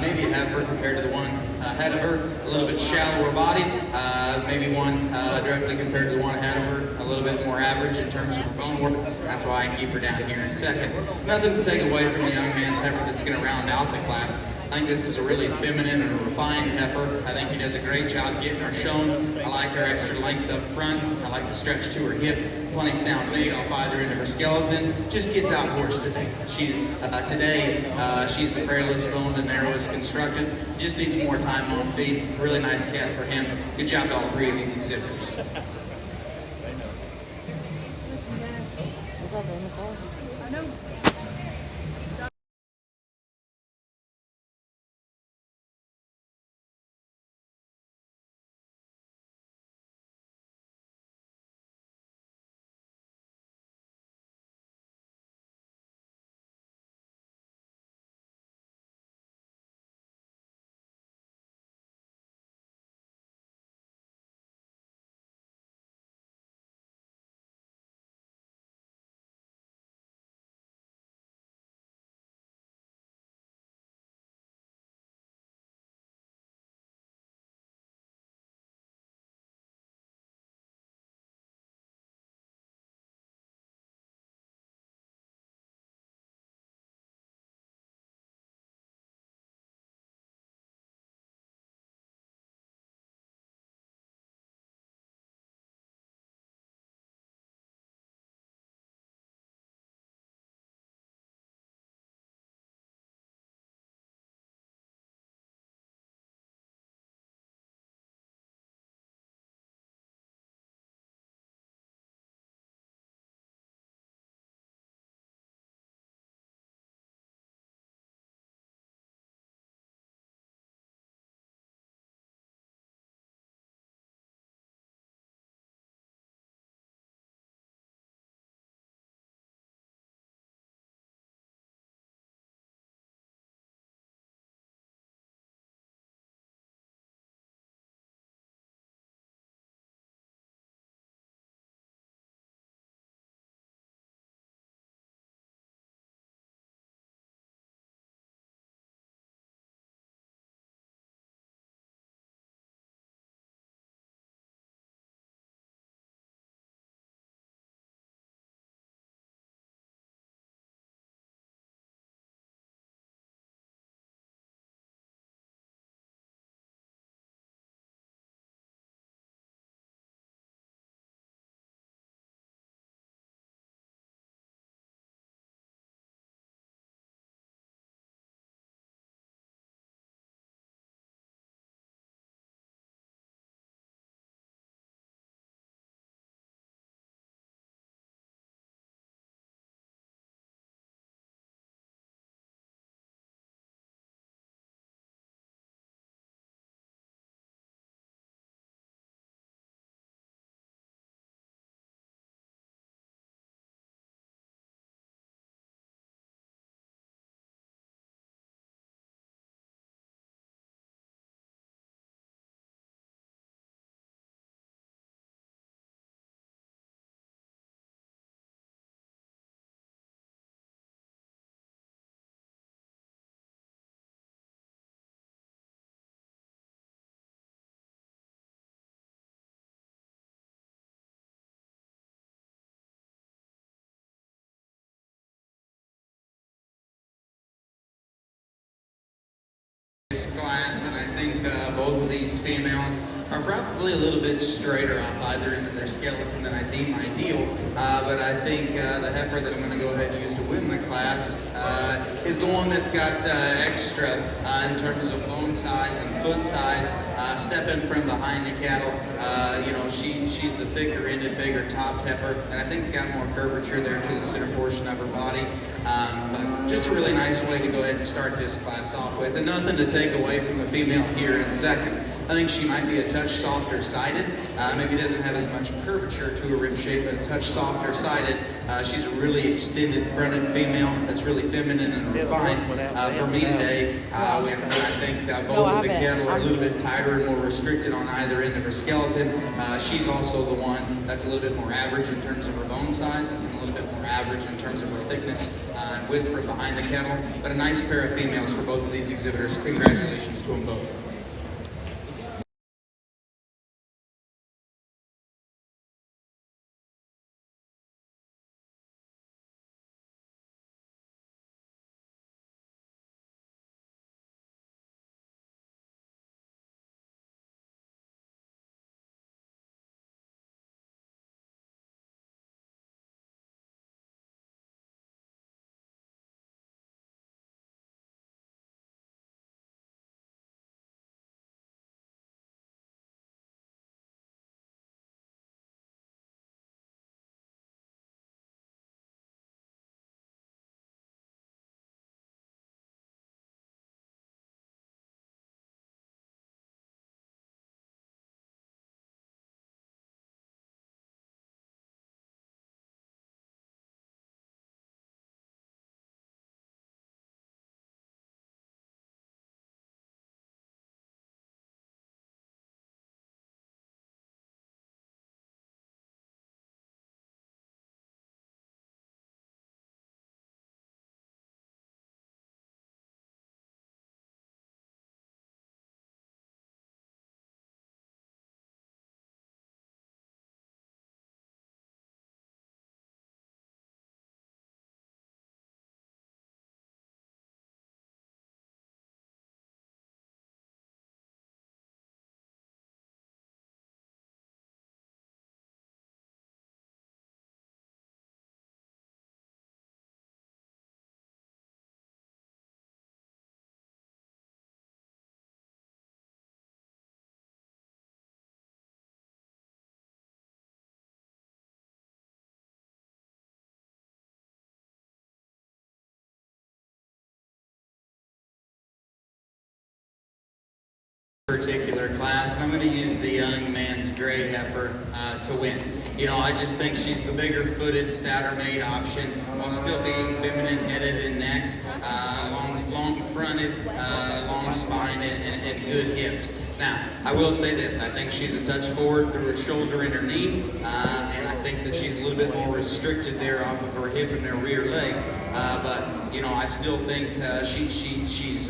Maybe a heifer compared to the one ahead of her, a little bit shallower body. Maybe one directly compared to the one ahead of her, a little bit more average in terms of her bone work. That's why I keep her down here in a second. Nothing to take away from the young man's heifer that's going to round out the class. I think this is a really feminine and a refined heifer. I think he does a great job getting her shown. I like her extra length up front. I like the stretch to her hip. Plenty sound made off either end of her skeleton. Just gets out horsed today. She's she's the fairest boned and narrowest constructed. Just needs more time on feet. Really nice cat for him. Good job to all three of these exhibitors. Is that the NFL? I know. Class, and I think both of these females are probably a little bit straighter off either end of their skeleton than I deem ideal. But I think the heifer that I'm going to go ahead and use to win the class is the one that's got extra in terms of bone size and foot size. Stepping from behind the cattle, she's the thicker ended, bigger topped heifer, and I think it's got more curvature there to the center portion of her body. But just a really nice way to go ahead and start this class off with. And nothing to take away from the female here in second. I think she might be a touch softer sided. Maybe doesn't have as much curvature to her rib shape, but a touch softer sided. She's a really extended fronted female that's really feminine and refined. For me today, I think both of the cattle are a little bit tighter and more restricted on either end of her skeleton. She's also the one that's a little bit more average in terms of her bone size and a little bit more average in terms of her thickness and width for behind the cattle. But a nice pair of females for both of these exhibitors. Congratulations to them both. Particular class, and I'm going to use the young man's gray heifer to win. I just think she's the bigger footed, stouter made option while still being feminine headed and necked, long fronted, long spined, and good hipped. Now, I will say this, I think she's a touch forward through her shoulder and her knee, and I think that she's a little bit more restricted there off of her hip and her rear leg, but I still think she's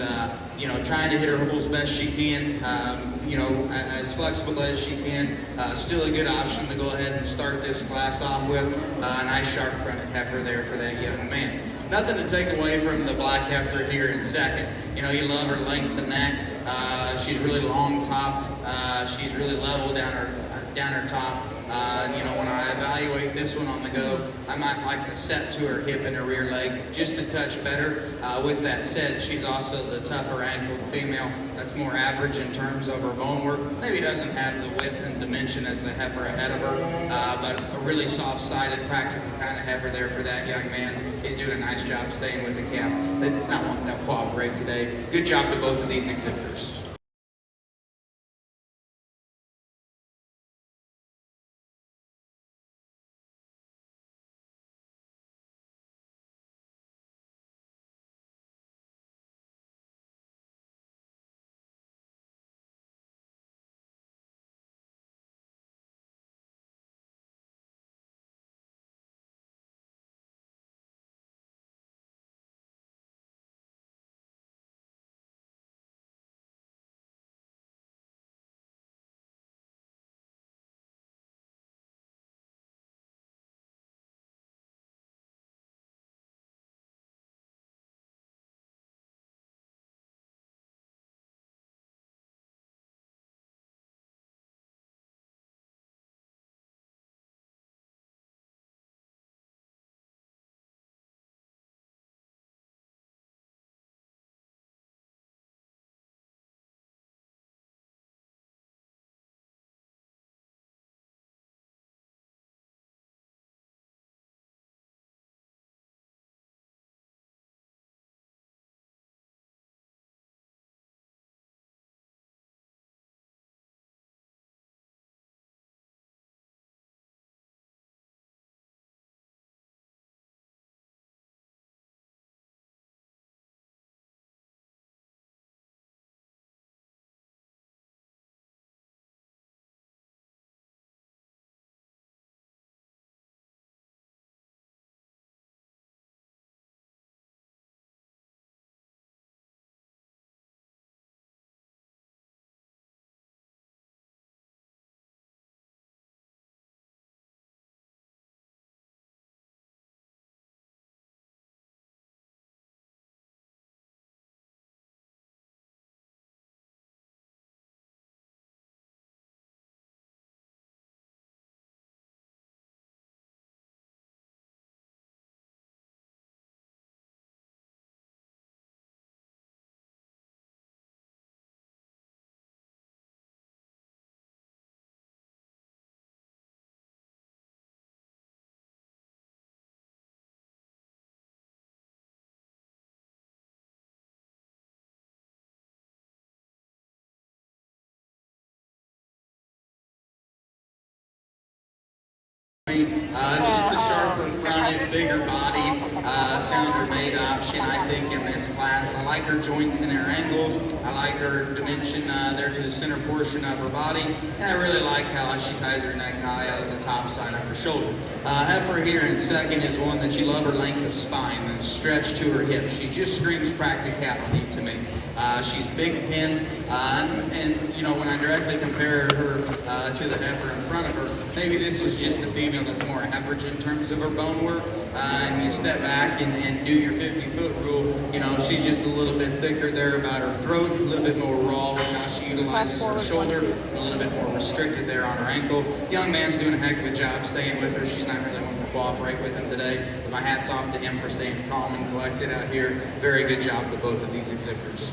trying to hit her holes best she can, as flexible as she can. Still a good option to go ahead and start this class off with. A nice sharp fronted heifer there for that young man. Nothing to take away from the black heifer here in second. You love her length and neck. She's really long topped. She's really level down her top. When I evaluate this one on the go, I might like the set to her hip and her rear leg just a touch better. With that said, she's also the tougher ankled female that's more average in terms of her bone work. Maybe doesn't have the width and dimension as the heifer ahead of her, but a really soft-sided, practical kind of heifer there for that young man. He's doing a nice job staying with the calf. It's not one that cooperate today. Good job to both of these exhibitors. Just the sharper fronted, bigger body, sounder made option, I think, in this class. I like her joints and her angles. I like her dimension there to the center portion of her body. And I really like how she ties her neck high out of the top side of her shoulder. Heifer here in second is one that you love her length of spine and stretch to her hip. She just screams practicality to me. She's big pinned, and you know, when I directly compare her to the heifer in front of her, maybe this is just a female that's more average in terms of her bone work. And you step back and do your 50-foot rule, you know, she's just a little bit thicker there about her throat, a little bit more raw with how she utilizes her shoulder, and a little bit more restricted there on her ankle. Young man's doing a heck of a job staying with her. She's not really wanting to cooperate with him today. But my hat's off to him for staying calm and collected out here. Very good job to both of these exhibitors.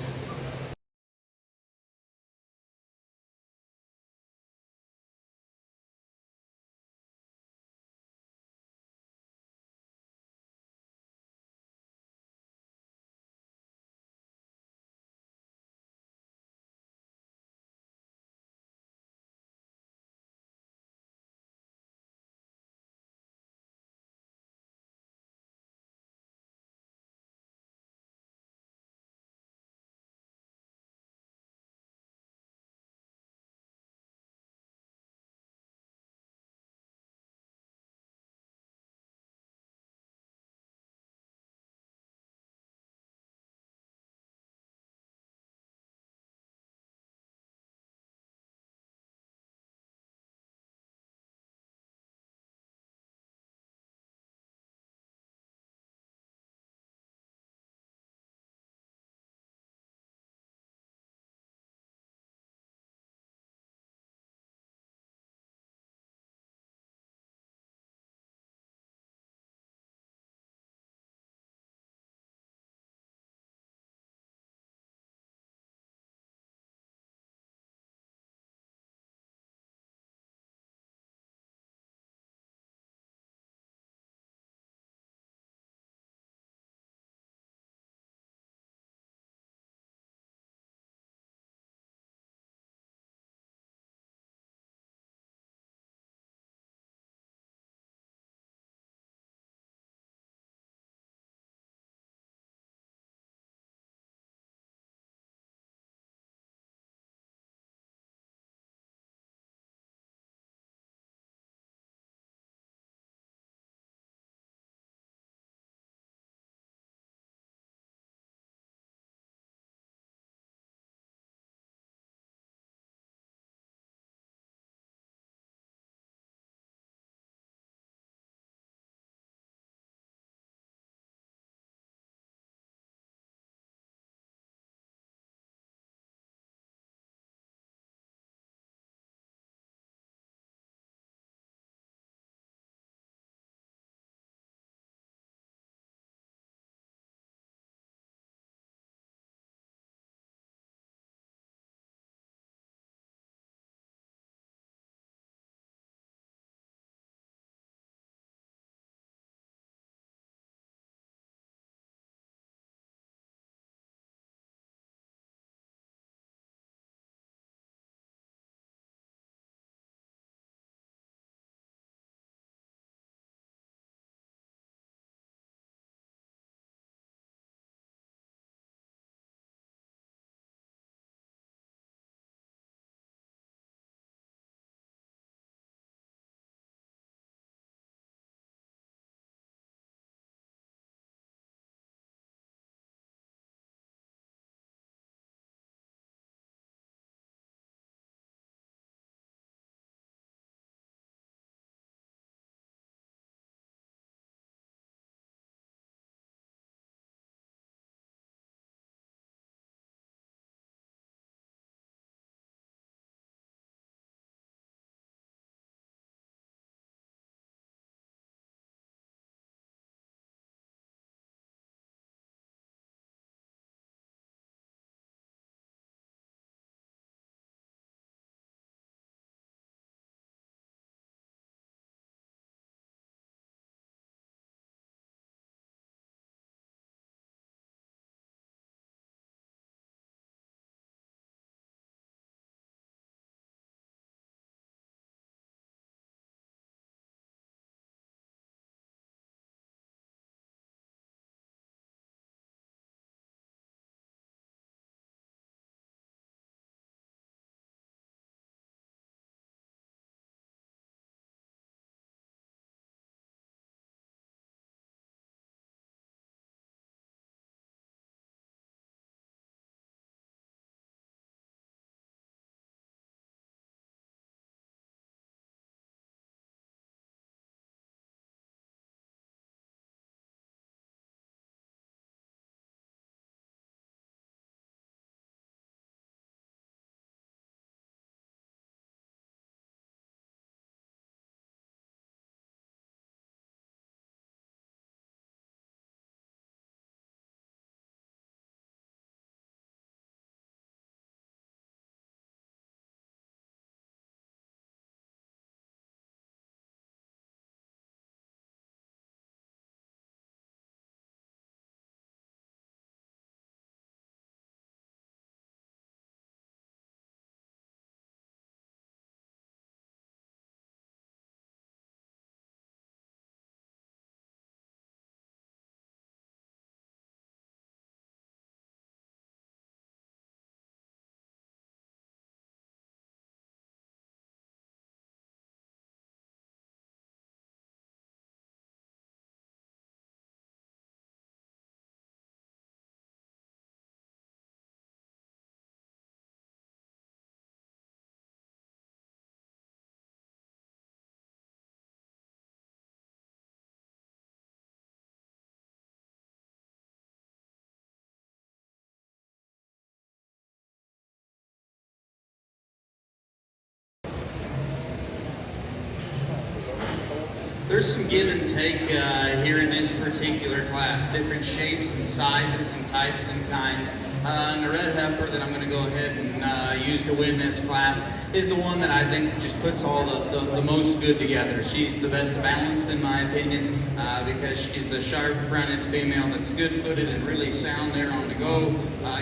There's some give and take here in this particular class, different shapes and sizes and types and kinds. And the red heifer that I'm going to go ahead and use to win this class is the one that I think just puts all the most good together. She's the best balanced in my opinion because she's the sharp-fronted female that's good-footed and really sound there on the go.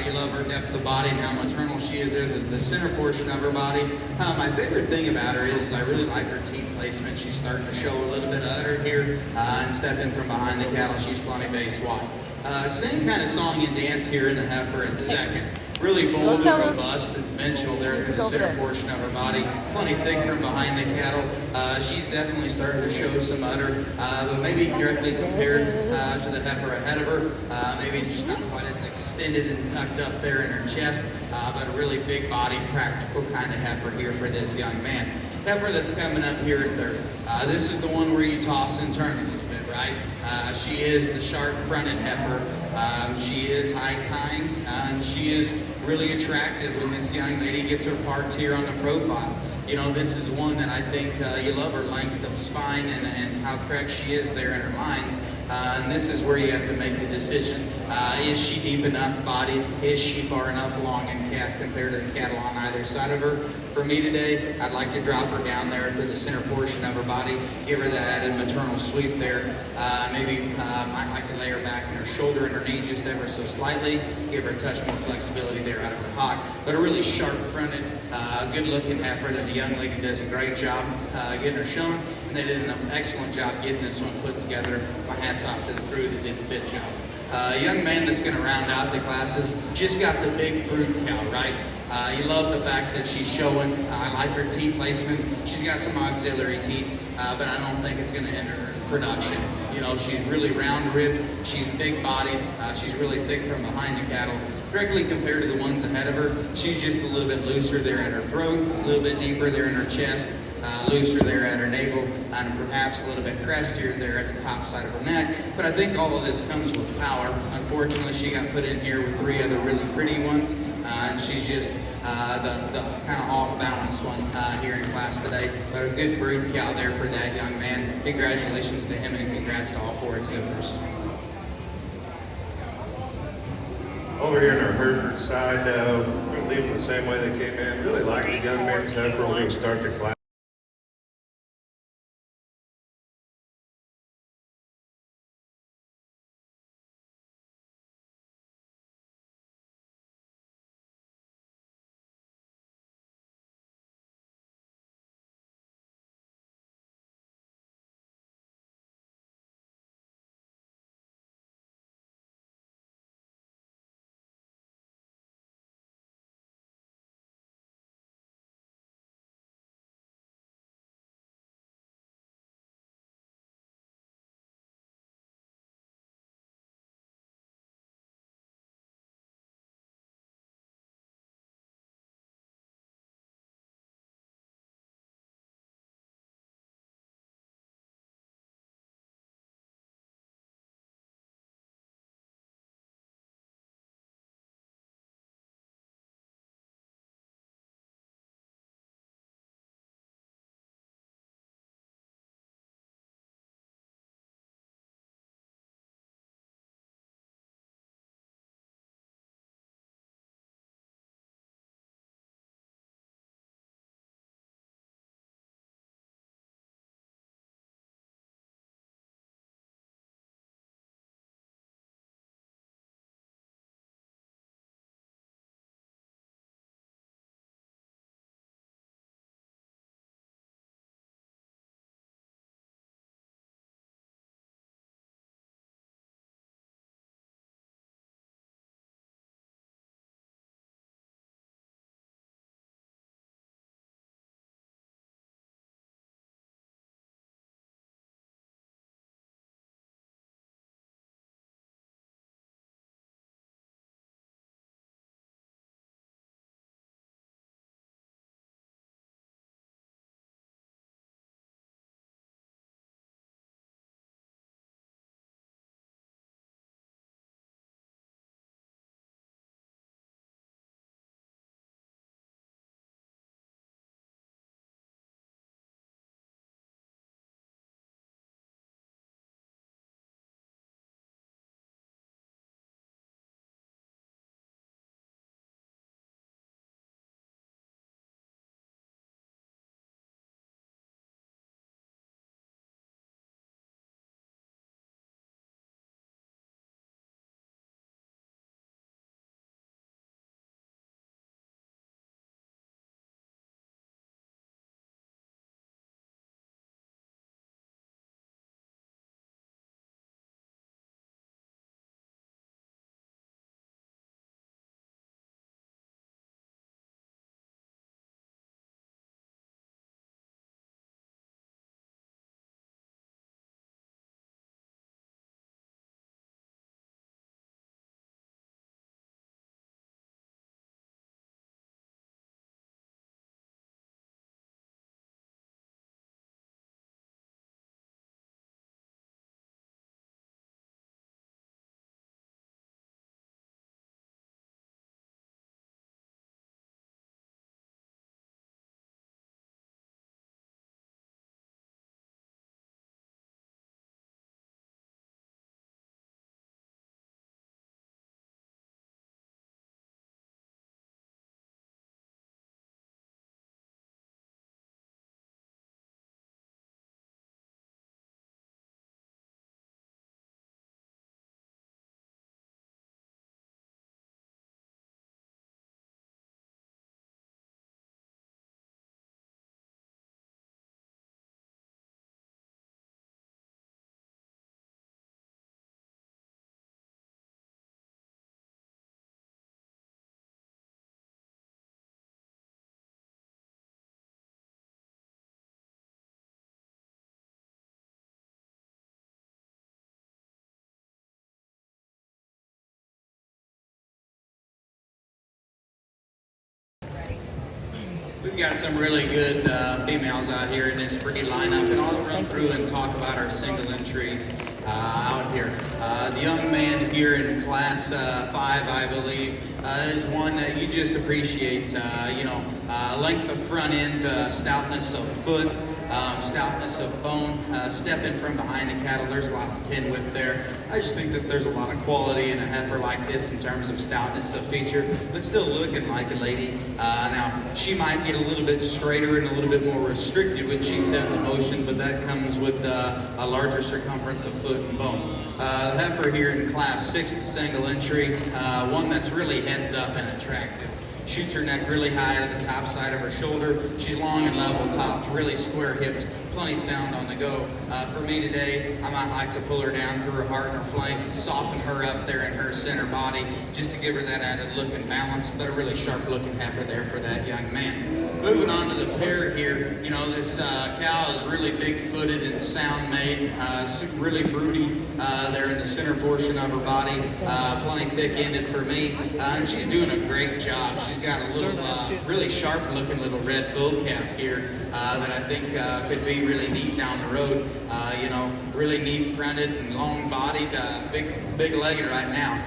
You love her depth of body and how maternal she is there, the center portion of her body. My favorite thing about her is I really like her teeth placement. She's starting to show a little bit of udder here and stepping from behind the cattle. She's plenty base wide. Same kind of song and dance here in the heifer in second. Really bold and robust and dimensional there in the center portion of her body. Plenty thick from behind the cattle. She's definitely starting to show some udder, but maybe directly compared to the heifer ahead of her. Maybe just not quite as extended and tucked up there in her chest, but a really big body, practical kind of heifer here for this young man. Heifer that's coming up here in third. This is the one where you toss and turn a little bit, right? She is the sharp-fronted heifer. She is high-tying, and she is really attractive when this young lady gets her parts here on the profile. You know, this is one that I think you love her length of spine and how correct she is there in her lines. And this is where you have to make the decision. Is she deep enough bodied? Is she far enough along in calf compared to the cattle on either side of her? For me today, I'd like to drop her down there to the center portion of her body, give her that added maternal sweep there. Maybe I'd like to lay her back in her shoulder and her knee just ever so slightly, give her a touch more flexibility there out of her hock. But a really sharp-fronted, good-looking heifer that the young lady does a great job getting her shown. And they did an excellent job getting this one put together. My hat's off to the crew that did a fit job. A young man that's going to round out the classes just got the big brood cow, right? You love the fact that she's showing. I like her teat placement. She's got some auxiliary teats, but I don't think it's going to hinder her production. You know, she's really round-ribbed. She's big-bodied. She's really thick from behind the cattle. Directly compared to the ones ahead of her, she's just a little bit looser there at her throat, a little bit deeper there in her chest. Looser there at her navel, and perhaps a little bit crestier there at the top side of her neck. But I think all of this comes with power. Unfortunately, she got put in here with three other really pretty ones, and she's just the kind of off-balance one here in class today. But a good brood cow there for that young man. Congratulations to him, and congrats to all four exhibitors. Over here on our Hereford side, we're going to leave them the same way they came in. Really like the young man's heifer. We're going to start the class. got some really good females out here in this breed lineup, and I'll run through and talk about our single entries out here. The young man here in class 5, I believe, is one that you just appreciate. Length of front end, stoutness of foot, stoutness of bone, stepping from behind the cattle. There's a lot of pin width there. I just think that there's a lot of quality in a heifer like this in terms of stoutness of feature, but still looking like a lady. Now, she might get a little bit straighter and a little bit more restricted when she's set in motion, but that comes with a larger circumference of foot and bone. The heifer here in class 6, the single entry, one that's really heads up and attractive. Shoots her neck really high to the top side of her shoulder. She's long and level topped, really square hipped, plenty sound on the go. For me today, I might like to pull her down through her heart and her flank, soften her up there in her center body, just to give her that added look and balance, but a really sharp looking heifer there for that young man. Moving on to the pair here, this cow is really big footed and sound made, really broody there in the center portion of her body, plenty thick ended for me, and she's doing a great job. She's got a little, really sharp looking little red bull calf here that I think could be really neat down the road. Really neat fronted and long bodied, big legged right now.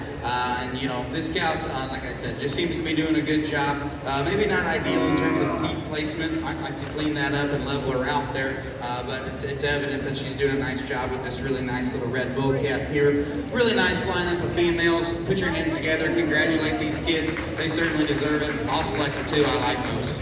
This cow, like I said, just seems to be doing a good job. Maybe not ideal in terms of teeth placement. I'd like to clean that up and level her out there, but it's evident that she's doing a nice job with this really nice little red bull calf here. Really nice lineup of females. Put your hands together, congratulate these kids. They certainly deserve it. I'll select the two I like most.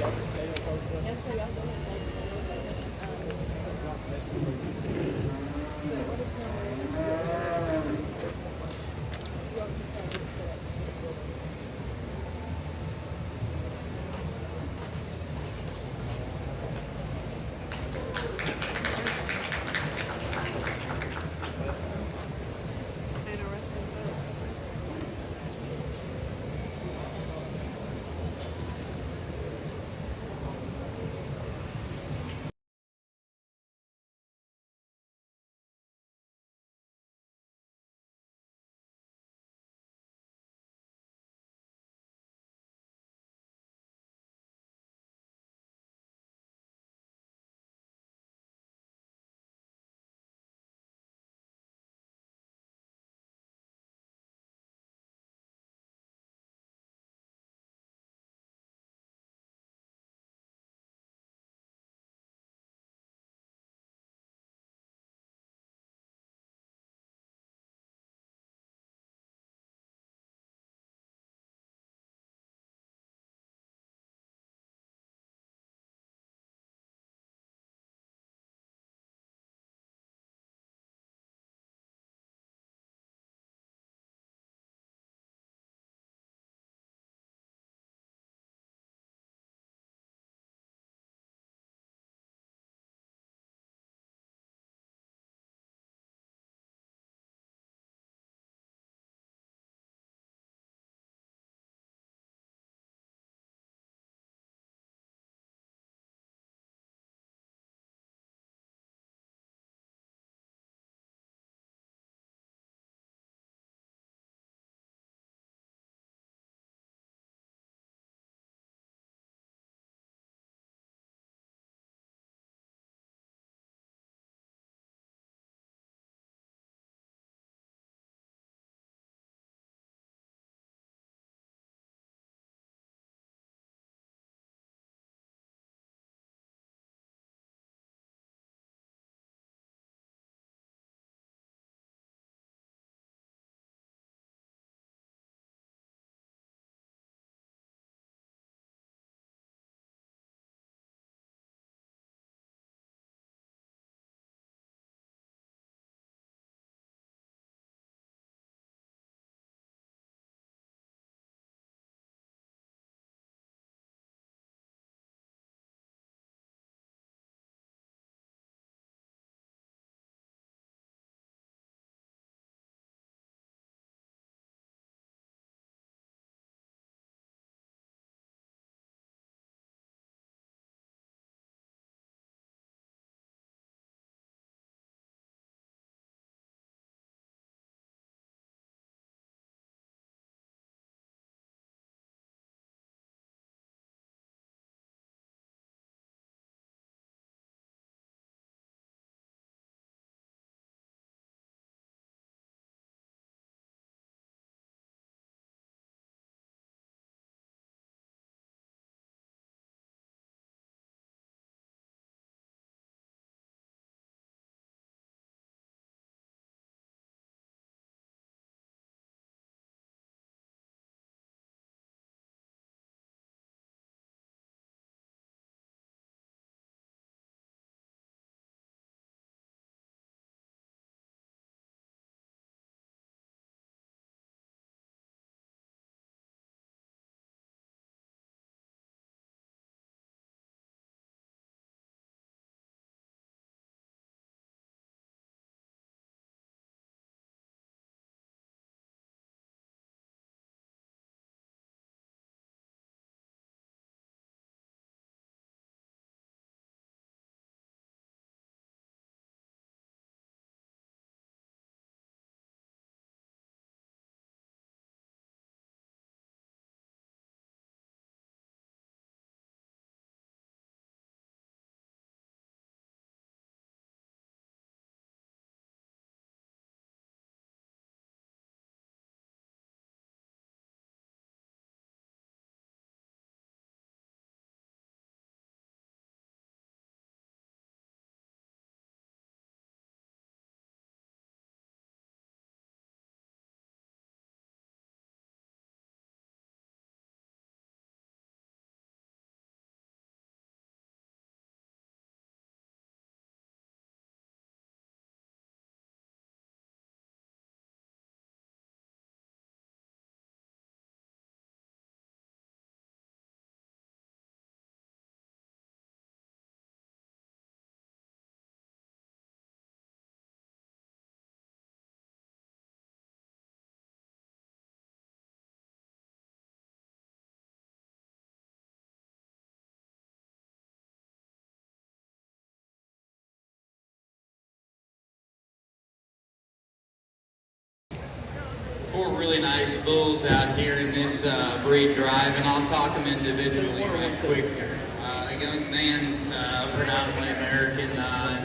four really nice bulls out here in this breed drive, and I'll talk them individually right quick here. A young man's predominantly American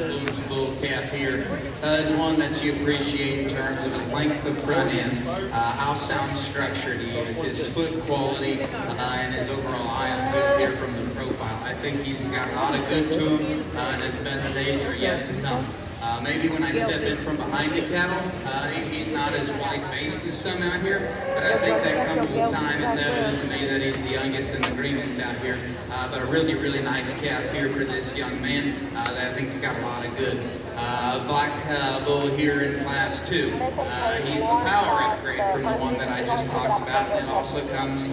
influence bull calf here is one that you appreciate in terms of his length of front end, how sound structured he is, his foot quality, and his overall eye on foot here from the profile. I think he's got a lot of good to him, and his best days are yet to come. Maybe when I step in from behind the cattle, he's not as wide-based as some out here, but I think that comes with time. It's evident to me that he's the youngest and the greenest out here. But a really, really nice calf here for this young man that I think's got a lot of good. Black bull here in class 2. He's the power upgrade from the one that I just talked about, and it also comes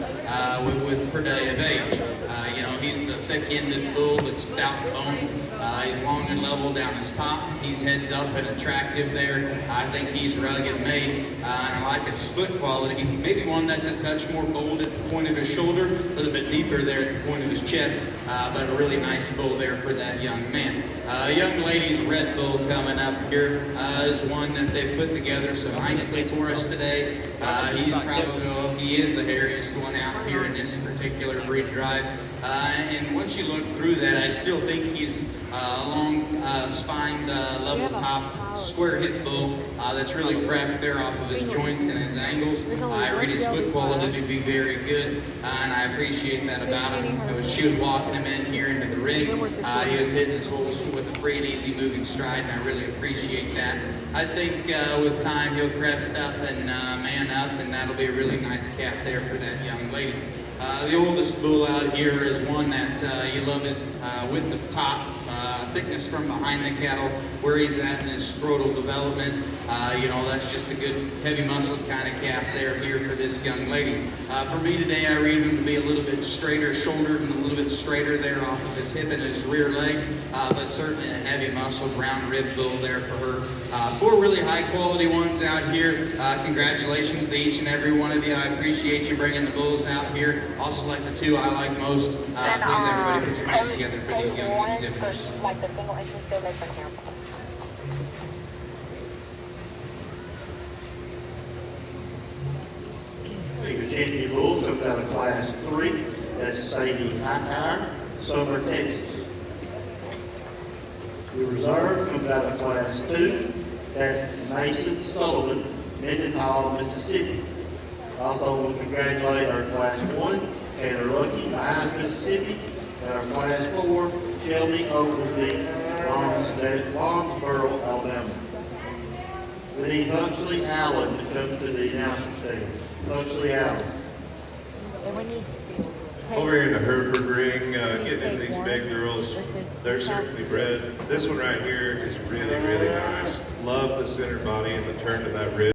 with per day of age. He's the thick-ended bull that's stout boned. He's long and level down his top. He's heads up and attractive there. I think he's rugged made, and I like his foot quality. Maybe one that's a touch more bold at the point of his shoulder, a little bit deeper there at the point of his chest, but a really nice bull there for that young man. Young lady's red bull coming up here is one that they've put together so nicely for us today. He is the hairiest one out here in this particular breed drive. And once you look through that, I still think he's a long spined, level top, square hip bull that's really cracked there off of his joints and his angles. I read his foot quality to be very good, and I appreciate that about him. She was walking him in here into the ring. He was hitting his holes with a free and easy moving stride, and I really appreciate that. I think with time he'll crest up and man up, and that'll be a really nice calf there for that young lady. The oldest bull out here is one that you love his width of top, thickness from behind the cattle, where he's at in his scrotal development. That's just a good heavy muscled kind of calf there here for this young lady. For me today, I read him to be a little bit straighter shouldered and a little bit straighter there off of his hip and his rear leg, but certainly a heavy muscled round rib bull there for her. Four really high quality ones out here. Congratulations to each and every one of you. I appreciate you bringing the bulls out here. I'll select the two I like most. Please everybody put your hands together for these young exhibitors. Like the single entry still like for example. The champion bull comes out of class 3. That's Sadie Heifer, Summer, Texas. The reserve comes out of class 2. That's Mason Sullivan, Mendenhall, Mississippi. Also want to congratulate our class 1, Taylor Lucky, Mines, Mississippi, and our class 4, Shelby Oglesby, Lawnsboro, Alabama. We need Huxley Allen to come to the announcer stand. Huxley Allen. And when you Over here in the Hereford ring, getting into these big girls, they're certainly bred. This one right here is really, really nice. Love the center body and the turn to that rib.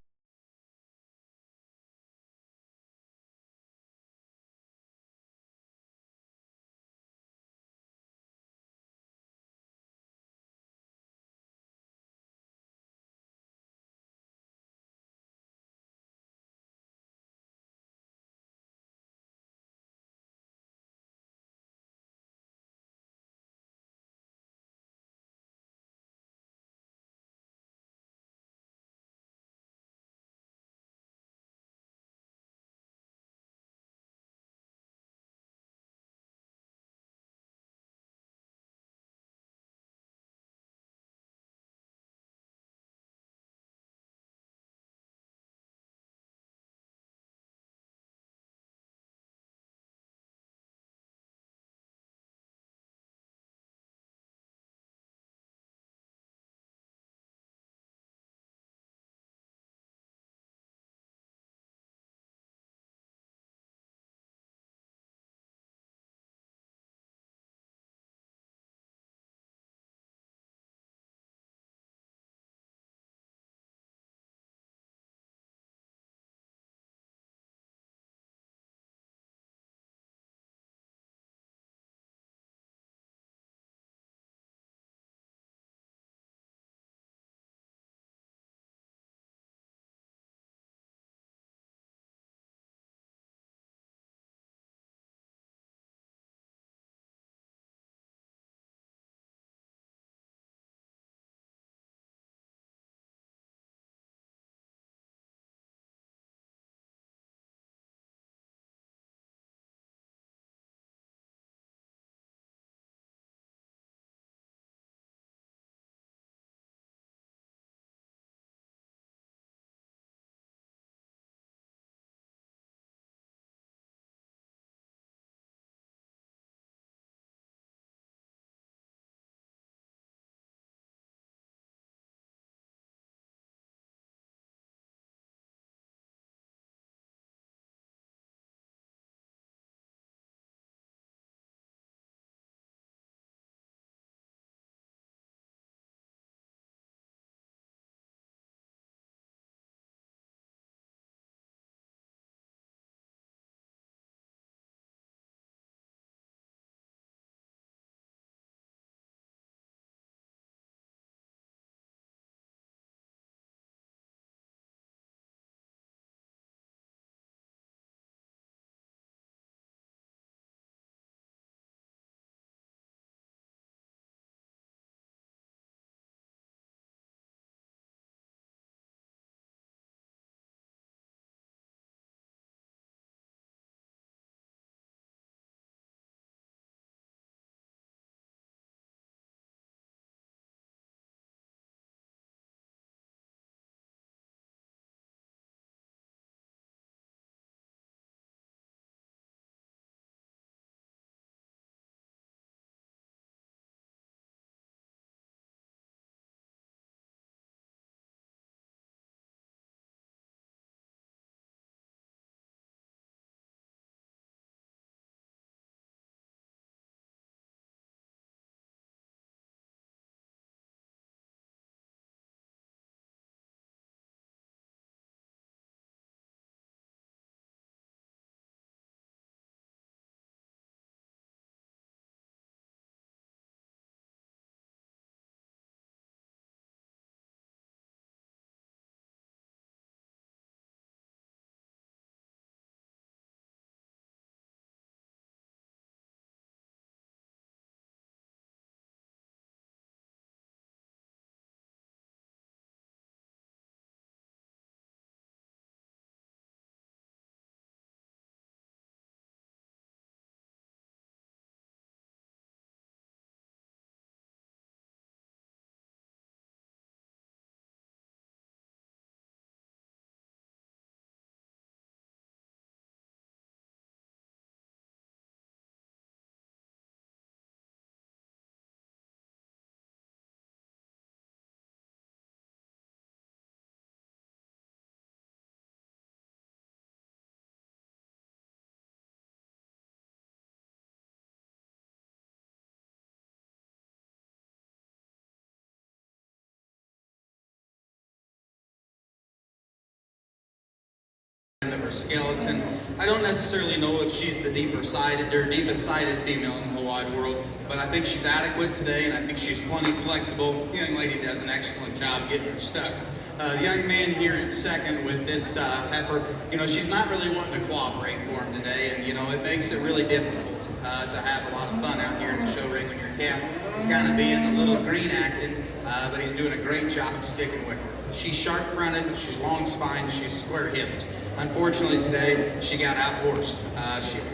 her skeleton. I don't necessarily know if she's the deepest sided female in the whole wide world, but I think she's adequate today, and I think she's plenty flexible. The young lady does an excellent job getting her stuck. The young man here in second with this heifer, she's not really wanting to cooperate for him today, and it makes it really difficult to have a lot of fun out here in the show ring when your calf is kind of being a little green acting, but he's doing a great job sticking with her. She's sharp-fronted, she's long-spined, she's square-hipped. Unfortunately today, she got out-horsed.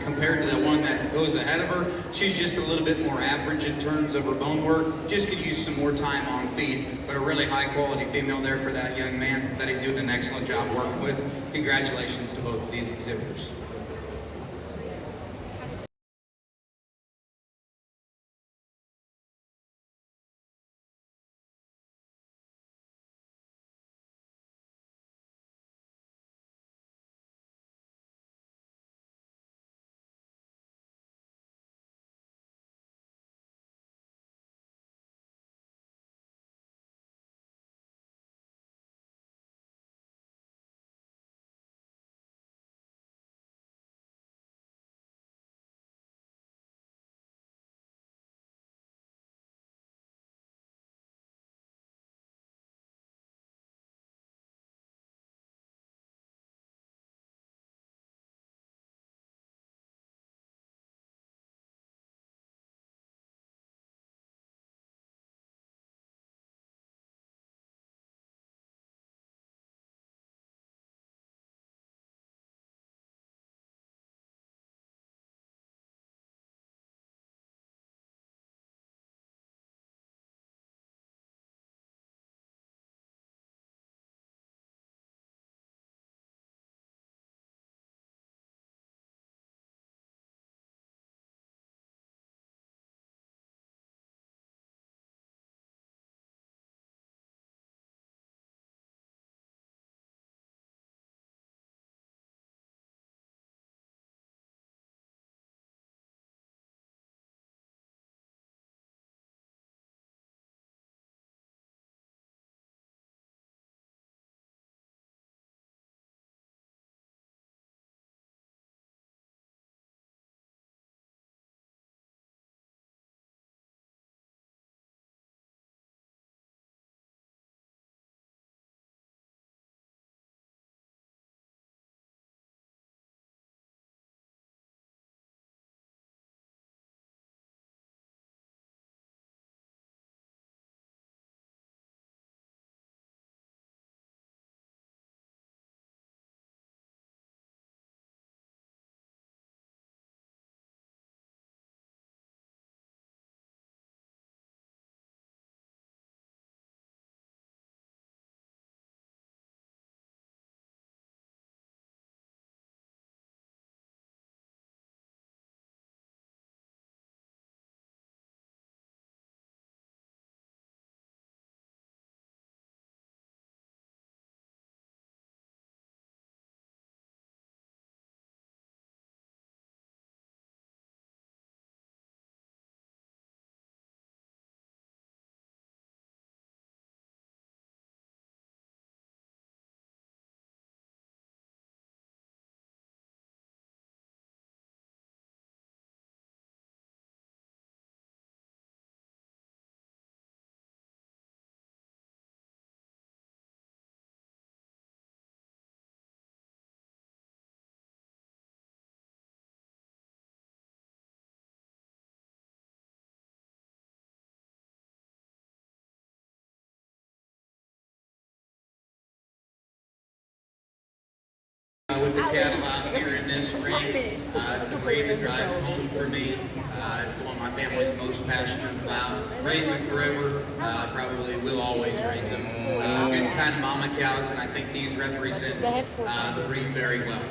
Compared to the one that goes ahead of her, she's just a little bit more average in terms of her bone work. Just could use some more time on feed, but a really high-quality female there for that young man that he's doing an excellent job working with. Congratulations to both of these exhibitors. With the cattle out here in this ring, it's a breed that drives home for me. It's the one my family's most passionate about. Raised them forever, probably will always raise them. Good kind of mama cows, and I think these represent the breed very well.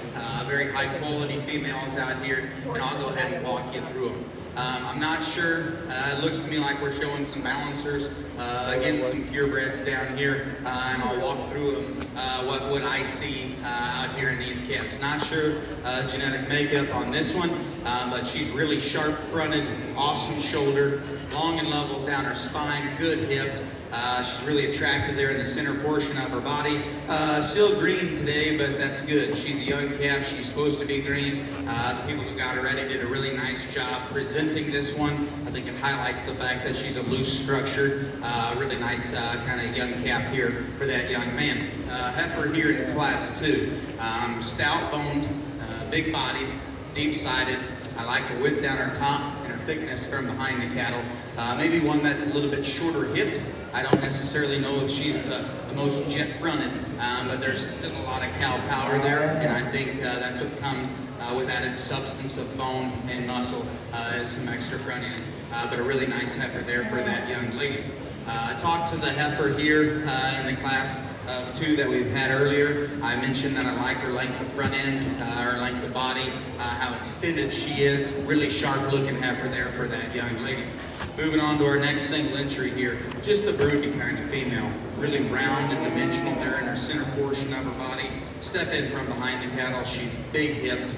Very high quality females out here, and I'll go ahead and walk you through them. I'm not sure, it looks to me like we're showing some balancers against some purebreds down here, and I'll walk through them, what I see out here in these calves. Not sure genetic makeup on this one, but she's really sharp fronted, awesome shoulder, long and level down her spine, good hipped, She's really attractive there in the center portion of her body. Still green today, but that's good. She's a young calf. She's supposed to be green. The people who got her ready did a really nice job presenting this one. I think it highlights the fact that she's a loose structured, really nice kind of young calf here for that young man. Heifer here in class 2. Stout boned, big bodied, deep sided. I like her width down her top and her thickness from behind the cattle. Maybe one that's a little bit shorter hipped. I don't necessarily know if she's the most jet fronted, but there's still a lot of cow power there, and I think that's what comes with added substance of bone and muscle, is some extra front end. But a really nice heifer there for that young lady. I talked to the heifer here in the class of 2 that we've had earlier. I mentioned that I like her length of front end, her length of body, how extended she is. Really sharp looking heifer there for that young lady. Moving on to our next single entry here, just the broody kind of female. Really round and dimensional there in her center portion of her body. Step in from behind the cattle, she's big hipped.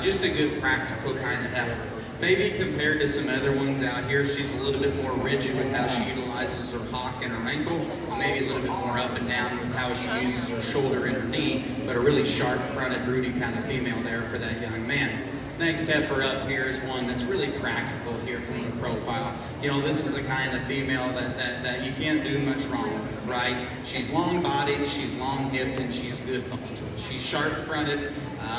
Just a good practical kind of heifer. Maybe compared to some other ones out here, she's a little bit more rigid with how she utilizes her hock and her ankle, maybe a little bit more up and down with how she uses her shoulder and her knee, but a really sharp fronted, broody kind of female there for that young man. Next heifer up here is one that's really practical here from the profile. You know, this is the kind of female that you can't do much wrong with, right? She's long-bodied, she's long-hipped, and she's good-boned. She's sharp-fronted.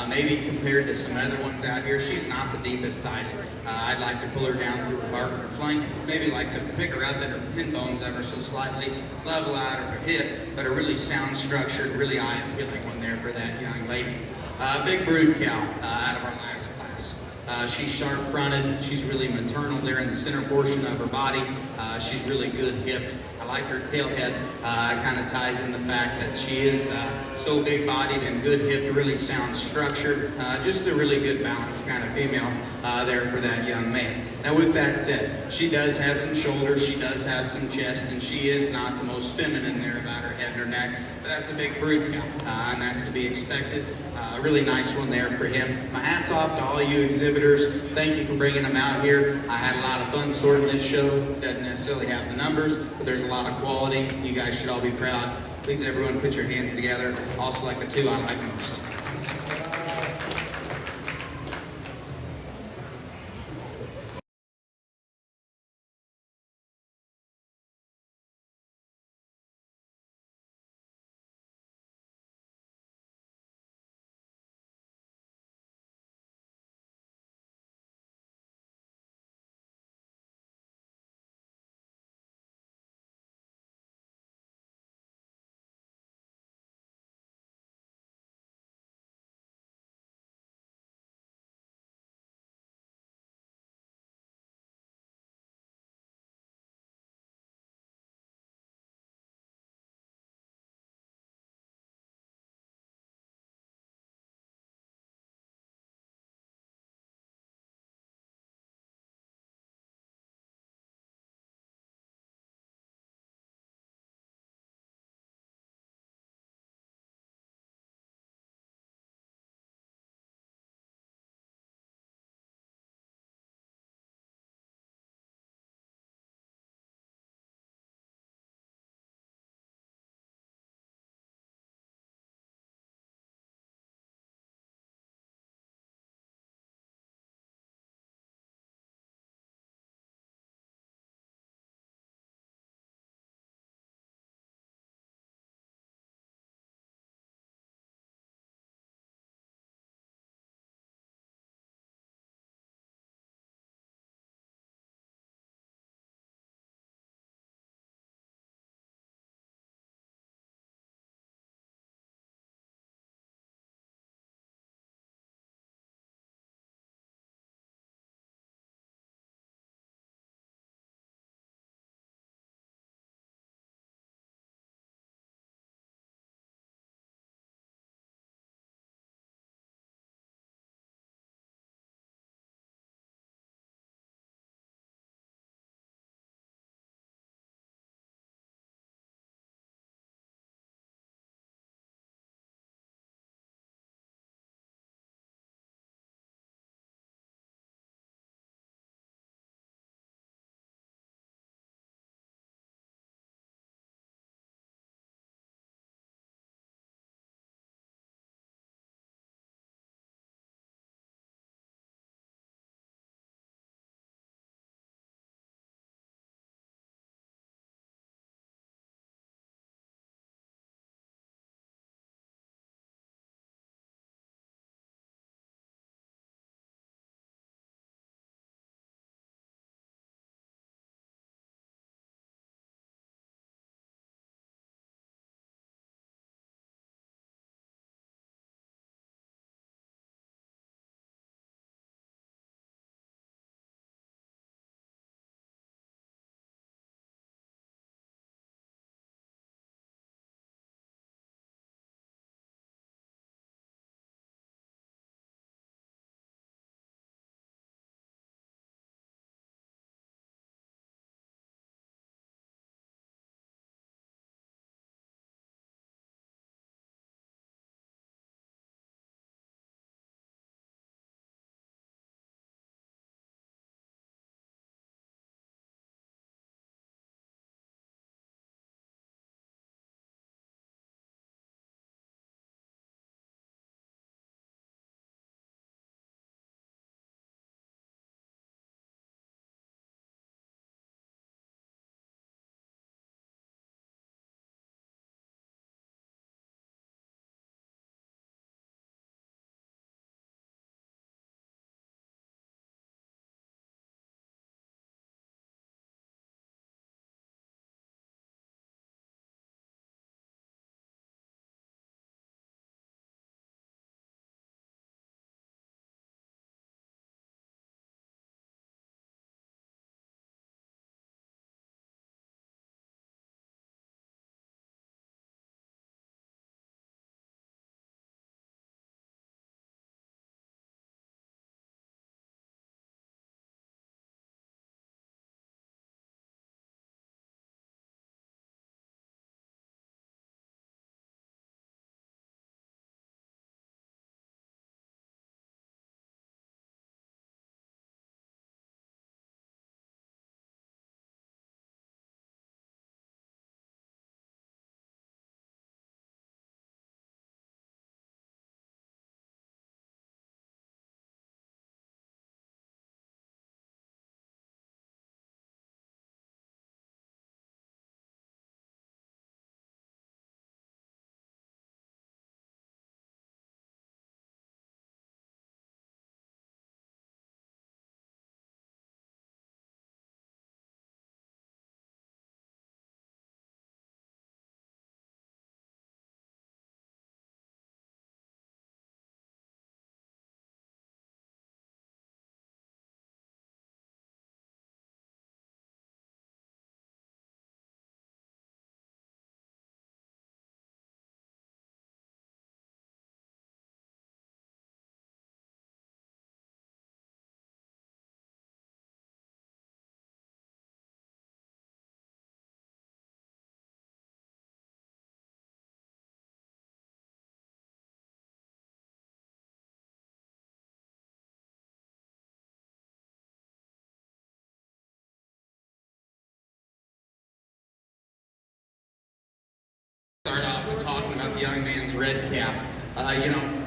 Maybe compared to some other ones out here, she's not the deepest type. I'd like to pull her down through her heart and her flank. Maybe like to pick her up in her pin bones ever so slightly, level out of her hip, but a really sound structured, really eye-appealing one there for that young lady. Big brood cow out of our last class. She's sharp-fronted. She's really maternal there in the center portion of her body. She's really good hipped. I like her tail head. Kind of ties in the fact that she is so big-bodied and good hipped, really sound structured. Just a really good balanced kind of female there for that young man. Now with that said, she does have some shoulders, she does have some chest, and she is not the most feminine there about her head and her neck. But that's a big brood cow, and that's to be expected. A really nice one there for him. My hat's off to all you exhibitors. Thank you for bringing them out here. I had a lot of fun sorting this show. Doesn't necessarily have the numbers, but there's a lot of quality. You guys should all be proud. Please, everyone, put your hands together. I'll select the 2 I like most. about the young man's red calf.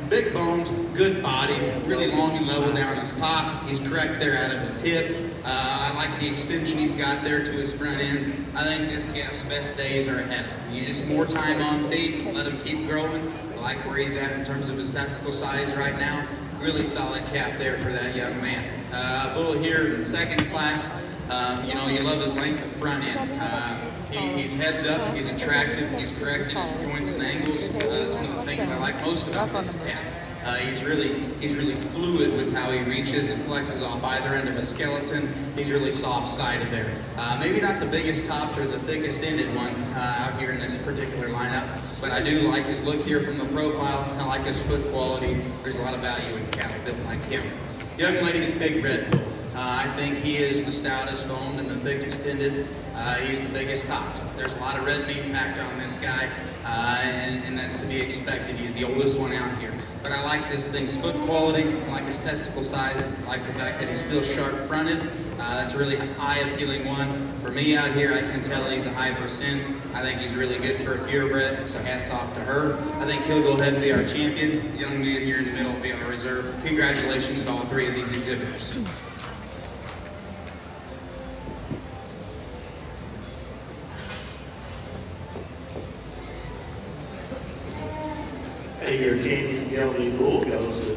Big bones, good body, really long and level down his top. He's correct there out of his hip. I like the extension he's got there to his front end. I think this calf's best days are ahead of him. You just more time on feed, let him keep growing. I like where he's at in terms of his testicle size right now. Really solid calf there for that young man. Bull here in second class. You love his length of front end. He's heads up, he's attractive, he's correct in his joints and angles. That's one of the things I like most about this calf. He's really fluid with how he reaches and flexes off either end of a skeleton. He's really soft-sided there. Maybe not the biggest topped or the thickest ended one out here in this particular lineup, but I do like his look here from the profile. I like his foot quality. There's a lot of value in cattle built like him. Young lady's Big Red Bull. I think he is the stoutest boned and the thickest ended. He's the biggest topped. There's a lot of red meat packed on this guy, and that's to be expected. He's the oldest one out here. But I like this thing's foot quality. I like his testicle size. I like the fact that he's still sharp fronted. That's a really eye appealing one. For me out here, I can tell he's a Heifer. I think he's really good for a purebred, so hats off to her. I think he'll go ahead and be our champion. Young man here in the middle will be on a reserve. Congratulations to all three of these exhibitors. Your champion gelding bull goes to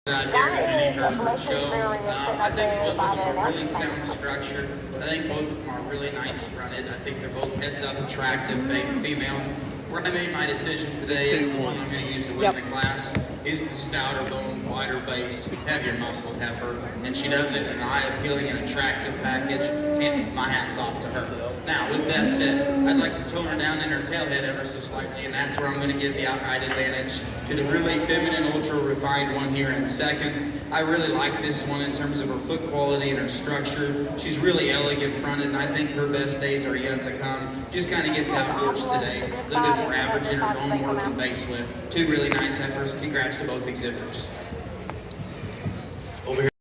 out here at the Heifer show. I think both of them are really sound structured. I think both of them are really nice fronted. I think they're both heads up attractive females. Where I made my decision today is the one I'm going to use to win the class is the stouter bone, wider based, heavier muscle heifer. And she does it in an eye appealing and attractive package, and my hat's off to her. Now, with that said, I'd like to tone her down in her tailhead ever so slightly, and that's where I'm going to give the outright advantage to the really feminine, ultra-refined one here in second. I really like this one in terms of her foot quality and her structure. She's really elegant fronted, and I think her best days are yet to come. Just kind of gets out of horse today. A little bit more average in her bone work and base width. Two really nice heifers. Congrats to both exhibitors. Over here.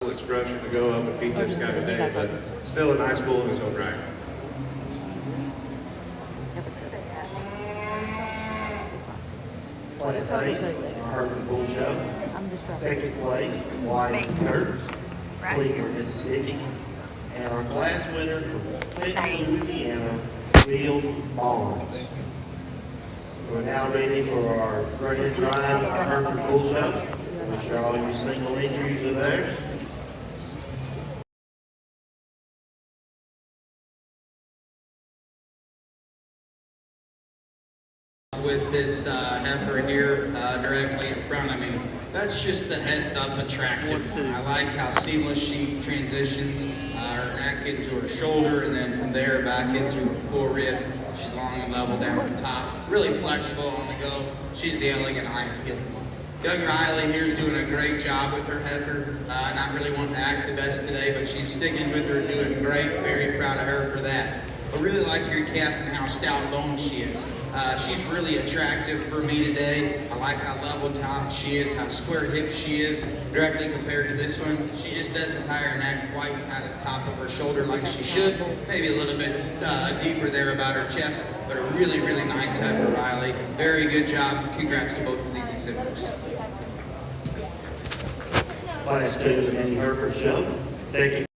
Expression to go up and beat this kind of day, but still a nice bull in his own right. Class 8, Heifer Bull Show. Second place, White Turks, Cleveland, Mississippi. And our class winner from Clinton, Louisiana, Field Bonds. We're now ready for our grand drive at the Heifer Bull Show, which are all your single entries are there. with this heifer here directly in front of me. That's just the heads up attractive. I like how seamless she transitions her neck into her shoulder, and then from there back into her forerib. She's long and level down the top, really flexible on the go. She's the elegant Heifer. Doug Riley here is doing a great job with her heifer. Not really wanting to act the best today, but she's sticking with her, doing great. Very proud of her for that. I really like your calf and how stout boned she is. She's really attractive for me today. I like how level top she is, how square hip she is, directly compared to this one. She just doesn't tie her neck quite at the top of her shoulder like she should. Maybe a little bit deeper there about her chest, but a really, really nice heifer, Riley. Very good job. Congrats to both of these exhibitors. Class 2 of the Mini Hereford Show. Second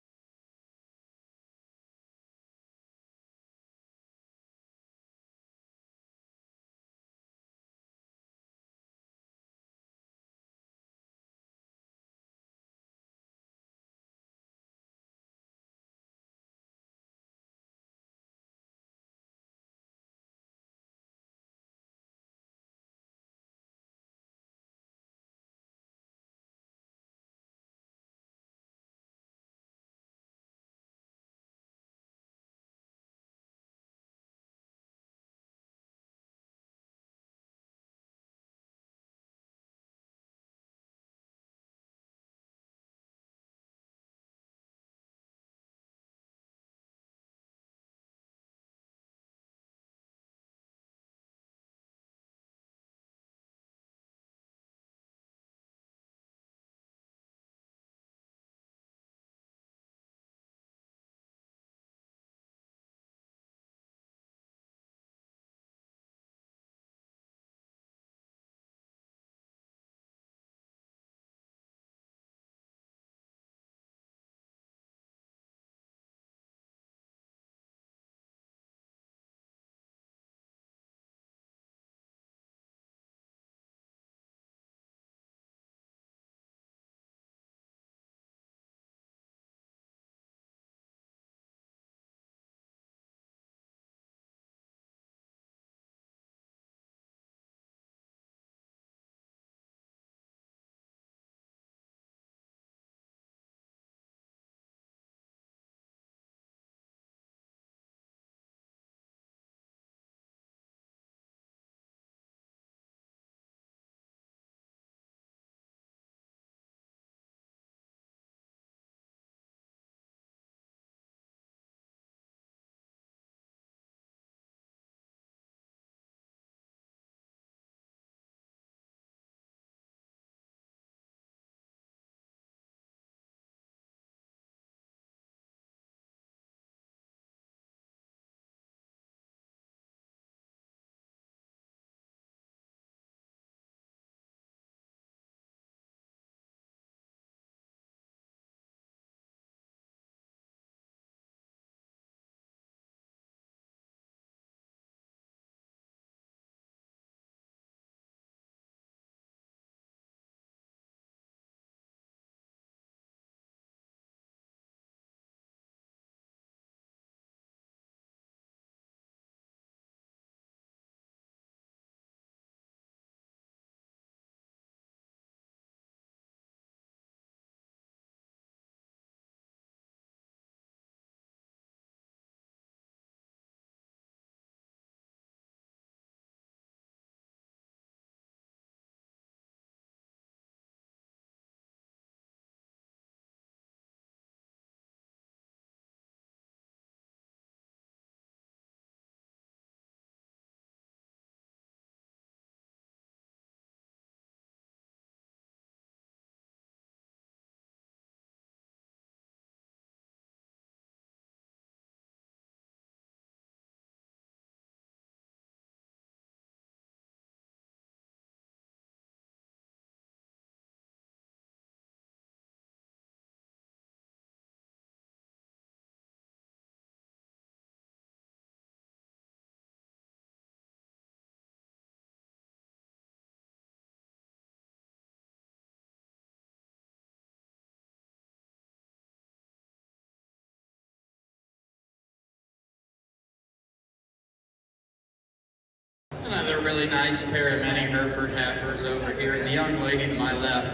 Another really nice pair of mini Hereford heifers over here, and the young lady to my left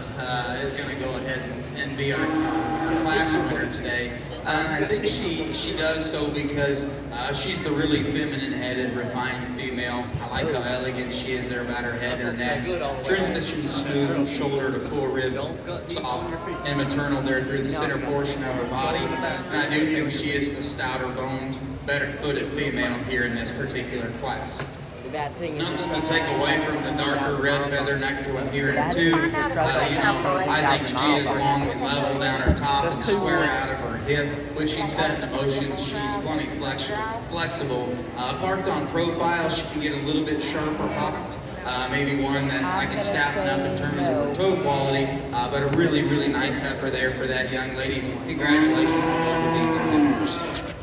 is going to go ahead and be our class winner today. I think she does so because she's the really feminine-headed, refined female. I like how elegant she is there about her head and her neck. Transmission smooth, shoulder to full rib, soft and maternal there through the center portion of her body. And I do think she is the stouter-boned, better-footed female here in this particular class. Nothing to take away from the darker red feather neck to here and two. I think she is long and level down her top and square out of her hip. When she's set in motion, she's plenty flexible. Parked on profile, she can get a little bit sharper hocked. Maybe one that I can staffen up in terms of her toe quality, but a really, really nice heifer there for that young lady. Congratulations on both of these exhibitors.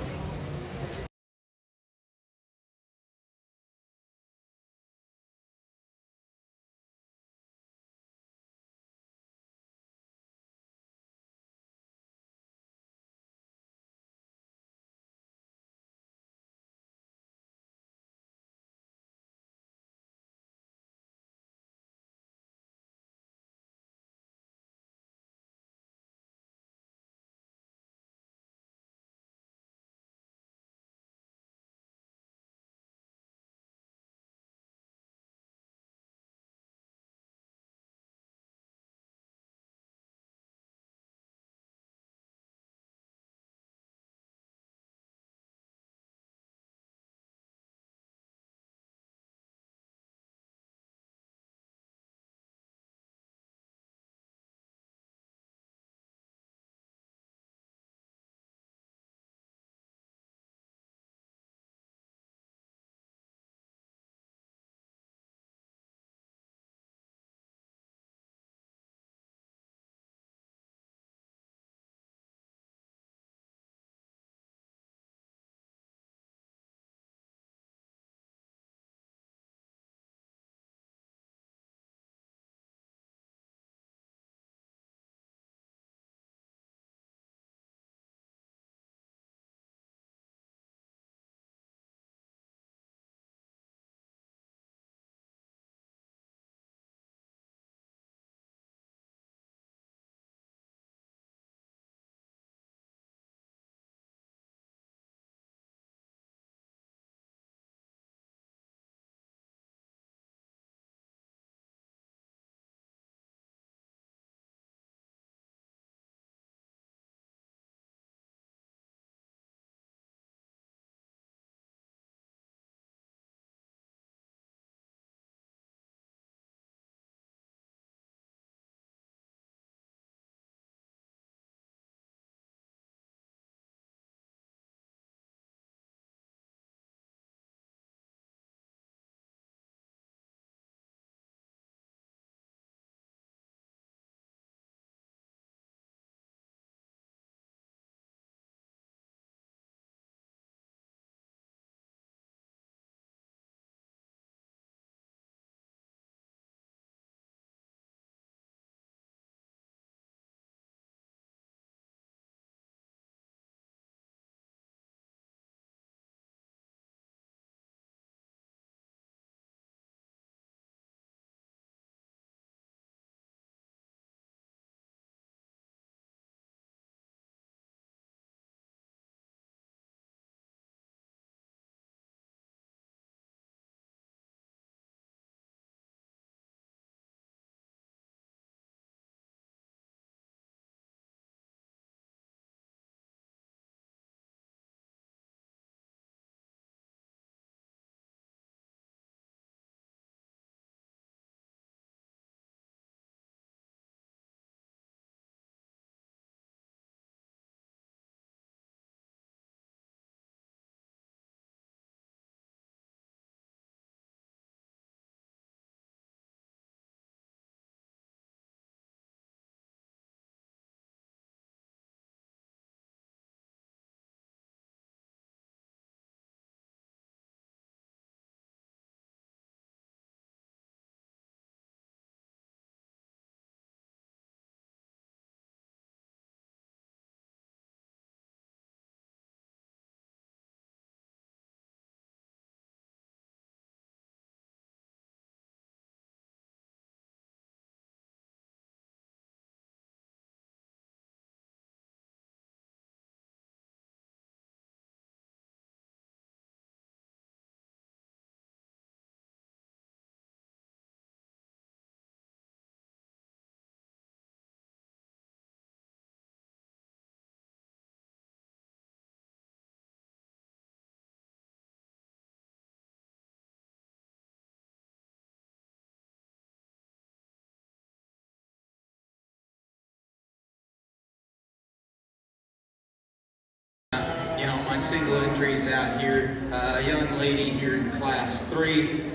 single entries out here. A young lady here in class 3,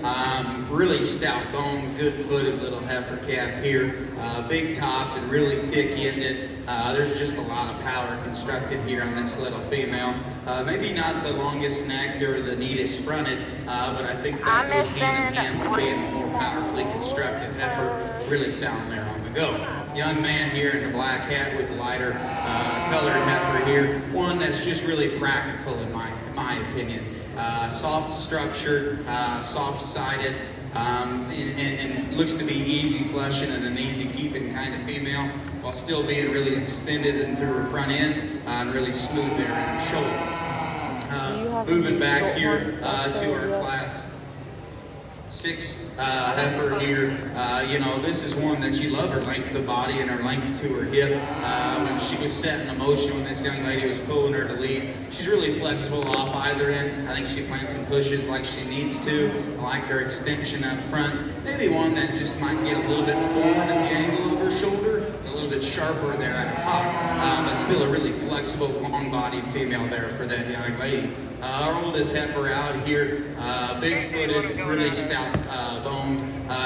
really stout bone, good footed little heifer calf here, big topped and really thick ended. There's just a lot of power constructed here on this little female. Maybe not the longest necked or the neatest fronted, but I think that goes hand in hand with being a more powerfully constructed heifer, really sound there on the go. Young man here in the black hat with lighter colored heifer here, one that's just really practical in my opinion. Soft structured, soft sided, and looks to be easy flushing and an easy keeping kind of female, while still being really extended and through her front end and really smooth there in her shoulder. Moving back here to our class 6 heifer here. You know, this is one that you love her length of the body and her length to her hip. When she was setting the motion, when this young lady was pulling her to lead, she's really flexible off either end. I think she plants and pushes like she needs to. I like her extension up front. Maybe one that just might get a little bit forward at the angle of her shoulder, a little bit sharper there at her hop, but still a really flexible, long-bodied female there for that young lady. Our oldest heifer out here, big-footed, really stout boned.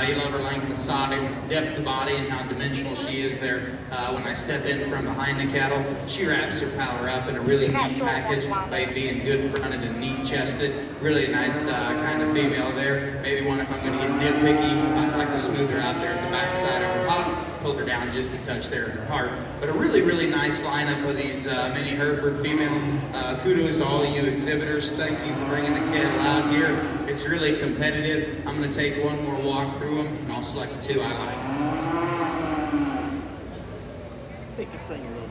You love her length of side, depth of body, and how dimensional she is there. When I step in from behind the cattle, she wraps her power up in a really neat package by being good fronted and neat chested. Really nice kind of female there. Maybe one, if I'm going to get nitpicky, I'd like to smooth her out there at the backside of her hop, pull her down just a touch there in her heart. But a really, really nice lineup of these mini Hereford females. Kudos to all of you exhibitors. Thank you for bringing the cattle out here. It's really competitive. I'm going to take one more walk through them, and I'll select the 2 I like. Pick your finger a little.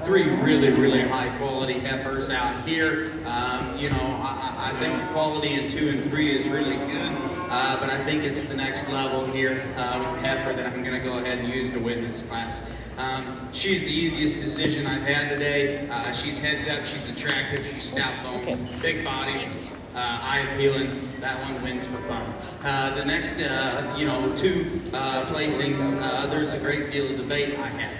three really high quality heifers out here. You know, I think the quality in 2 and 3 is really good, but I think it's the next level here with the heifer that I'm going to go ahead and use to win this class. She's the easiest decision I've had today. She's heads up, she's attractive, she's stout boned, big body, eye appealing. That one wins for fun. The next, you know, 2 placings, there's a great deal of debate I had.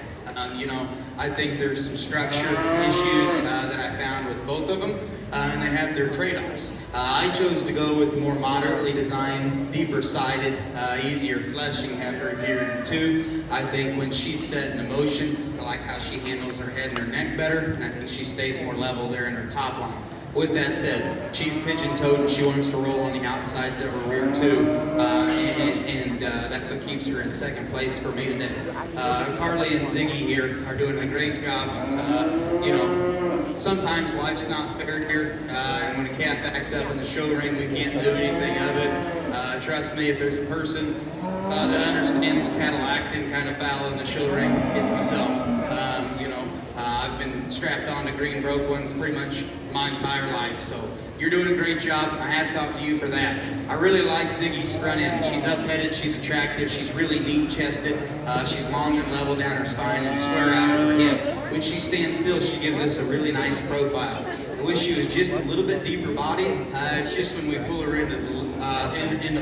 You know, I think there's some structure issues that I found with both of them, and they have their trade-offs. I chose to go with the more moderately designed, deeper-sided, easier fleshing heifer here in 2. I think when she's set in motion, I like how she handles her head and her neck better, and I think she stays more level there in her top line. With that said, she's pigeon-toed and she wants to roll on the outsides of her rear too, and that's what keeps her in second place for me today. Carly and Ziggy here are doing a great job. You know, sometimes life's not fair here, and when a calf acts up in the show ring, we can't do anything of it. Trust me, if there's a person that understands cattle acting kind of foul in the show ring, it's myself. You know, I've been strapped on to green broke ones pretty much my entire life, so you're doing a great job. My hat's off to you for that. I really like Ziggy's front end. She's up-headed, she's attractive, she's really neat-chested, she's long and level down her spine and square out of her hip. When she stands still, she gives us a really nice profile. I wish she was just a little bit deeper body. It's just when we pull her into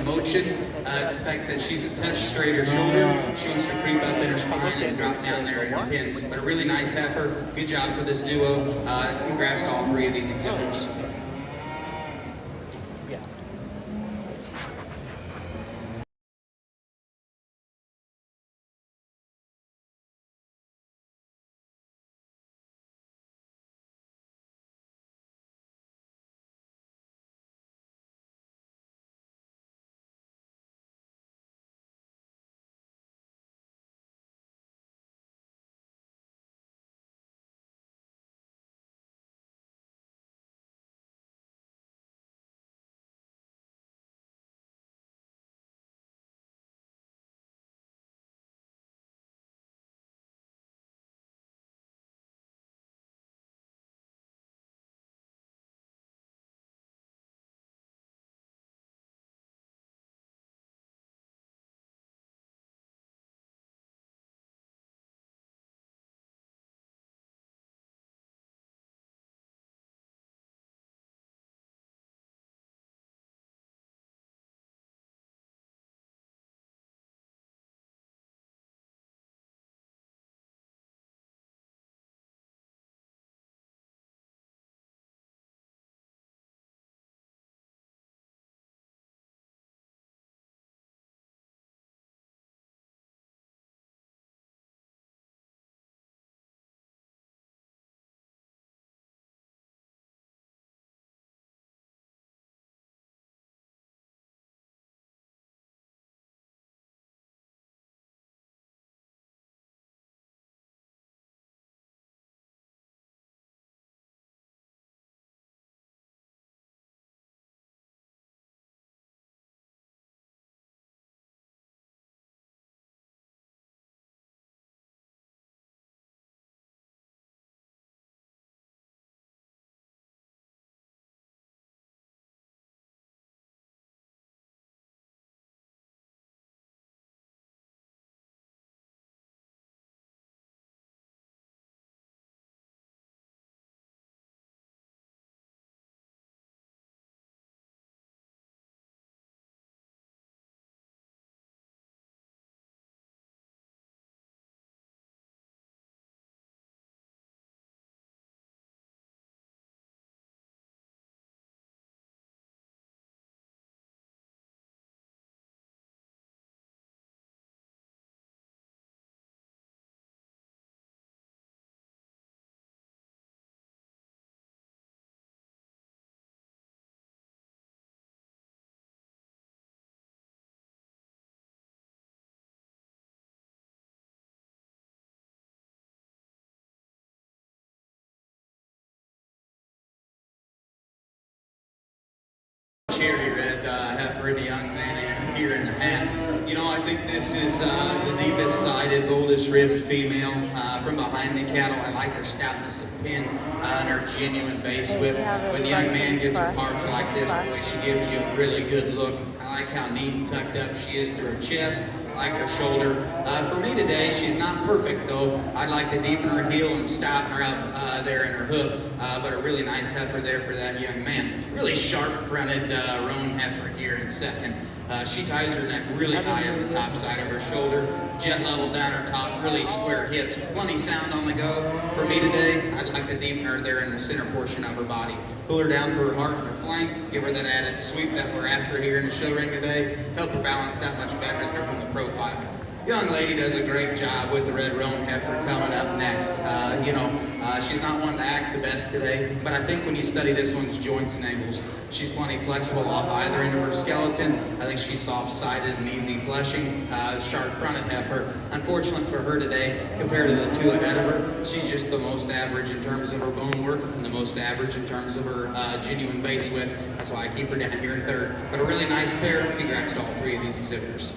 motion, it's the fact that she's a touch straighter shoulder. She wants to creep up in her spine and drop down there in her pins. But a really nice heifer. Good job for this duo. Congrats to all 3 of these exhibitors. Cherry red heifer and a young man here in the hat. You know, I think this is the deepest sided, boldest ribbed female from behind the cattle. I like her stoutness of pin and her genuine base whip. When the young man gets her parked like this, boy, she gives you a really good look. I like how neat and tucked up she is through her chest. I like her shoulder. For me today, she's not perfect though. I'd like to deepen her heel and stouten her out there in her hoof, but a really nice heifer there for that young man. Really sharp-fronted roan heifer here in second. She ties her neck really high on the top side of her shoulder, jet level down her top, really square hips, plenty sound on the go. For me today, I'd like to deepen her there in the center portion of her body. Pull her down through her heart and her flank, give her that added sweep that we're after here in the show ring today, help her balance that much better there from the profile. Young lady does a great job with the red roan heifer coming up next. She's not one to act the best today, but I think when you study this one's joints and angles, she's plenty flexible off either end of her skeleton. I think she's soft-sided and easy fleshing, sharp-fronted heifer. Unfortunately for her today, compared to the two ahead of her, she's just the most average in terms of her bone work and the most average in terms of her genuine base width. That's why I keep her down here in third. But a really nice pair. Congrats to all three of these exhibitors.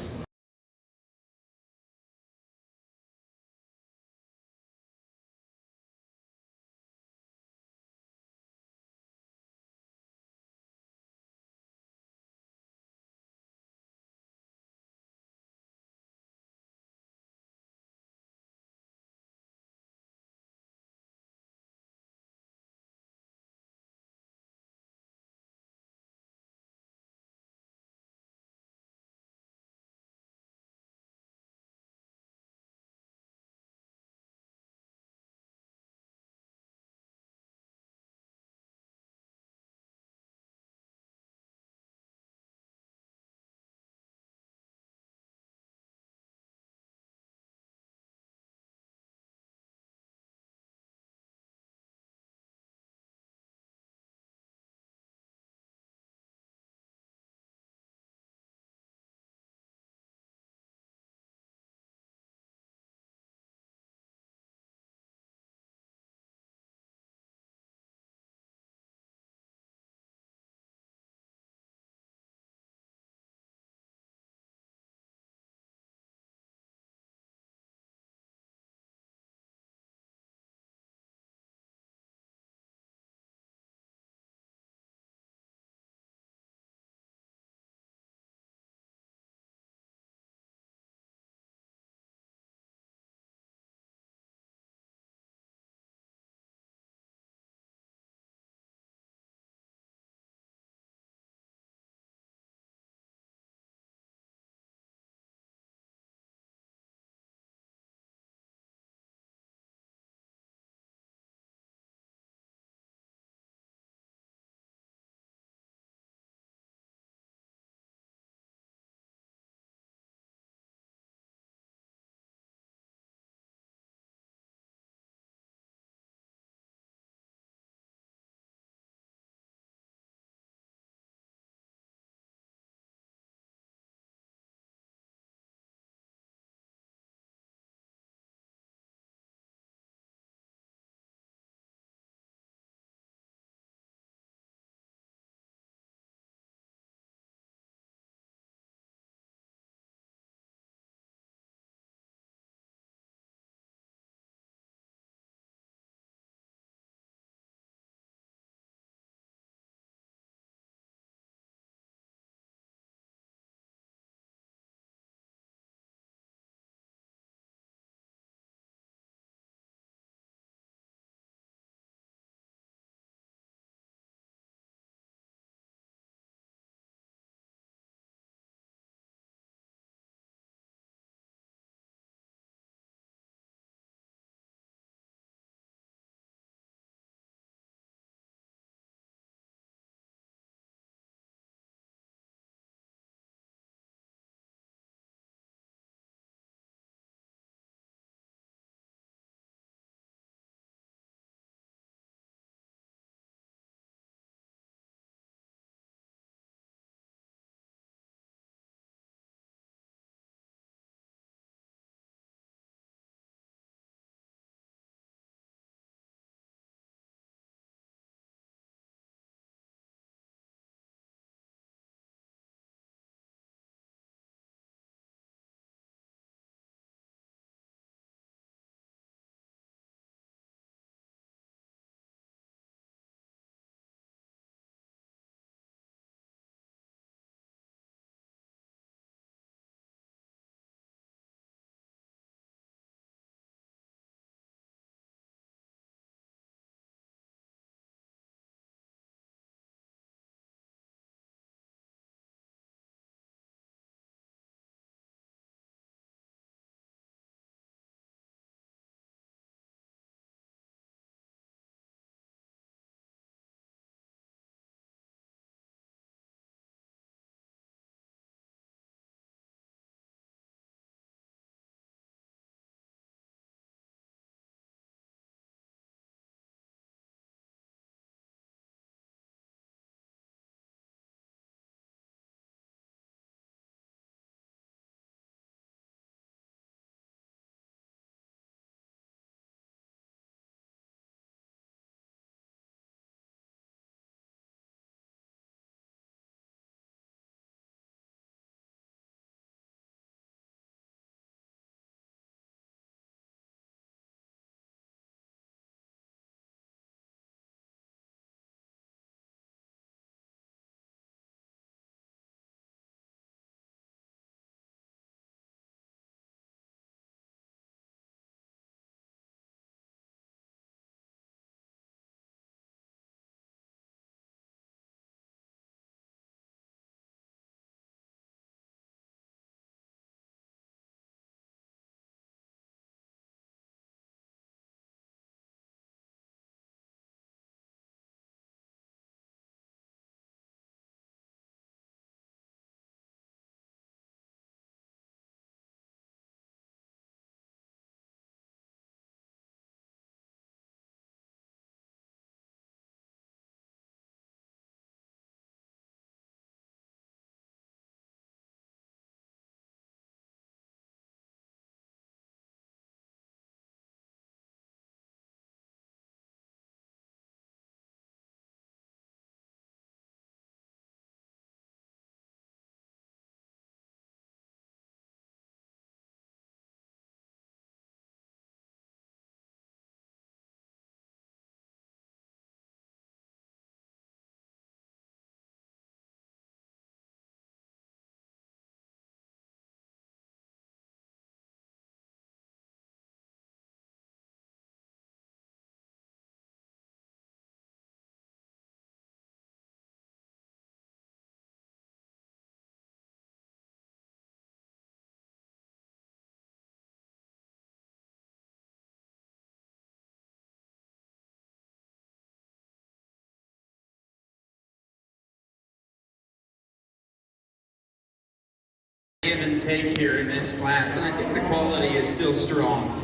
give and take here in this class, and I think the quality is still strong.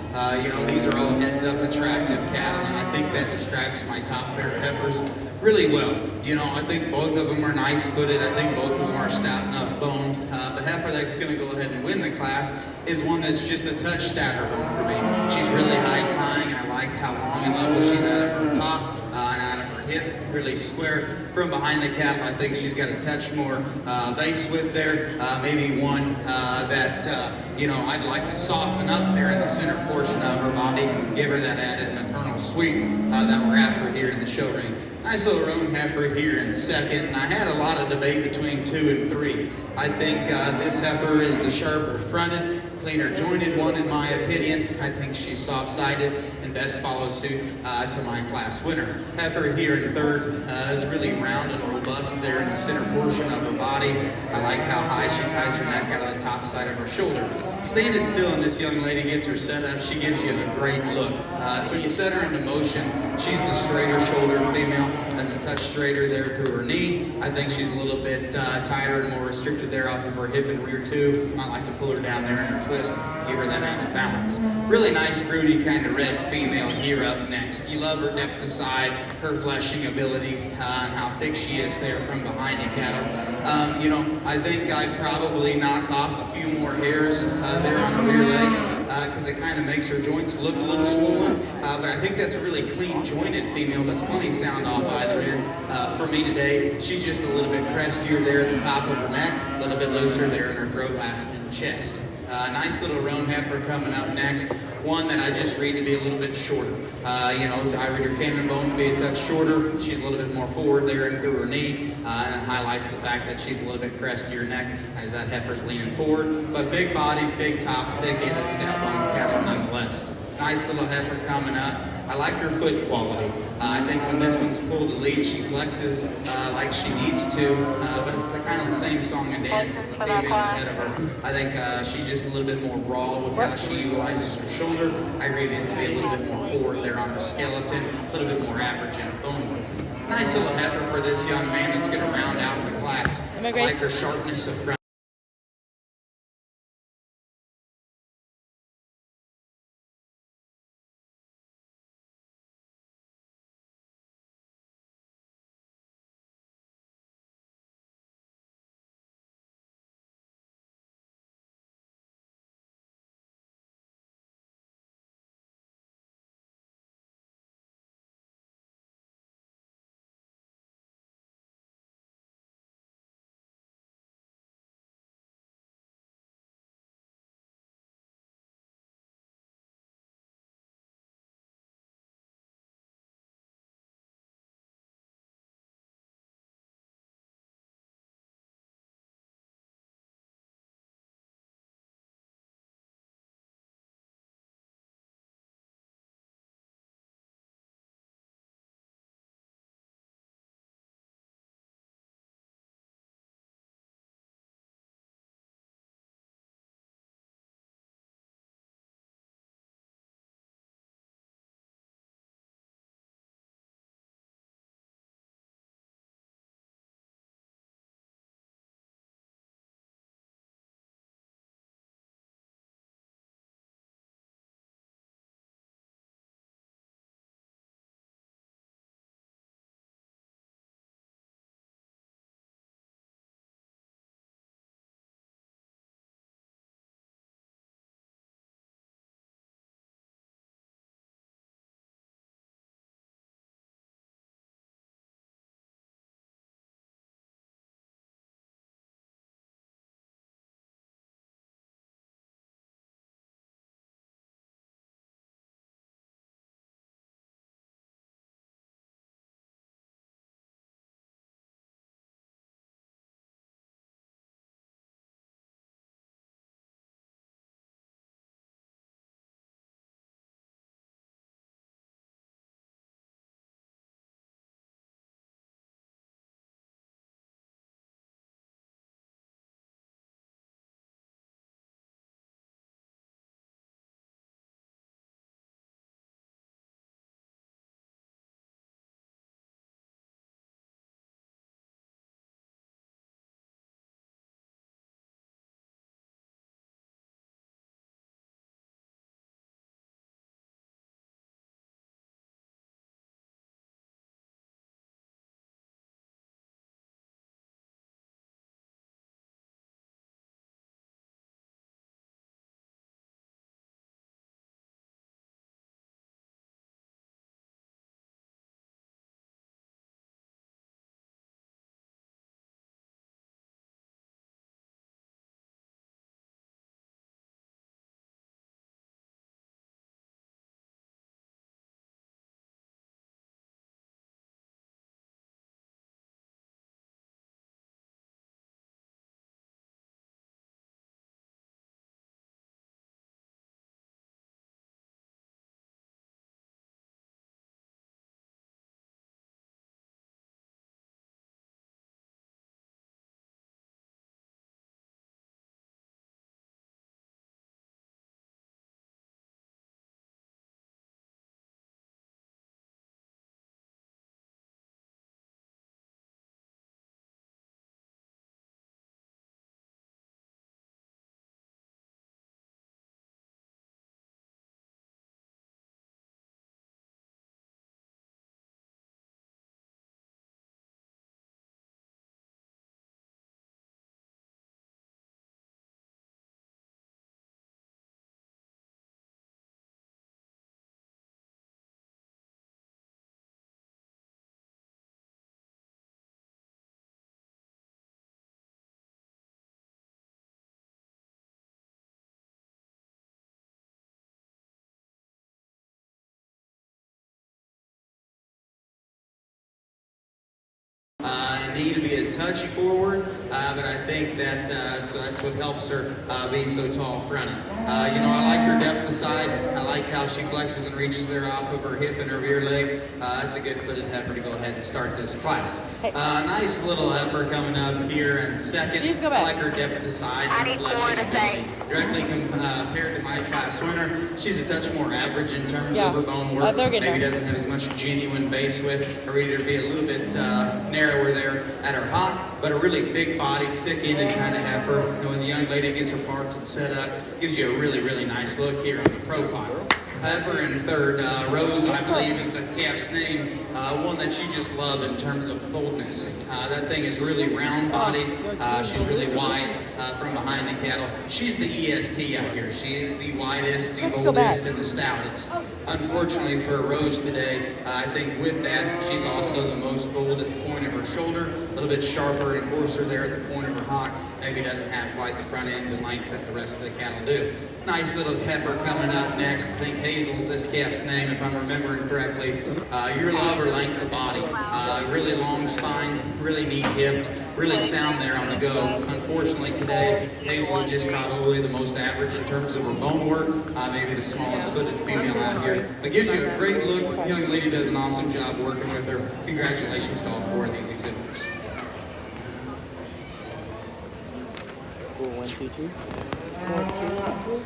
These are all heads-up attractive cattle, and I think that describes my top pair of heifers really well. I think both of them are nice-footed. I think both of them are stout enough boned. The heifer that's going to go ahead and win the class is one that's just a touch stouter bone for me. She's really high-tying, and I like how long and level she's out of her top and out of her hip, really square. From behind the cattle, I think she's got a touch more base width there, maybe one that I'd like to soften up there in the center portion of her body and give her that added maternal sweep that we're after here in the show ring. Nice little roan heifer here in second, and I had a lot of debate between 2 and 3. I think this heifer is the sharper fronted, cleaner jointed one in my opinion. I think she's soft-sided and best follows suit to my class winner. Heifer here in third is really round and robust there in the center portion of her body. I like how high she ties her neck out of the top side of her shoulder. Standing still and this young lady gets her set up, she gives you a great look. So when you set her into motion, she's the straighter shoulder female. That's a touch straighter there through her knee. I think she's a little bit tighter and more restricted there off of her hip and rear too. I like to pull her down there in her twist, give her that added balance. Really nice, broody kind of red female here up next. You love her depth of side, her fleshing ability, and how thick she is there from behind the cattle. I think I'd probably knock off a few more hairs there on her rear legs because it kind of makes her joints look a little swollen. But I think that's a really clean jointed female that's plenty sound off either ear. For me today, she's just a little bit crestier there at the top of her neck, a little bit looser there in her throat, last in the chest. Nice little roan heifer coming up next. One that I just read to be a little bit shorter. I read her cannon bone to be a touch shorter. She's a little bit more forward there and through her knee. And it highlights the fact that she's a little bit crestier neck as that heifer's leaning forward. But big body, big top, thick-ended stout bone cattle nonetheless. Nice little heifer coming up. I like her foot quality. I think when this one's pulled the lead, she flexes like she needs to, but it's kind of the same song and dance as the female ahead of her. I think she's just a little bit more raw with how she utilizes her shoulder. I read it to be a little bit more forward there on her skeleton, a little bit more average in her bone width. Nice little heifer for this young man that's going to round out the class. I like her sharpness of front. touch forward, but I think that so that's what helps her be so tall fronted. I like her depth of side. I like how she flexes and reaches there off of her hip and her rear leg. That's a good footed heifer to go ahead and start this class. Nice little heifer coming up here in second. Just go back. I like her depth of side and fleshing ability. Directly compared to my class winner, she's a touch more average in terms of her bone work. They're getting Maybe there. doesn't have as much genuine base width, or either be a little bit narrower there at her hock, but a really big body, thick-ended kind of heifer. When the young lady gets her parked and set up, gives you a really, really nice look here on the profile. Heifer in third, Rose, I believe is the calf's name, one that you just love in terms of boldness. That thing is really round bodied. She's really wide from behind the cattle. She's the EST out here. She is the widest, the boldest, and the stoutest. Unfortunately for Rose today, I think with that, she's also the most bold at the point of her shoulder, a little bit sharper and coarser there at the point of her hock. Maybe doesn't have quite the front end and length that the rest of the cattle do. Nice little heifer coming up next. I think Hazel's this calf's name, if I'm remembering correctly. Your love or length of body. Really long spine, really neat hipped, really sound there on the go. Unfortunately today, Hazel is just probably the most average in terms of her bone work. Maybe the smallest footed female out here. It gives you a great look. The young lady does an awesome job working with her. Congratulations to all four of these exhibitors. 4, 1, 2, 3. 4, 2.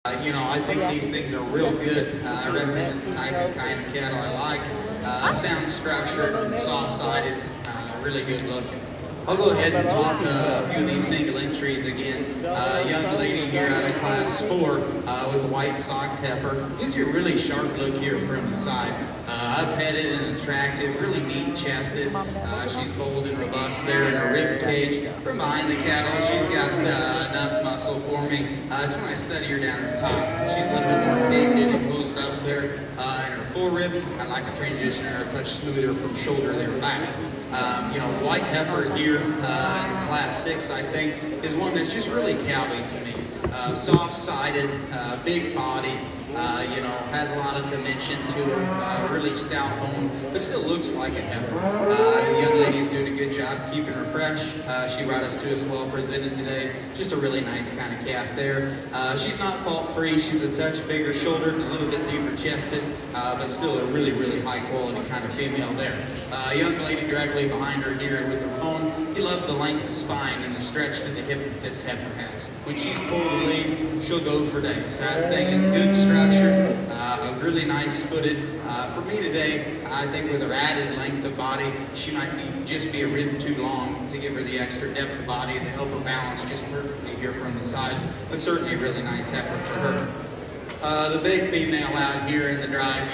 I think these things are real good. I represent the type of kind of cattle I like. Sound structured, soft-sided, really good looking. I'll go ahead and talk a few of these single entries again. Young lady here out of class 4 with a white socked heifer. Gives you a really sharp look here from the side. Up-headed and attractive, really neat chested. She's bold and robust there in her rib cage. From behind the cattle, she's got enough muscle for me. It's when I study her down at the top. She's a little bit more caved in and closed up there in her forerib. I like to transition her a touch smoother from shoulder there back. White heifer here in class 6, I think, is one that's just really cowy to me. Soft-sided, big body, has a lot of dimension to her, really stout bone, but still looks like a heifer. The young lady's doing a good job keeping her fresh. She brought us to us well presented today. Just a really nice kind of calf there. She's not fault-free. She's a touch bigger shouldered and a little bit deeper chested, but still a really, really high-quality kind of female there. Young lady directly behind her here with her bone. He loved the length of spine and the stretch to the hip that this heifer has. When she's pulled the lead, she'll go for days. That thing is good structure, really nice footed. For me today, I think with her added length of body, she might just be a rib too long to give her the extra depth of body to help her balance just perfectly here from the side, but certainly a really nice heifer for her. The big female out here in the drive,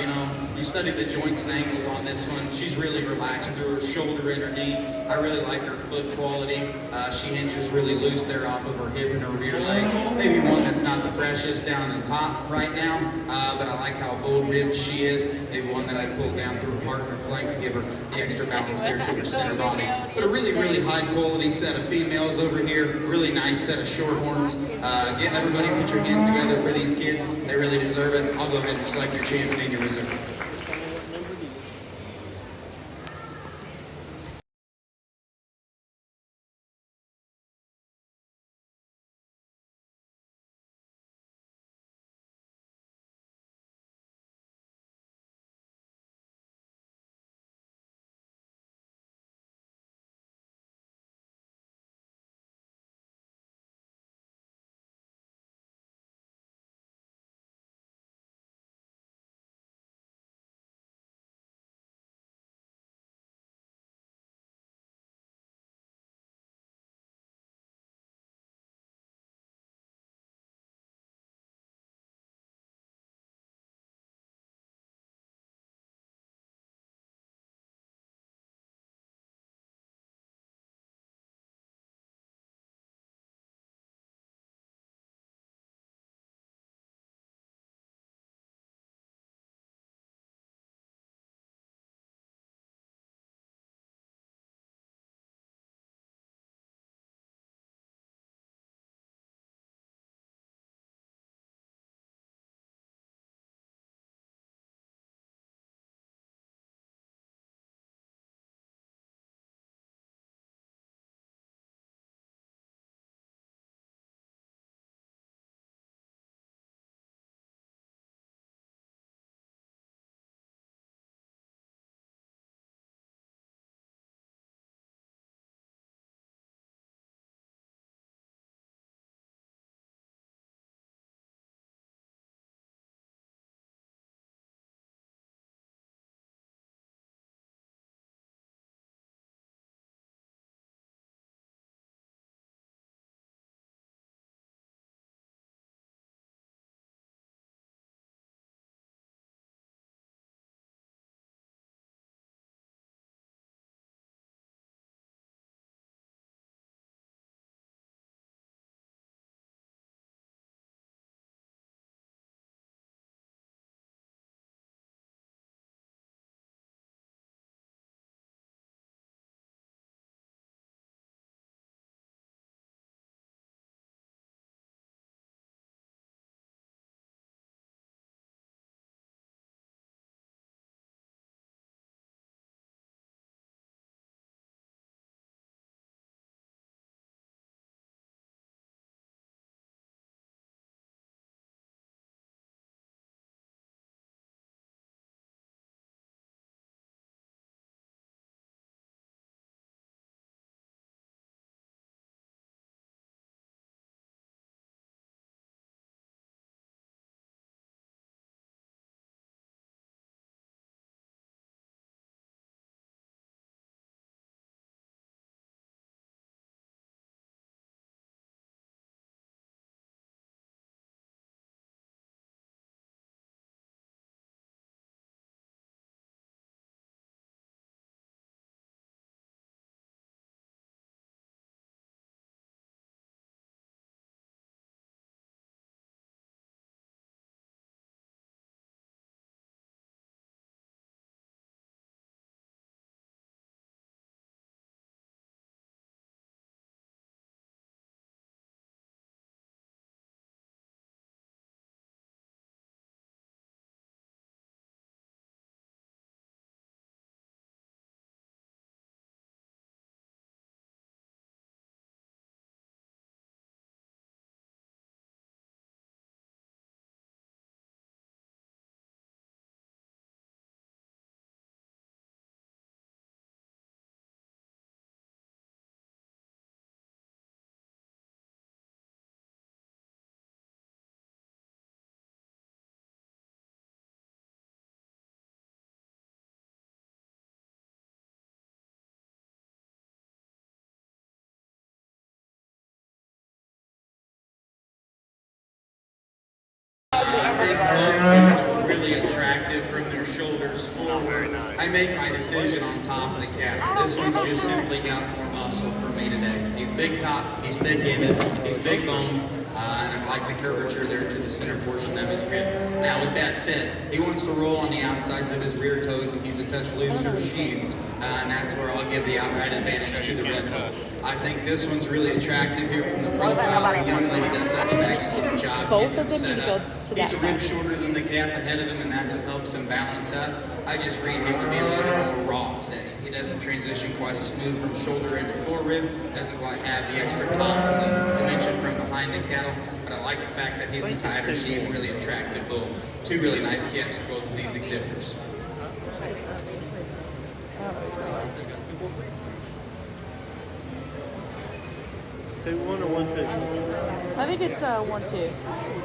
you study the joints and angles on this one. She's really relaxed through her shoulder and her knee. I really like her foot quality. She hinges really loose there off of her hip and her rear leg. Maybe one that's not the freshest down the top right now, but I like how bold ribbed she is. Maybe one that I pulled down through her heart and her flank to give her the extra balance there to her center body. But a really, really high quality set of females over here. Really nice set of Shorthorns. Get everybody, put your hands together for these kids. They really deserve it. I'll go ahead and select your champion in your reserve. I think both of these are really attractive from their shoulders forward. I make my decision on top of the cattle. This one's just simply got more muscle for me today. He's big top, he's thick-headed, he's big boned, and I like the curvature there to the center portion of his rib. Now with that said, he wants to roll on the outsides of his rear toes and he's a touch looser sheathed, and that's where I'll give the outright advantage to the red bull. I think this one's really attractive here from the profile. The young lady does such an excellent job. Both of them need to go to that He's a rib side. shorter than the calf ahead of him, and that's what helps him balance out. I just read him to be a little bit more raw today. He doesn't transition quite as smooth from shoulder into forerib, doesn't quite have the extra top and the dimension from behind the cattle, but I like the fact that he's the tighter sheep, really attractive bull. Two really nice kids for both of these exhibitors. Two one or 1-2? I think it's 1-2.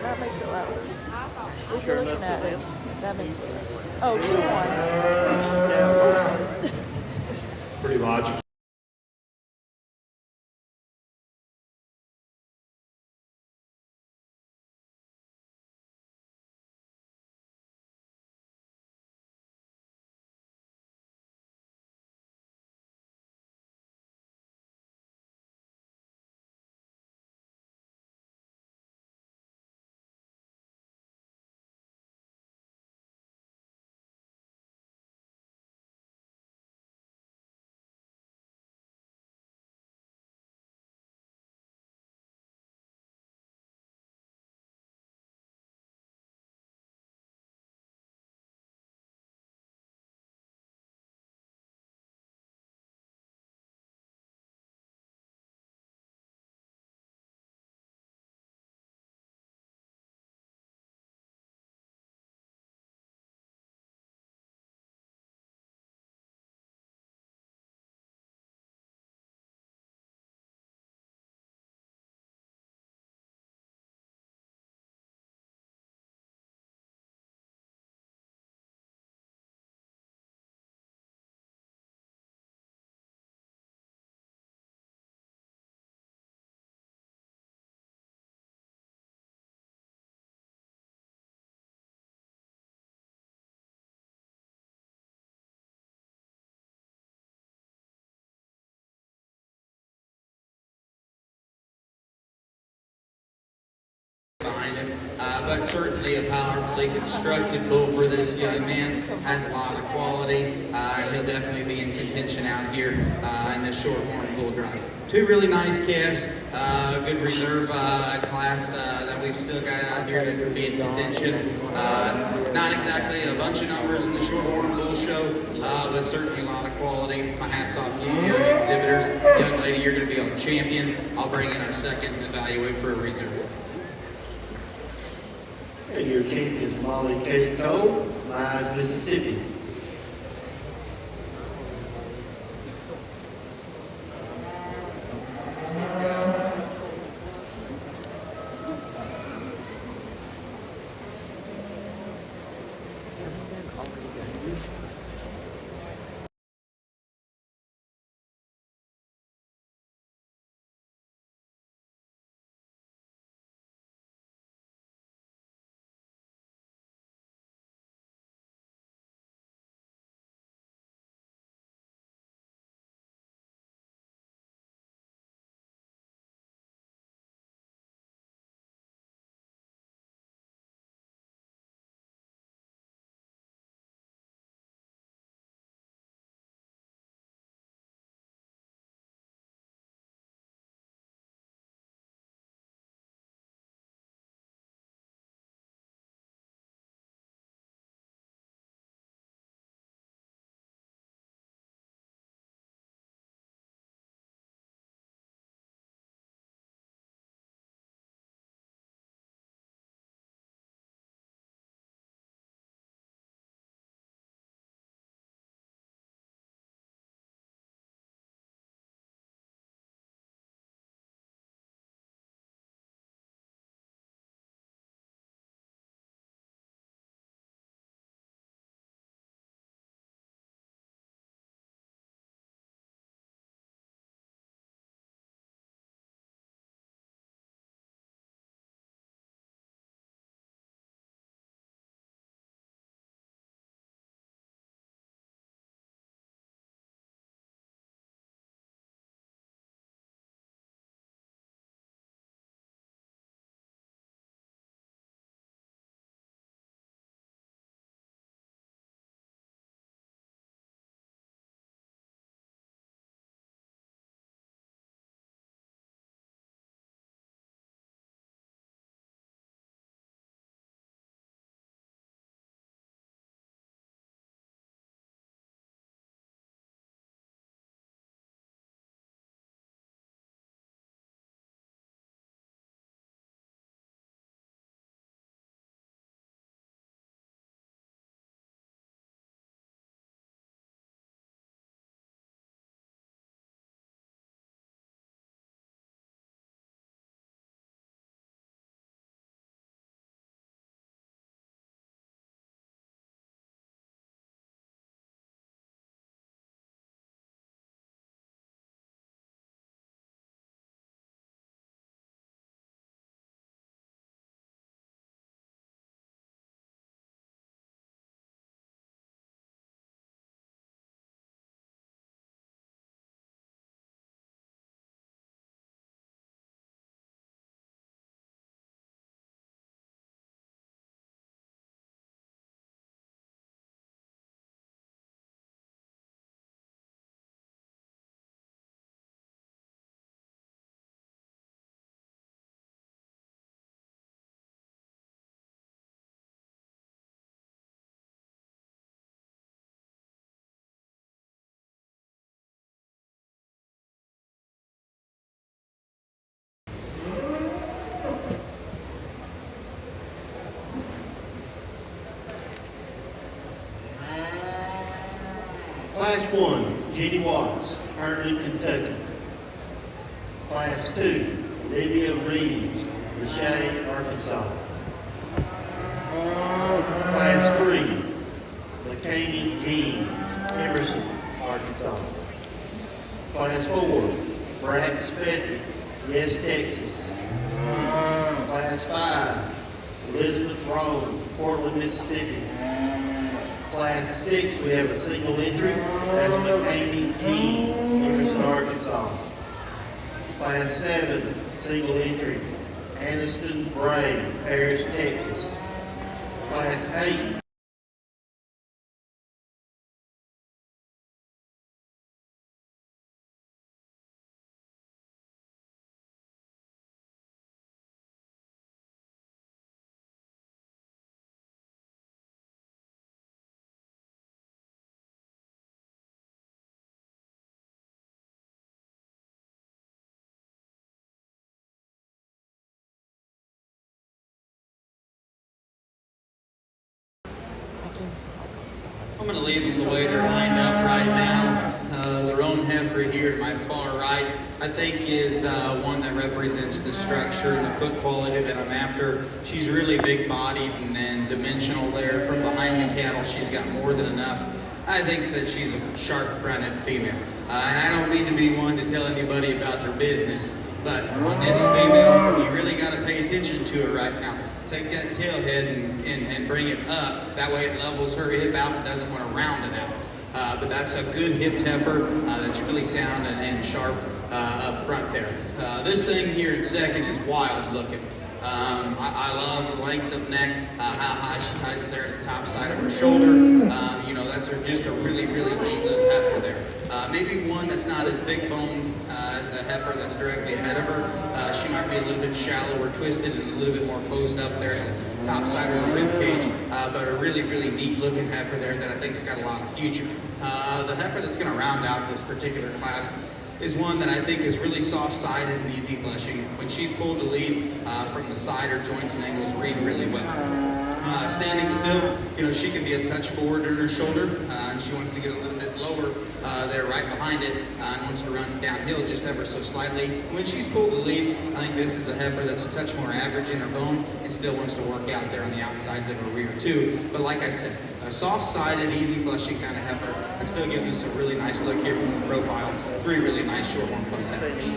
That makes it louder. If you're looking at it, that makes it. Oh, 2-1. Pretty logical. Behind him, but certainly a powerfully constructed bull for this young man. Has a lot of quality. He'll definitely be in contention out here in this Shorthorn bull drive. Two really nice calves, good reserve class that we've still got out here that can be in contention. Not exactly a bunch of numbers in the Shorthorn bull show, but certainly a lot of quality. My hat's off to you young exhibitors. Young lady, you're going to be on champion. I'll bring in our second and evaluate for a reserve. And your champion is Molly Kate Cole, MYE, Mississippi. 1, Jenny Watts, Herndon, Kentucky. Class 2, Lydia Reeves, Lachey, Arkansas. Class 3, LaCamey Jean, Emerson, Arkansas. Class 4, Brad Frederick, Yes, Texas. Class 5, Elizabeth Rome, Portland, Mississippi. Class 6, we have a single entry. That's McCamey Jean, Emerson, Arkansas. Class 7, single entry. Aniston Bray, Paris, Texas. Class 8, I'm going to leave them the way they're lined up right now. The roan heifer here to my far right, I think is one that represents the structure and the foot quality that I'm after. She's really big-bodied and dimensional there. From behind the cattle, she's got more than enough. I think that she's a sharp-fronted female. And I don't mean to be one to tell anybody about their business, but on this female, you really got to pay attention to her right now. Take that tail head and bring it up. That way it levels her hip out and doesn't want to round it out. But that's a good hipped heifer that's really sound and sharp up front there. This thing here in second is wild looking. I love the length of neck, how high she ties it there at the top side of her shoulder. You know, that's just a really, really neat little heifer there. Maybe one that's not as big bone as the heifer that's directly ahead of her. She might be a little bit shallower, twisted, and a little bit more posed up there at the top side of her rib cage. But a really, really neat looking heifer there that I think's got a lot of future. The heifer that's going to round out this particular class is one that I think is really soft-sided and easy fleshing. When she's pulled to lead from the side, her joints and angles read really well. Standing still, you know, she can be a touch forward in her shoulder, and she wants to get a little bit lower there right behind it, and wants to run downhill just ever so slightly. When she's pulled to lead, I think this is a heifer that's a touch more average in her bone and still wants to work out there on the outsides of her rear too. But like I said, a soft-sided, easy fleshing kind of heifer that still gives us a really nice look here from the profile. 3 really nice Shorthorn plus heifers.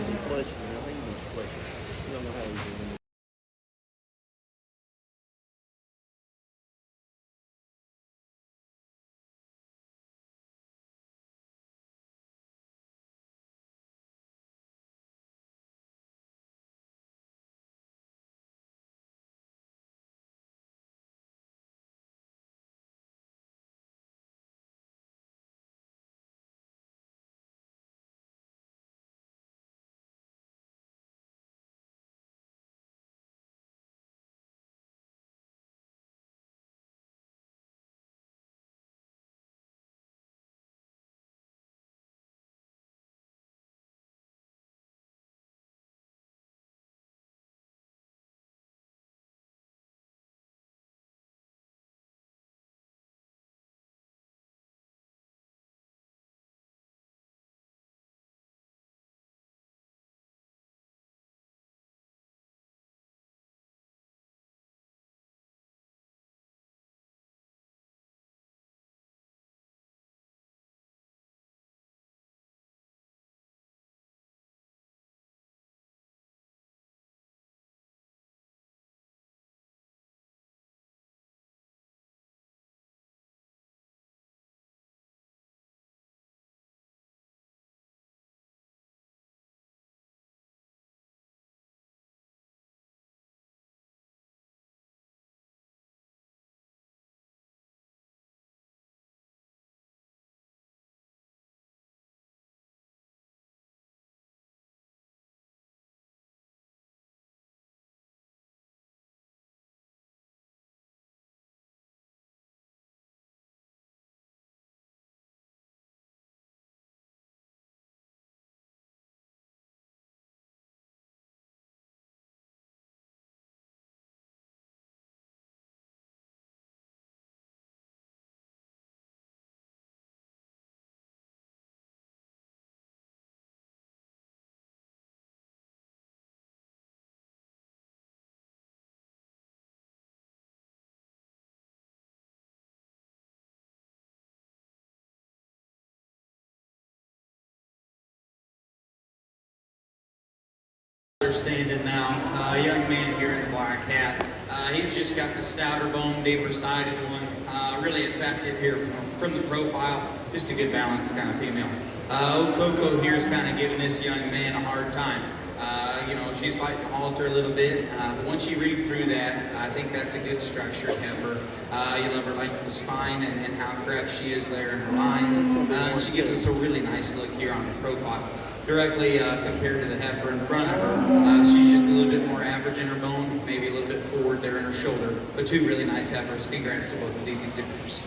They're standing now, a young man here in the black hat. He's just got the stouter bone, deeper sided one. Really effective here from the profile. Just a good balance kind of female. Old Coco here is kind of giving this young man a hard time. You know, she's fighting the halter a little bit, but once you read through that, I think that's a good structured heifer. You love her length of the spine and how correct she is there in her lines. And she gives us a really nice look here on the profile. Directly compared to the heifer in front of her, she's just a little bit more average in her bone, maybe a little bit forward there in her shoulder, but two really nice heifers. Congrats to both of these exhibitors.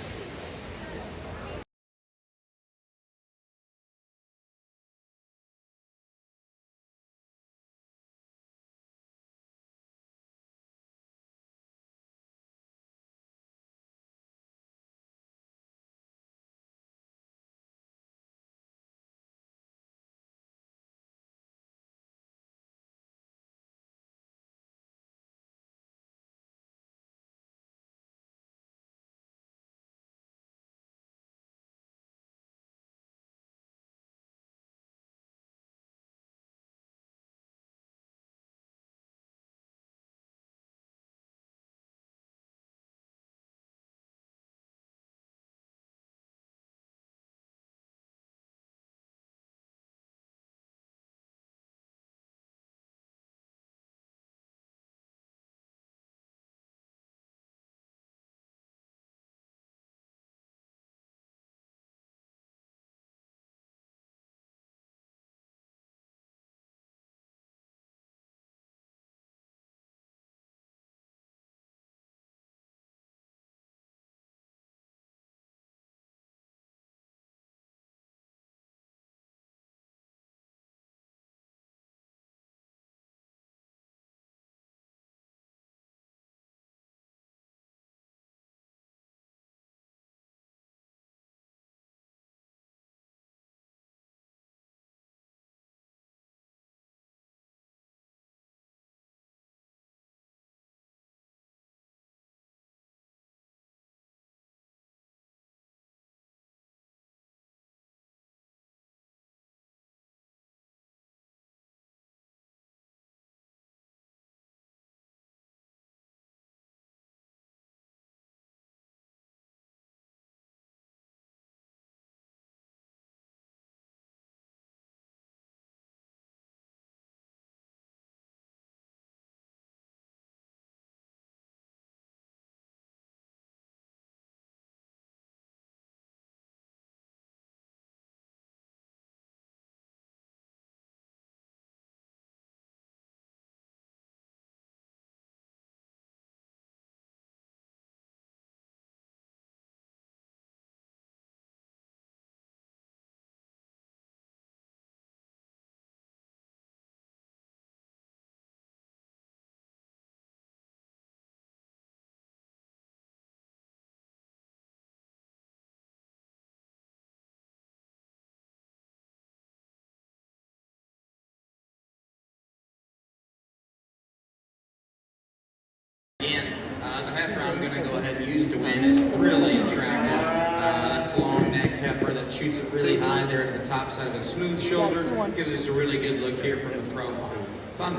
Again, the heifer I'm going to go ahead and use to win is really attractive. It's a long-necked heifer that shoots it really high there at the top side of a smooth shoulder. Gives us a really good look here from the profile. If I'm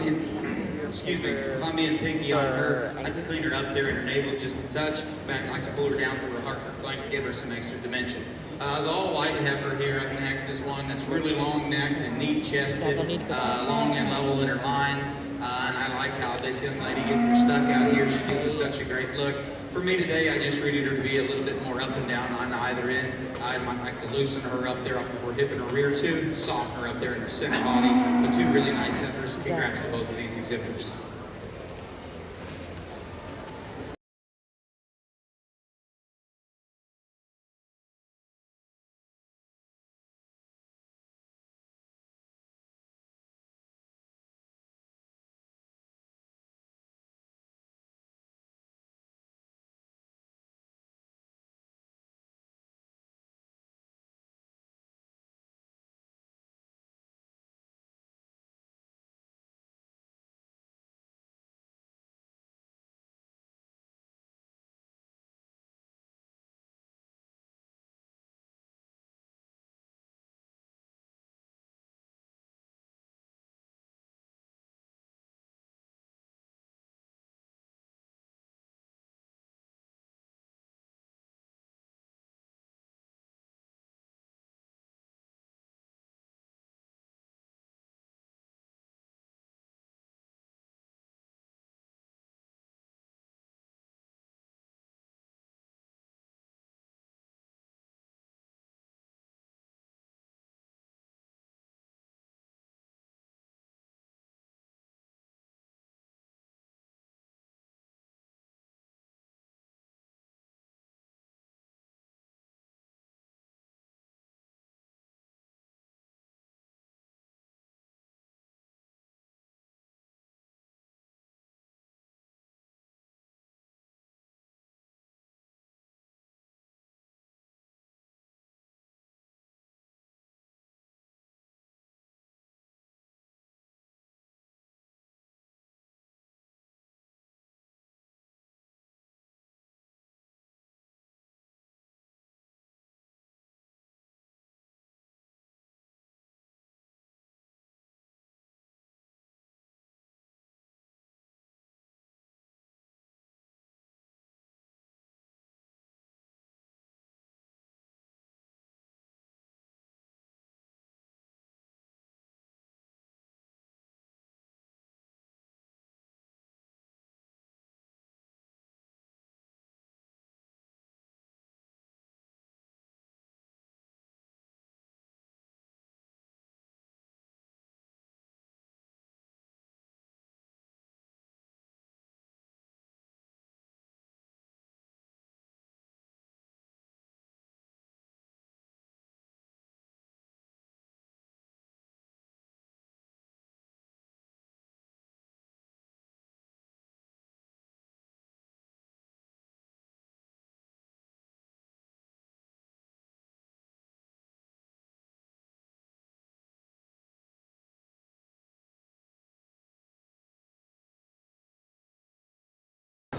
being picky on her, I can clean her up there in her navel just a touch. But I like to pull her down through her heart and her flank to give her some extra dimension. The all-white heifer here up next is one that's really long-necked and neat-chested, long and level in her lines. And I like how this young lady getting her stuck out here. She gives us such a great look. For me today, I just rated her to be a little bit more up and down on either end. I might like to loosen her up there off of her hip and her rear too, soften her up there in her center body. But two really nice heifers. Congrats to both of these exhibitors.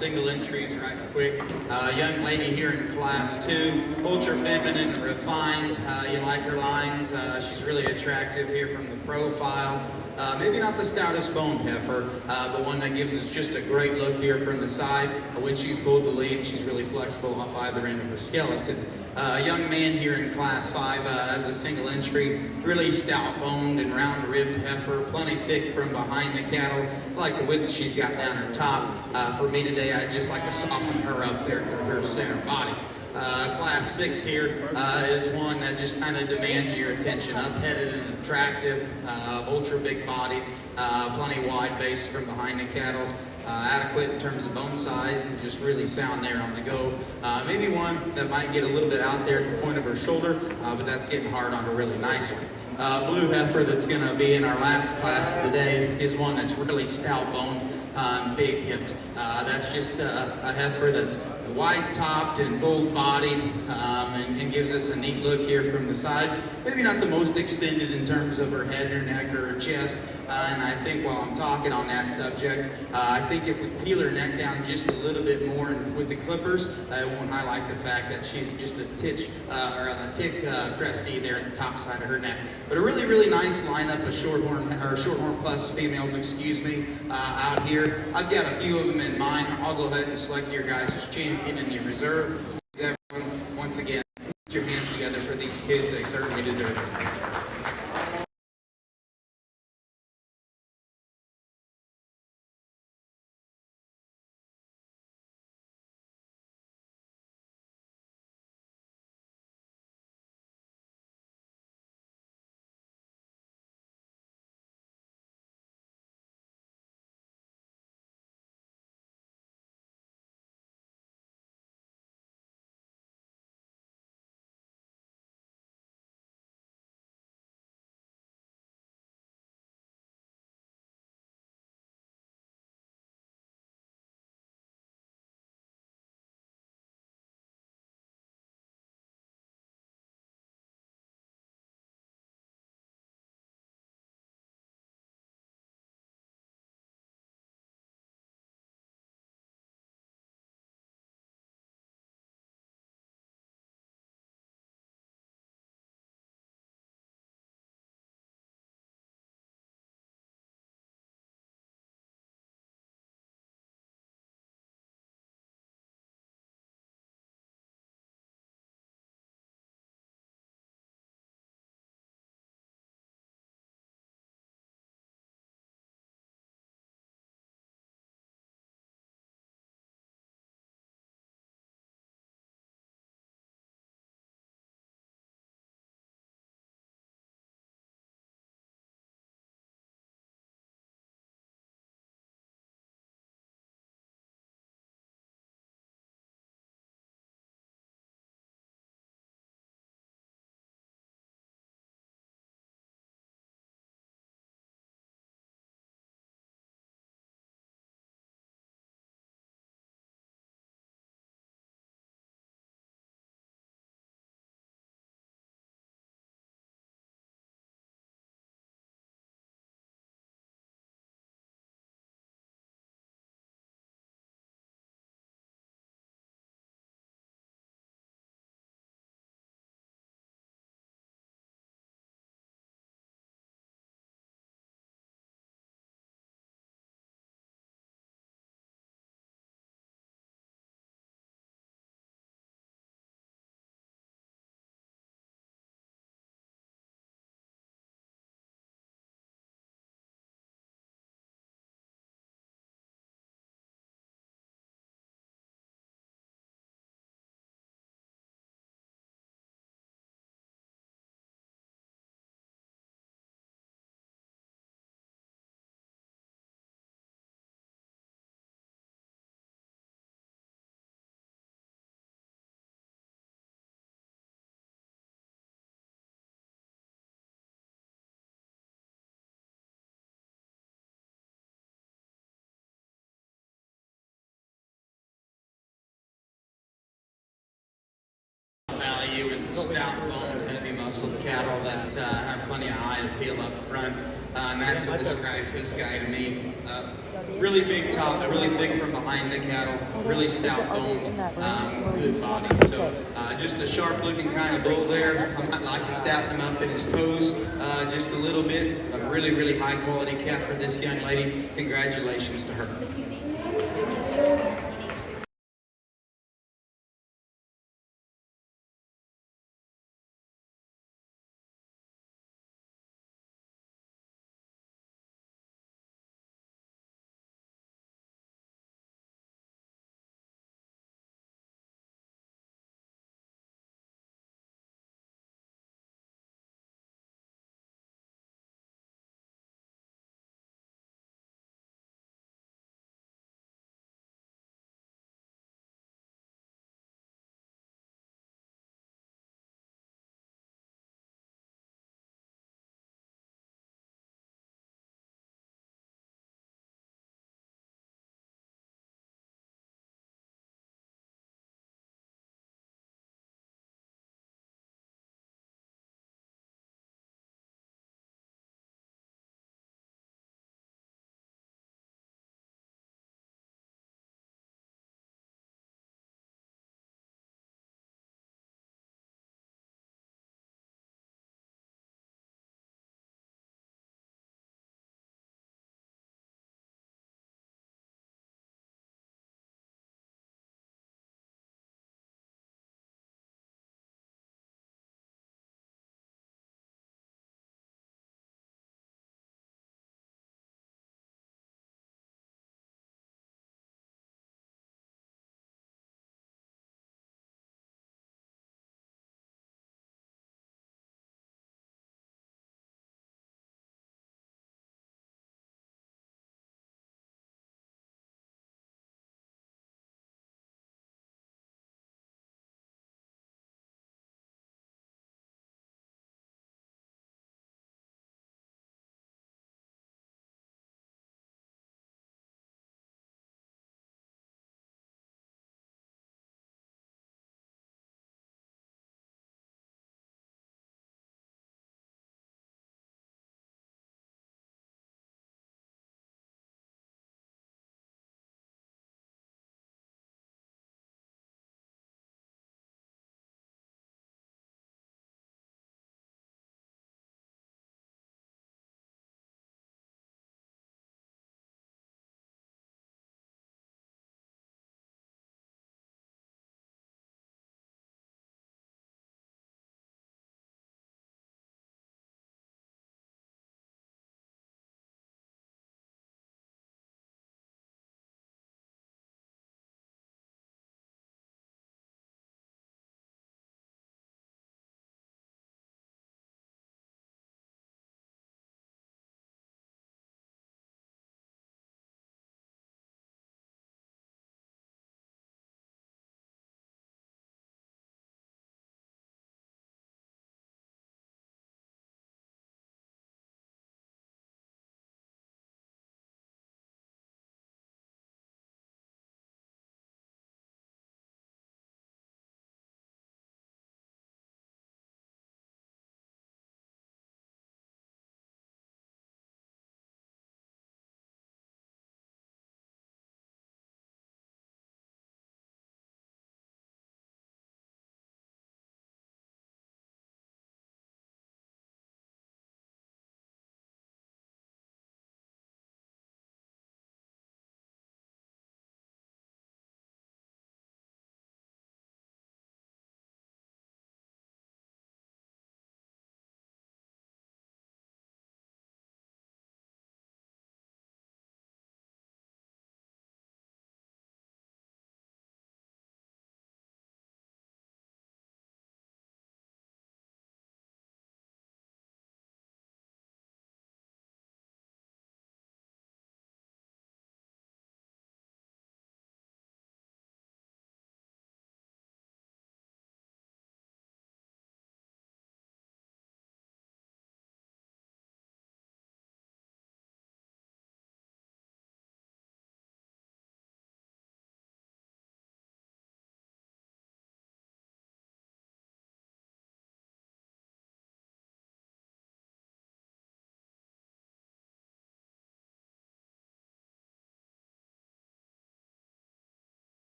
single entries right quick. Young lady here in class 2, ultra feminine and refined. You like her lines. She's really attractive here from the profile. Maybe not the stoutest boned heifer, but one that gives us just a great look here from the side. When she's pulled the lead, she's really flexible off either end of her skeleton. A young man here in class 5 as a single entry, really stout boned and round ribbed heifer, plenty thick from behind the cattle. I like the width she's got down her top. For me today, I'd just like to soften her up there through her center body. Class 6 here is one that just kind of demands your attention. Up-headed and attractive, ultra big body, plenty wide base from behind the cattle. Adequate in terms of bone size and just really sound there on the go. Maybe one that might get a little bit out there at the point of her shoulder, but that's getting hard on a really nice one. Blue heifer that's going to be in our last class of the day is one that's really stout boned, big hipped. That's just a heifer that's wide topped and bold bodied and gives us a neat look here from the side. Maybe not the most extended in terms of her head, her neck, or her chest. And I think while I'm talking on that subject, I think if we peel her neck down just a little bit more with the clippers, it won't highlight the fact that she's just a tick cresty there at the top side of her neck. But a really, really nice lineup of Shorthorn plus females, out here. I've got a few of them in mind. I'll go ahead and select your guys' champion in your reserve. Everyone, once again, put your hands together for these kids. They certainly deserve it. Value in stout boned, heavy muscled cattle that have plenty of eye appeal up front. and that's what describes this guy to me. Really big tops, really thick from behind the cattle, really stout bone, good body. So just a sharp looking kind of bull there. I might like to stout him up in his toes just a little bit. A really, really high quality calf for this young lady. Congratulations to her.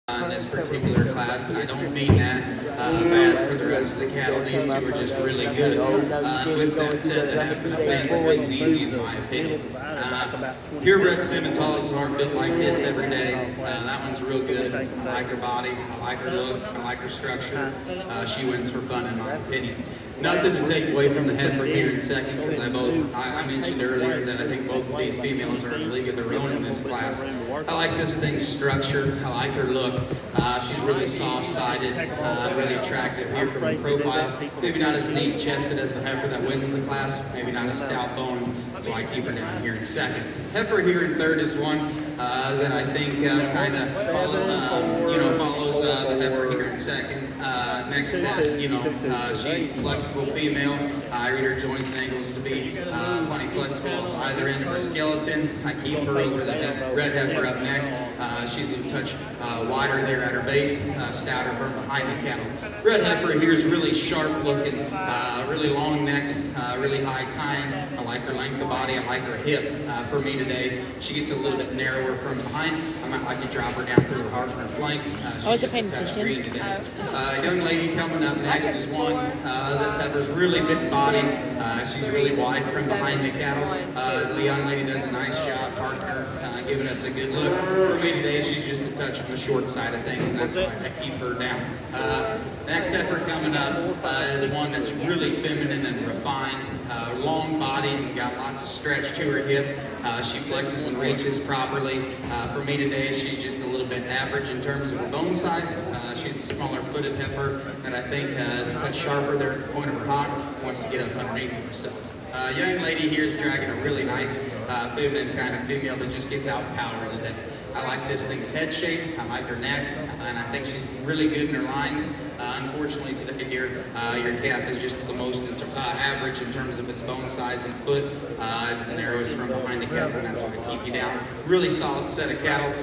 in this particular class, and I don't mean that bad for the rest of the cattle. These two are just really good. With that said, the heifer, the fence wins easy in my opinion. Purebred Simmentals aren't built like this every day. That one's real good. I like her body, I like her look, I like her structure. She wins for fun in my opinion. Nothing to take away from the heifer here in second, because I mentioned earlier that I think both of these females are in a league of their own in this class. I like this thing's structure. I like her look. She's really soft-sided, really attractive here from the profile. Maybe not as deep-chested as the heifer that wins the class. Maybe not as stout-boned, so I keep her down here in second. Heifer here in third is one that I think kind of follows the heifer here in second. Next best, she's a flexible female. I read her joints and ankles to be plenty flexible either end of her skeleton. I keep her over the red heifer up next. She's a touch wider there at her base, stouter from behind the cattle. Red heifer here is really sharp looking, really long necked, really high tine. I like her length of body. I like her hip. For me today, she gets a little bit narrower from behind. I might like to drop her down through her heart and her flank. I wasn't paying attention. Young lady coming up next is one. This heifer's really big bodied. She's really wide from behind the cattle. The young lady does a nice job, partner, giving us a good look. For me today, she's just a touch on the short side of things, and that's why I keep her down. Next heifer coming up is one that's really feminine and refined, long bodied and got lots of stretch to her hip. She flexes and reaches properly. For me today, she's just a little bit average in terms of her bone size. She's the smaller footed heifer that I think is a touch sharper there at the point of her hock, wants to get up underneath of herself. Young lady here is dragging a really nice feminine kind of female that just gets outpowered today. I like this thing's head shape, I like her neck, and I think she's really good in her lines. Unfortunately today here, your calf is just the most average in terms of its bone size and foot. It's the narrowest from behind the cattle, and that's why I keep you down. Really solid set of cattle.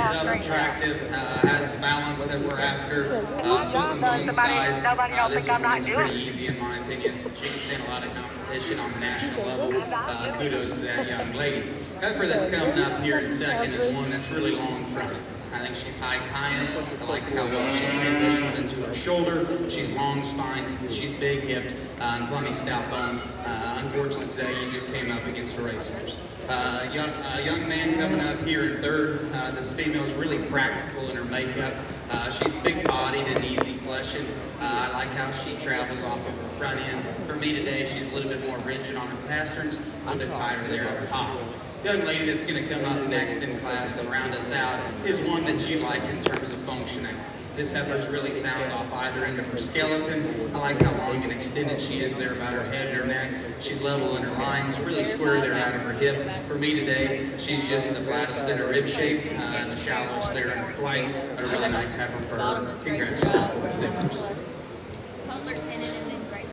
up, attractive, has the balance that we're after, foot and bone size. This one is pretty easy in my opinion. She can stand a lot of competition on the national level. Kudos to that young lady. Heifer that's coming up here in second is one that's really long fronted. I think she's high tying. I like how well she transitions into her shoulder. She's long spine. She's big hipped and plenty stout bone. Unfortunately today you just came up against a racehorse. A young man coming up here in third. This female is really practical in her makeup. She's big bodied and easy fleshing. I like how she travels off of her front end. For me today, she's a little bit more rigid on her pasterns, a little bit tighter there at her hop. Young lady that's going to come up next in class and round us out is one that you like in terms of functioning. This heifer's really sound off either end of her skeleton. I like how long and extended she is there about her head and her neck. She's level in her lines, really square there out of her hip. For me today, she's just the flattest in her rib shape and the shallowest there in her flight. A really nice heifer for her. Congratulations for the zippers. Lieutenant and then right.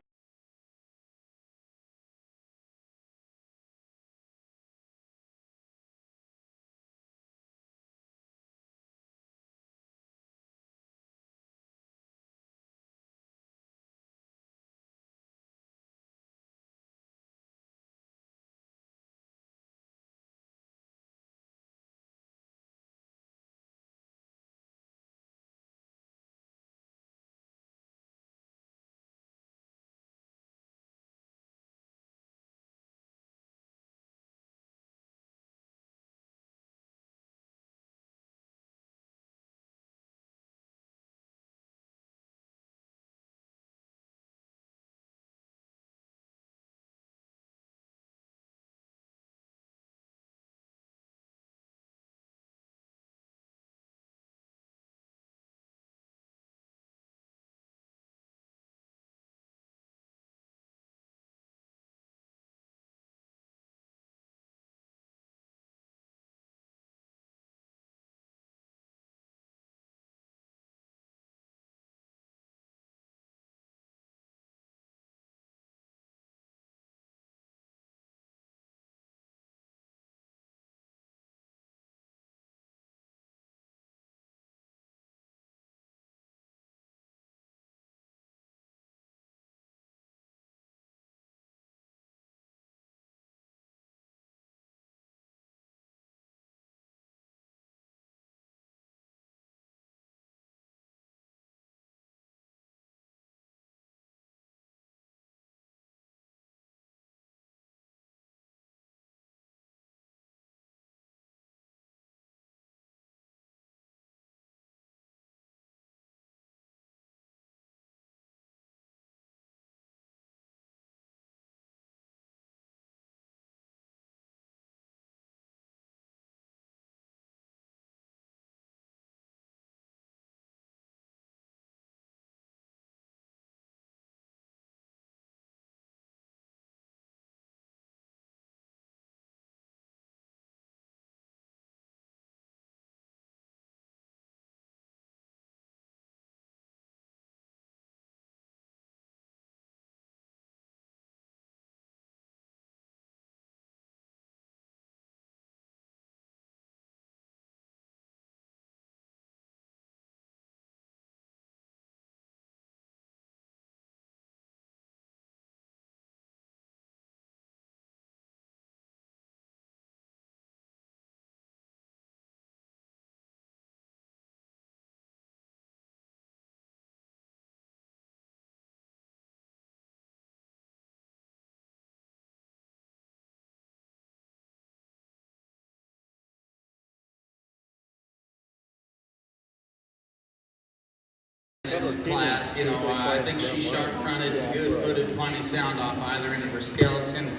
This class, I think she's sharp-fronted, good-footed, plenty sound off either end of her skeleton.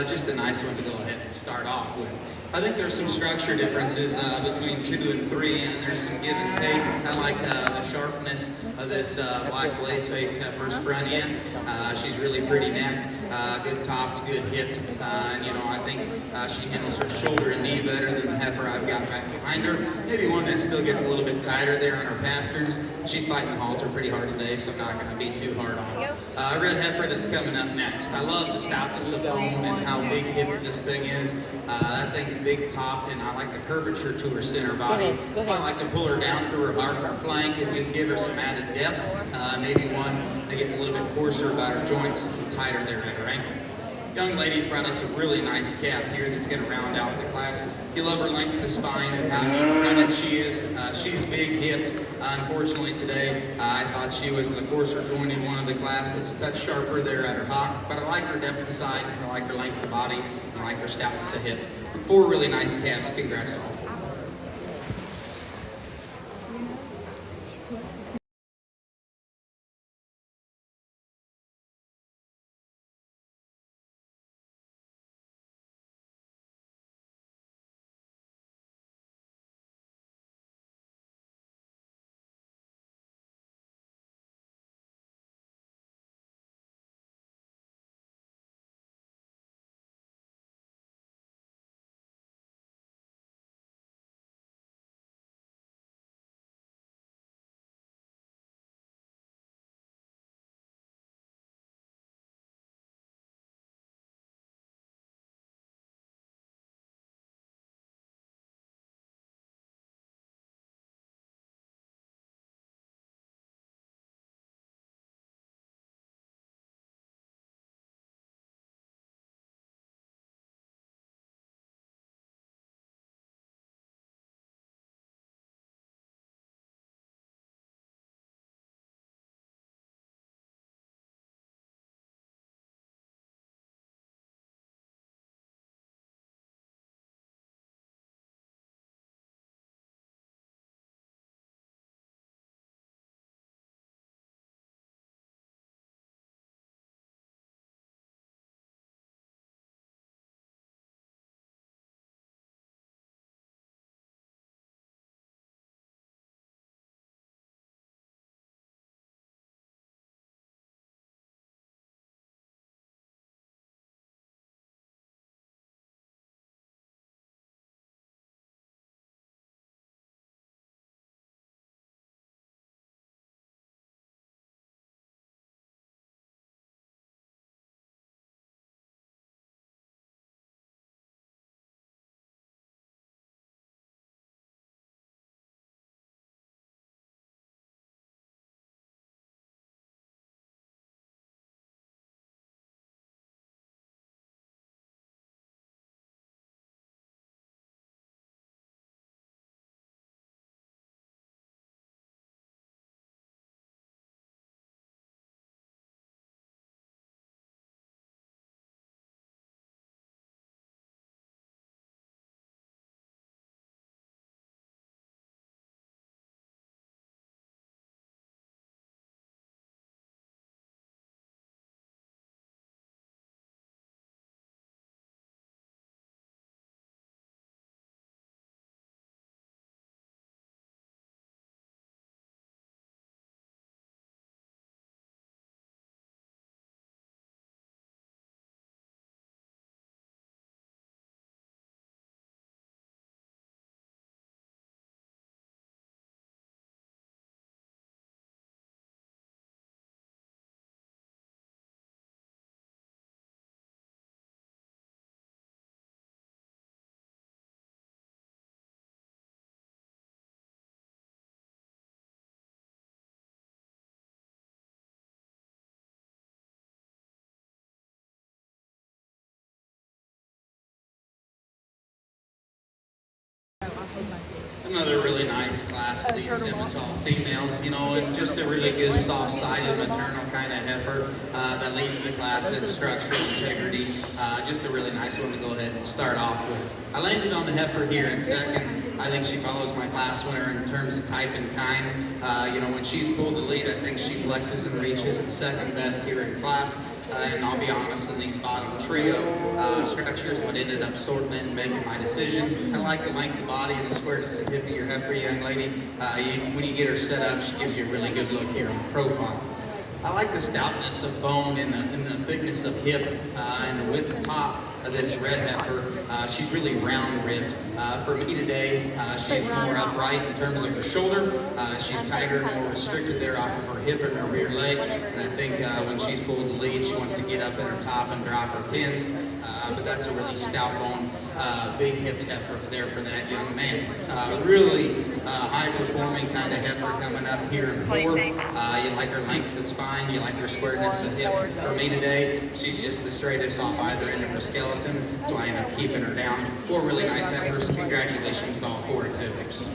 Just a nice one to go ahead and start off with. I think there's some structure differences between 2 and 3, and there's some give and take. I like the sharpness of this black lace face heifer's front end. She's really pretty necked, good topped, good hipped, and I think she handles her shoulder and knee better than the heifer I've got right behind her. Maybe one that still gets a little bit tighter there on her pasterns. She's fighting the halter pretty hard today, so I'm not going to be too hard on her. A red heifer that's coming up next. I love the stoutness of bone and on how big hipped this thing is. That thing's big topped, and I like the curvature to her center body. Go ahead. I like to pull her down through her heart and her flank and just give her some added depth. Maybe one that gets a little bit coarser about her joints and tighter there at her ankle. Young lady's brought us a really nice calf here that's going to round out the class. You love her length of the spine and how neat she is. She's big hipped. Unfortunately today, I thought she was the coarser jointed one of the class that's a touch sharper there at her hock. But I like her depth of the side, I like her length of the body, and I like her stoutness of hip. 4 really nice calves. Congrats to all 4. Another really nice class of these Simmental females, you know, and just a really good soft-sided maternal kind of heifer that leads the class in structure and integrity. Just a really nice one to go ahead and start off with. I landed on the heifer here in second. I think she follows my class winner in terms of type and kind. You know, when she's pulled the lead, I think she flexes and reaches the second best here in class. And I'll be honest, in these bottom trio structures, what ended up sorting it and making my decision. I like the length of body and the squareness of hip of your heifer, young lady. When you get her set up, she gives you a really good look here on the profile. I like the stoutness of bone and the thickness of hip and the width of top this red heifer. She's really round ribbed. For me today, she's more upright in terms of her shoulder. She's tighter and more restricted there off of her hip and her rear leg. And I think when she's pulled the lead, she wants to get up at her top and drop her pins. But that's a really stout bone, big hipped heifer there for that young man. Really high performing kind of heifer coming up here in 4. You like her length of the spine, you like her squareness of hip. For me today, she's just the straightest off either end of her skeleton, so I end up keeping her down. 4 really nice heifers. Congratulations to all 4 exhibitors.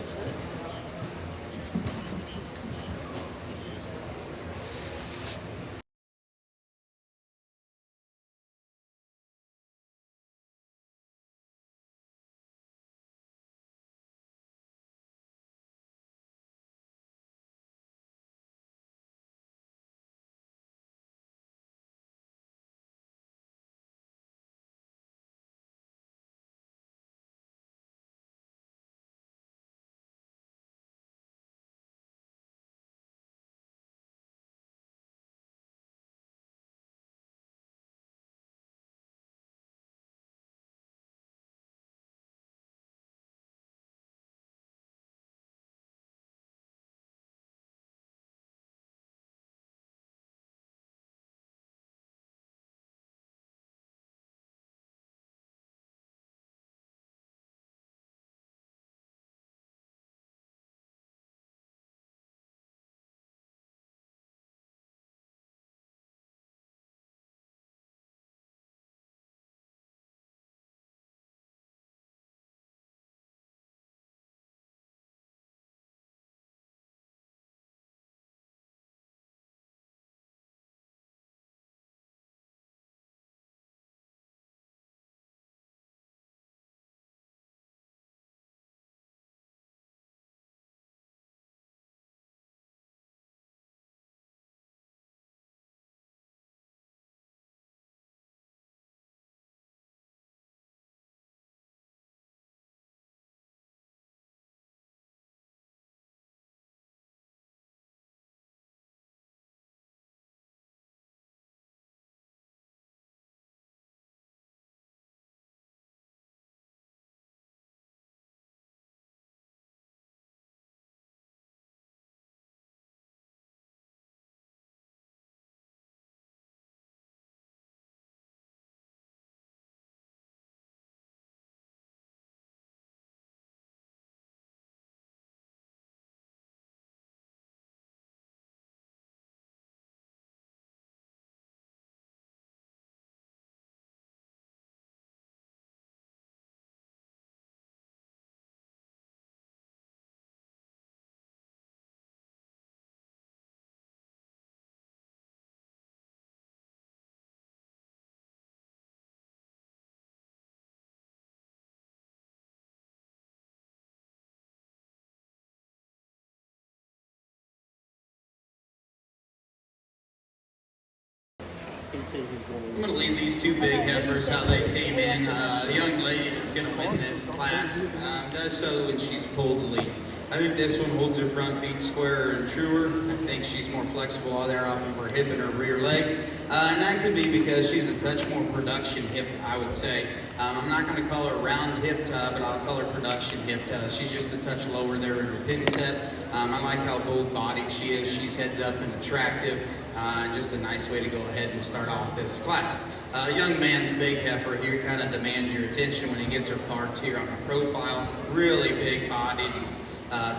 I'm going to leave these 2 big heifers how they came in. The young lady that's going to win this class does so when she's pulled the lead. I think this one holds her front feet squarer and truer. I think she's more flexible out there off of her hip and her rear leg. And that could be because she's a touch more production hip, I would say. I'm not going to call her round hipped, but I'll call her production hipped. She's just a touch lower there in her pin set. I like how bold bodied she is. She's heads up and attractive. Just a nice way to go ahead and start off this class. Young man's big heifer here kind of demands your attention when he gets her parked here on the profile. Really big bodied,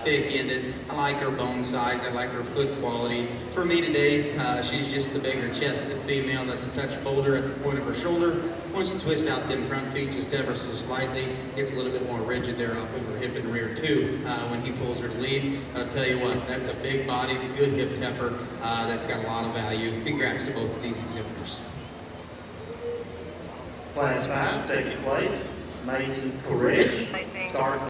thick-ended. I like her bone size. I like her foot quality. For me today, she's just the bigger chested female that's a touch bolder at the point of her shoulder. Wants to twist out them front feet just ever so slightly. Gets a little bit more rigid there off of her hip and rear too when he pulls her to lead. I'll tell you what, that's a big bodied, good hipped heifer that's got a lot of value. Congrats to both of these exhibitors. Class 5, second place, Mason Koresh, start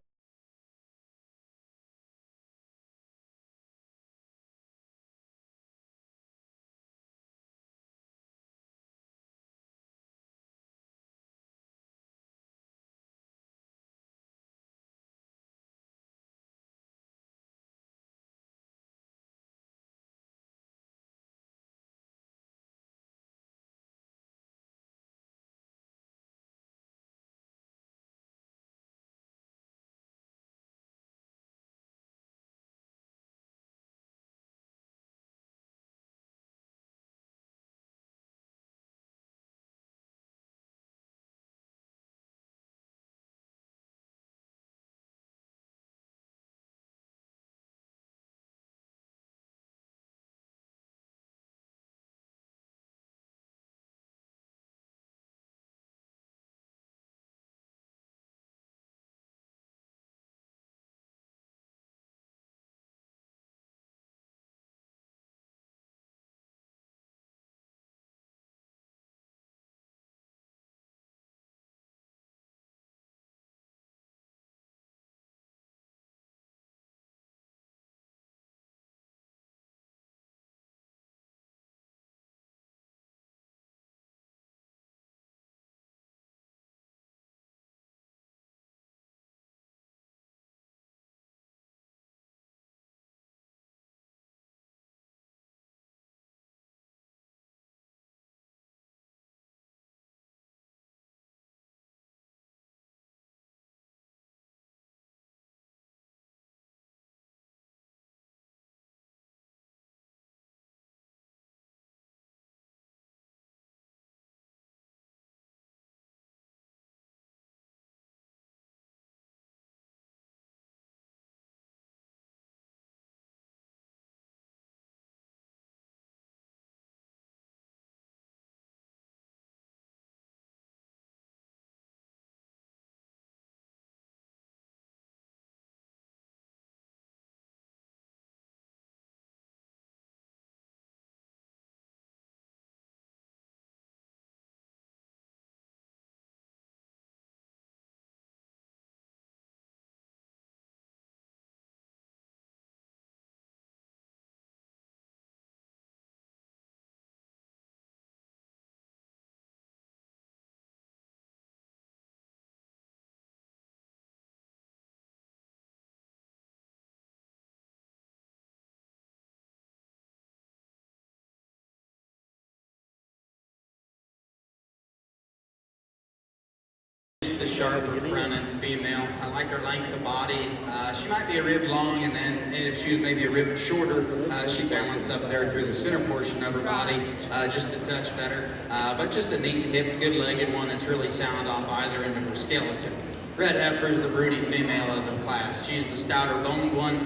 a sharper fronted female. I like her length of body. She might be a rib long, and then if she was maybe a rib shorter, she'd balance up there through the center portion of her body just a touch better. But just a neat hip, good-legged one that's really sound off either end of her skeleton. Red Heifer is the broody female of the class. She's the stouter boned one.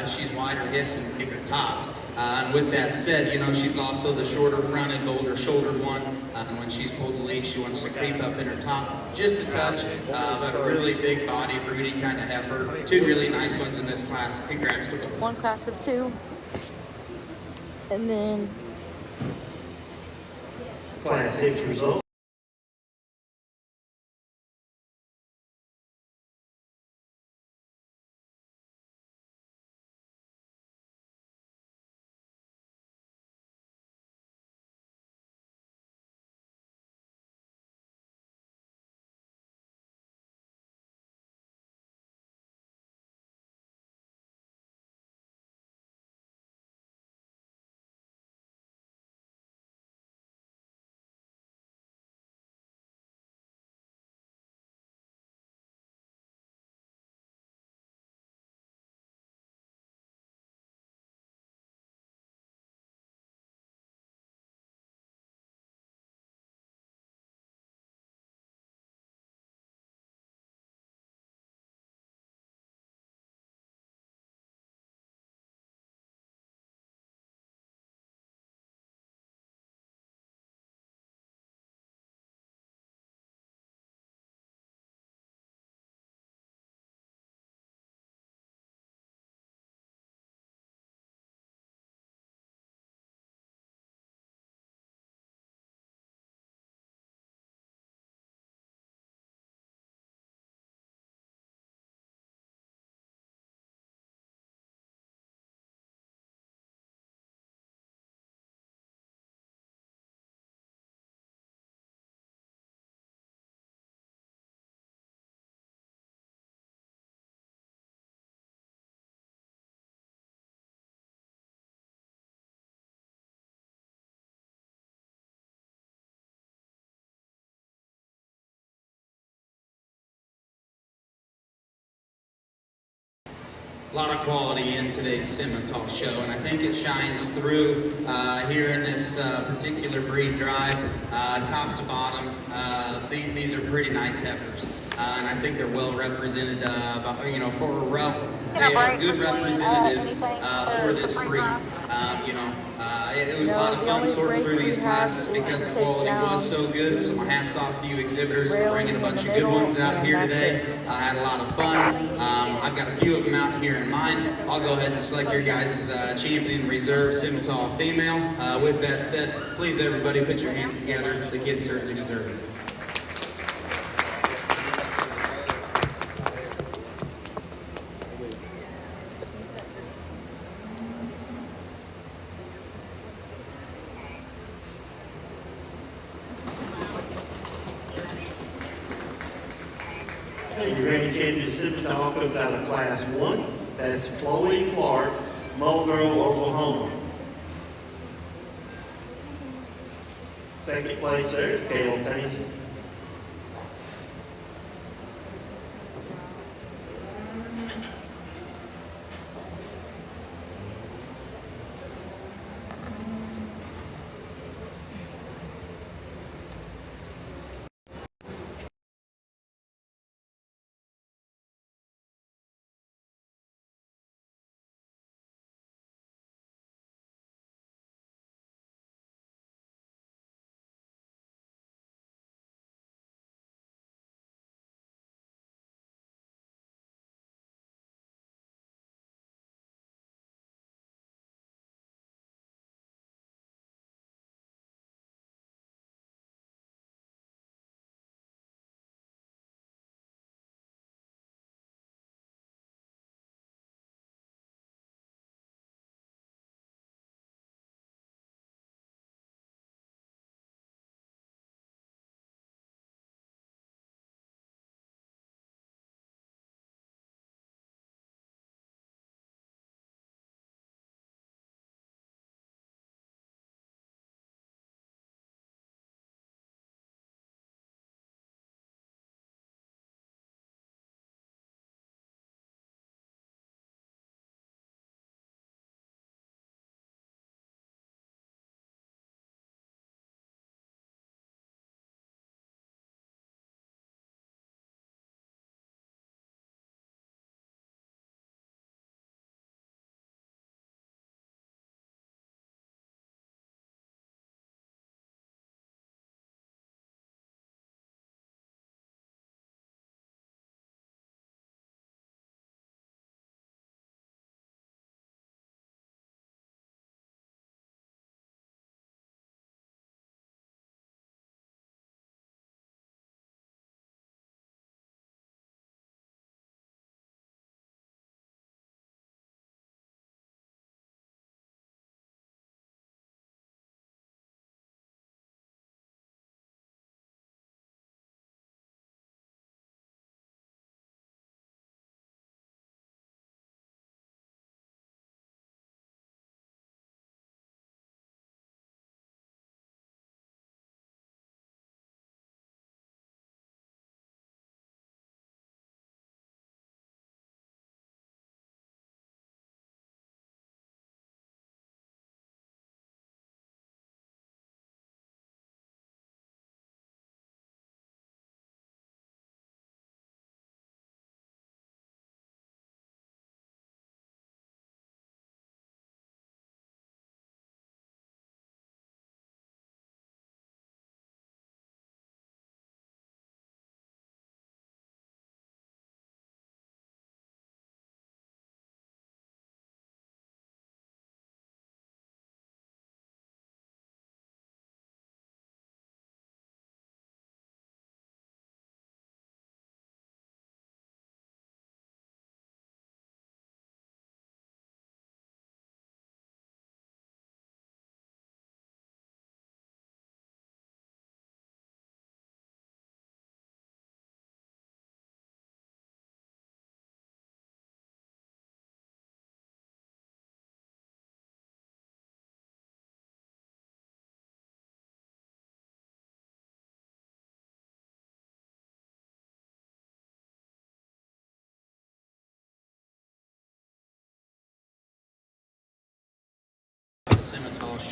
She's wider hipped and bigger topped. And with that said, you know, she's also the shorter fronted, bolder shouldered one. And when she's pulled the lead, she wants to creep up in her top just a touch. But a really big body, broody kind of heifer. Two really nice ones in this class. Congrats to both. One class of 2. And then Class 6 results. A lot of quality in today's Simmental show, and I think it shines through here in this particular breed drive, top to bottom. These are pretty nice heifers, and I think they're well represented. You know, for a row, they are good representatives for this breed. You know, it was a lot of fun sorting through these classes because the quality was so good. So my hats off to you exhibitors for bringing a bunch of good ones out here today. I had a lot of fun. I've got a few of them out here in mind. I'll go ahead and select your guys' champion reserve Simmental female. With that said, please everybody put your hands together. The kids certainly deserve it. Hey, your reigning champion Simmental comes out of Class 1. That's Chloe Clark, Mulgrove, Oklahoma. Second place there is Gail Tyson.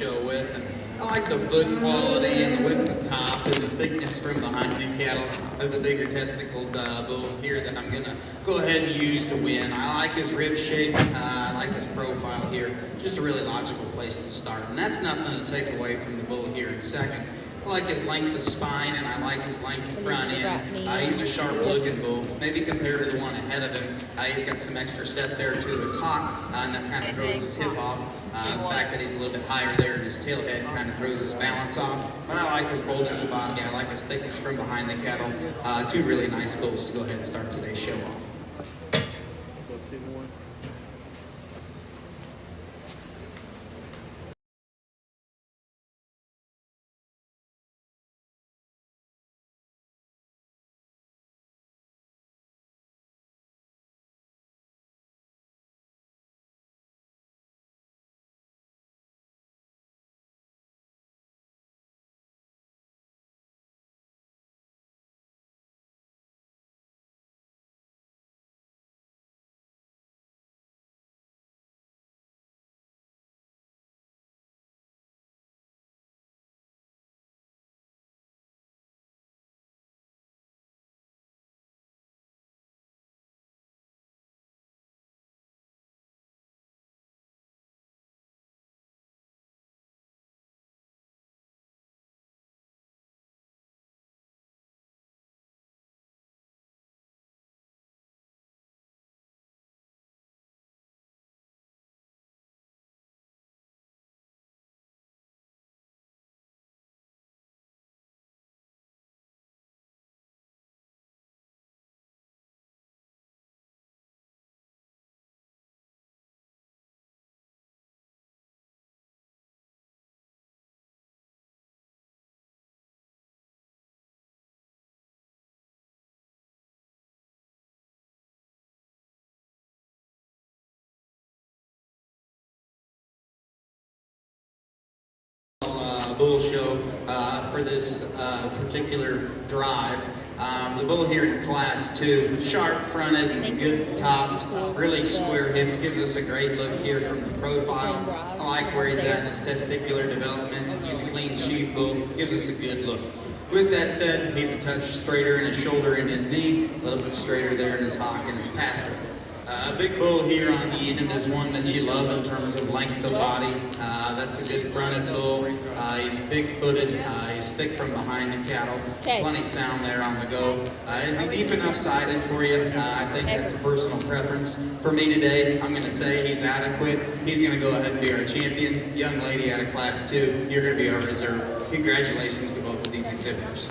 show with. And I like the foot quality and the width at the top and the thickness from behind the cattle of the bigger testicled bull here that I'm going to go ahead and use to win. I like his rib shape. I like his profile here. Just a really logical place to start. And that's nothing to take away from the bull here in a second. I like his length of spine and I like his length of front end. He's a sharp looking bull. Maybe compared to the one ahead of him, he's got some extra set there to his hock, and that kind of throws his hip off. The fact that he's a little bit higher there in his tail head kind of throws his balance off. But I like his boldness of body. I like his thickness from behind the cattle. Two really nice bulls to go ahead and start today's show off. Bull show for this particular drive. The bull here in class 2, sharp fronted, good topped, really square hipped, gives us a great look here from the profile. I like where he's at in his testicular development. He's a clean sheep bull, gives us a good look. With that said, he's a touch straighter in his shoulder and his knee, a little bit straighter there in his hock and his pasture. A big bull here on the end is one that you love in terms of length of body. That's a good fronted bull. He's big-footed. He's thick from behind the cattle. Plenty sound there on the go. Is he deep enough sided for you? I think that's a personal preference. For me today, I'm going to say he's adequate. He's going to go ahead and be our champion. Young lady out of class 2, you're going to be our reserve. Congratulations to both of these exhibitors.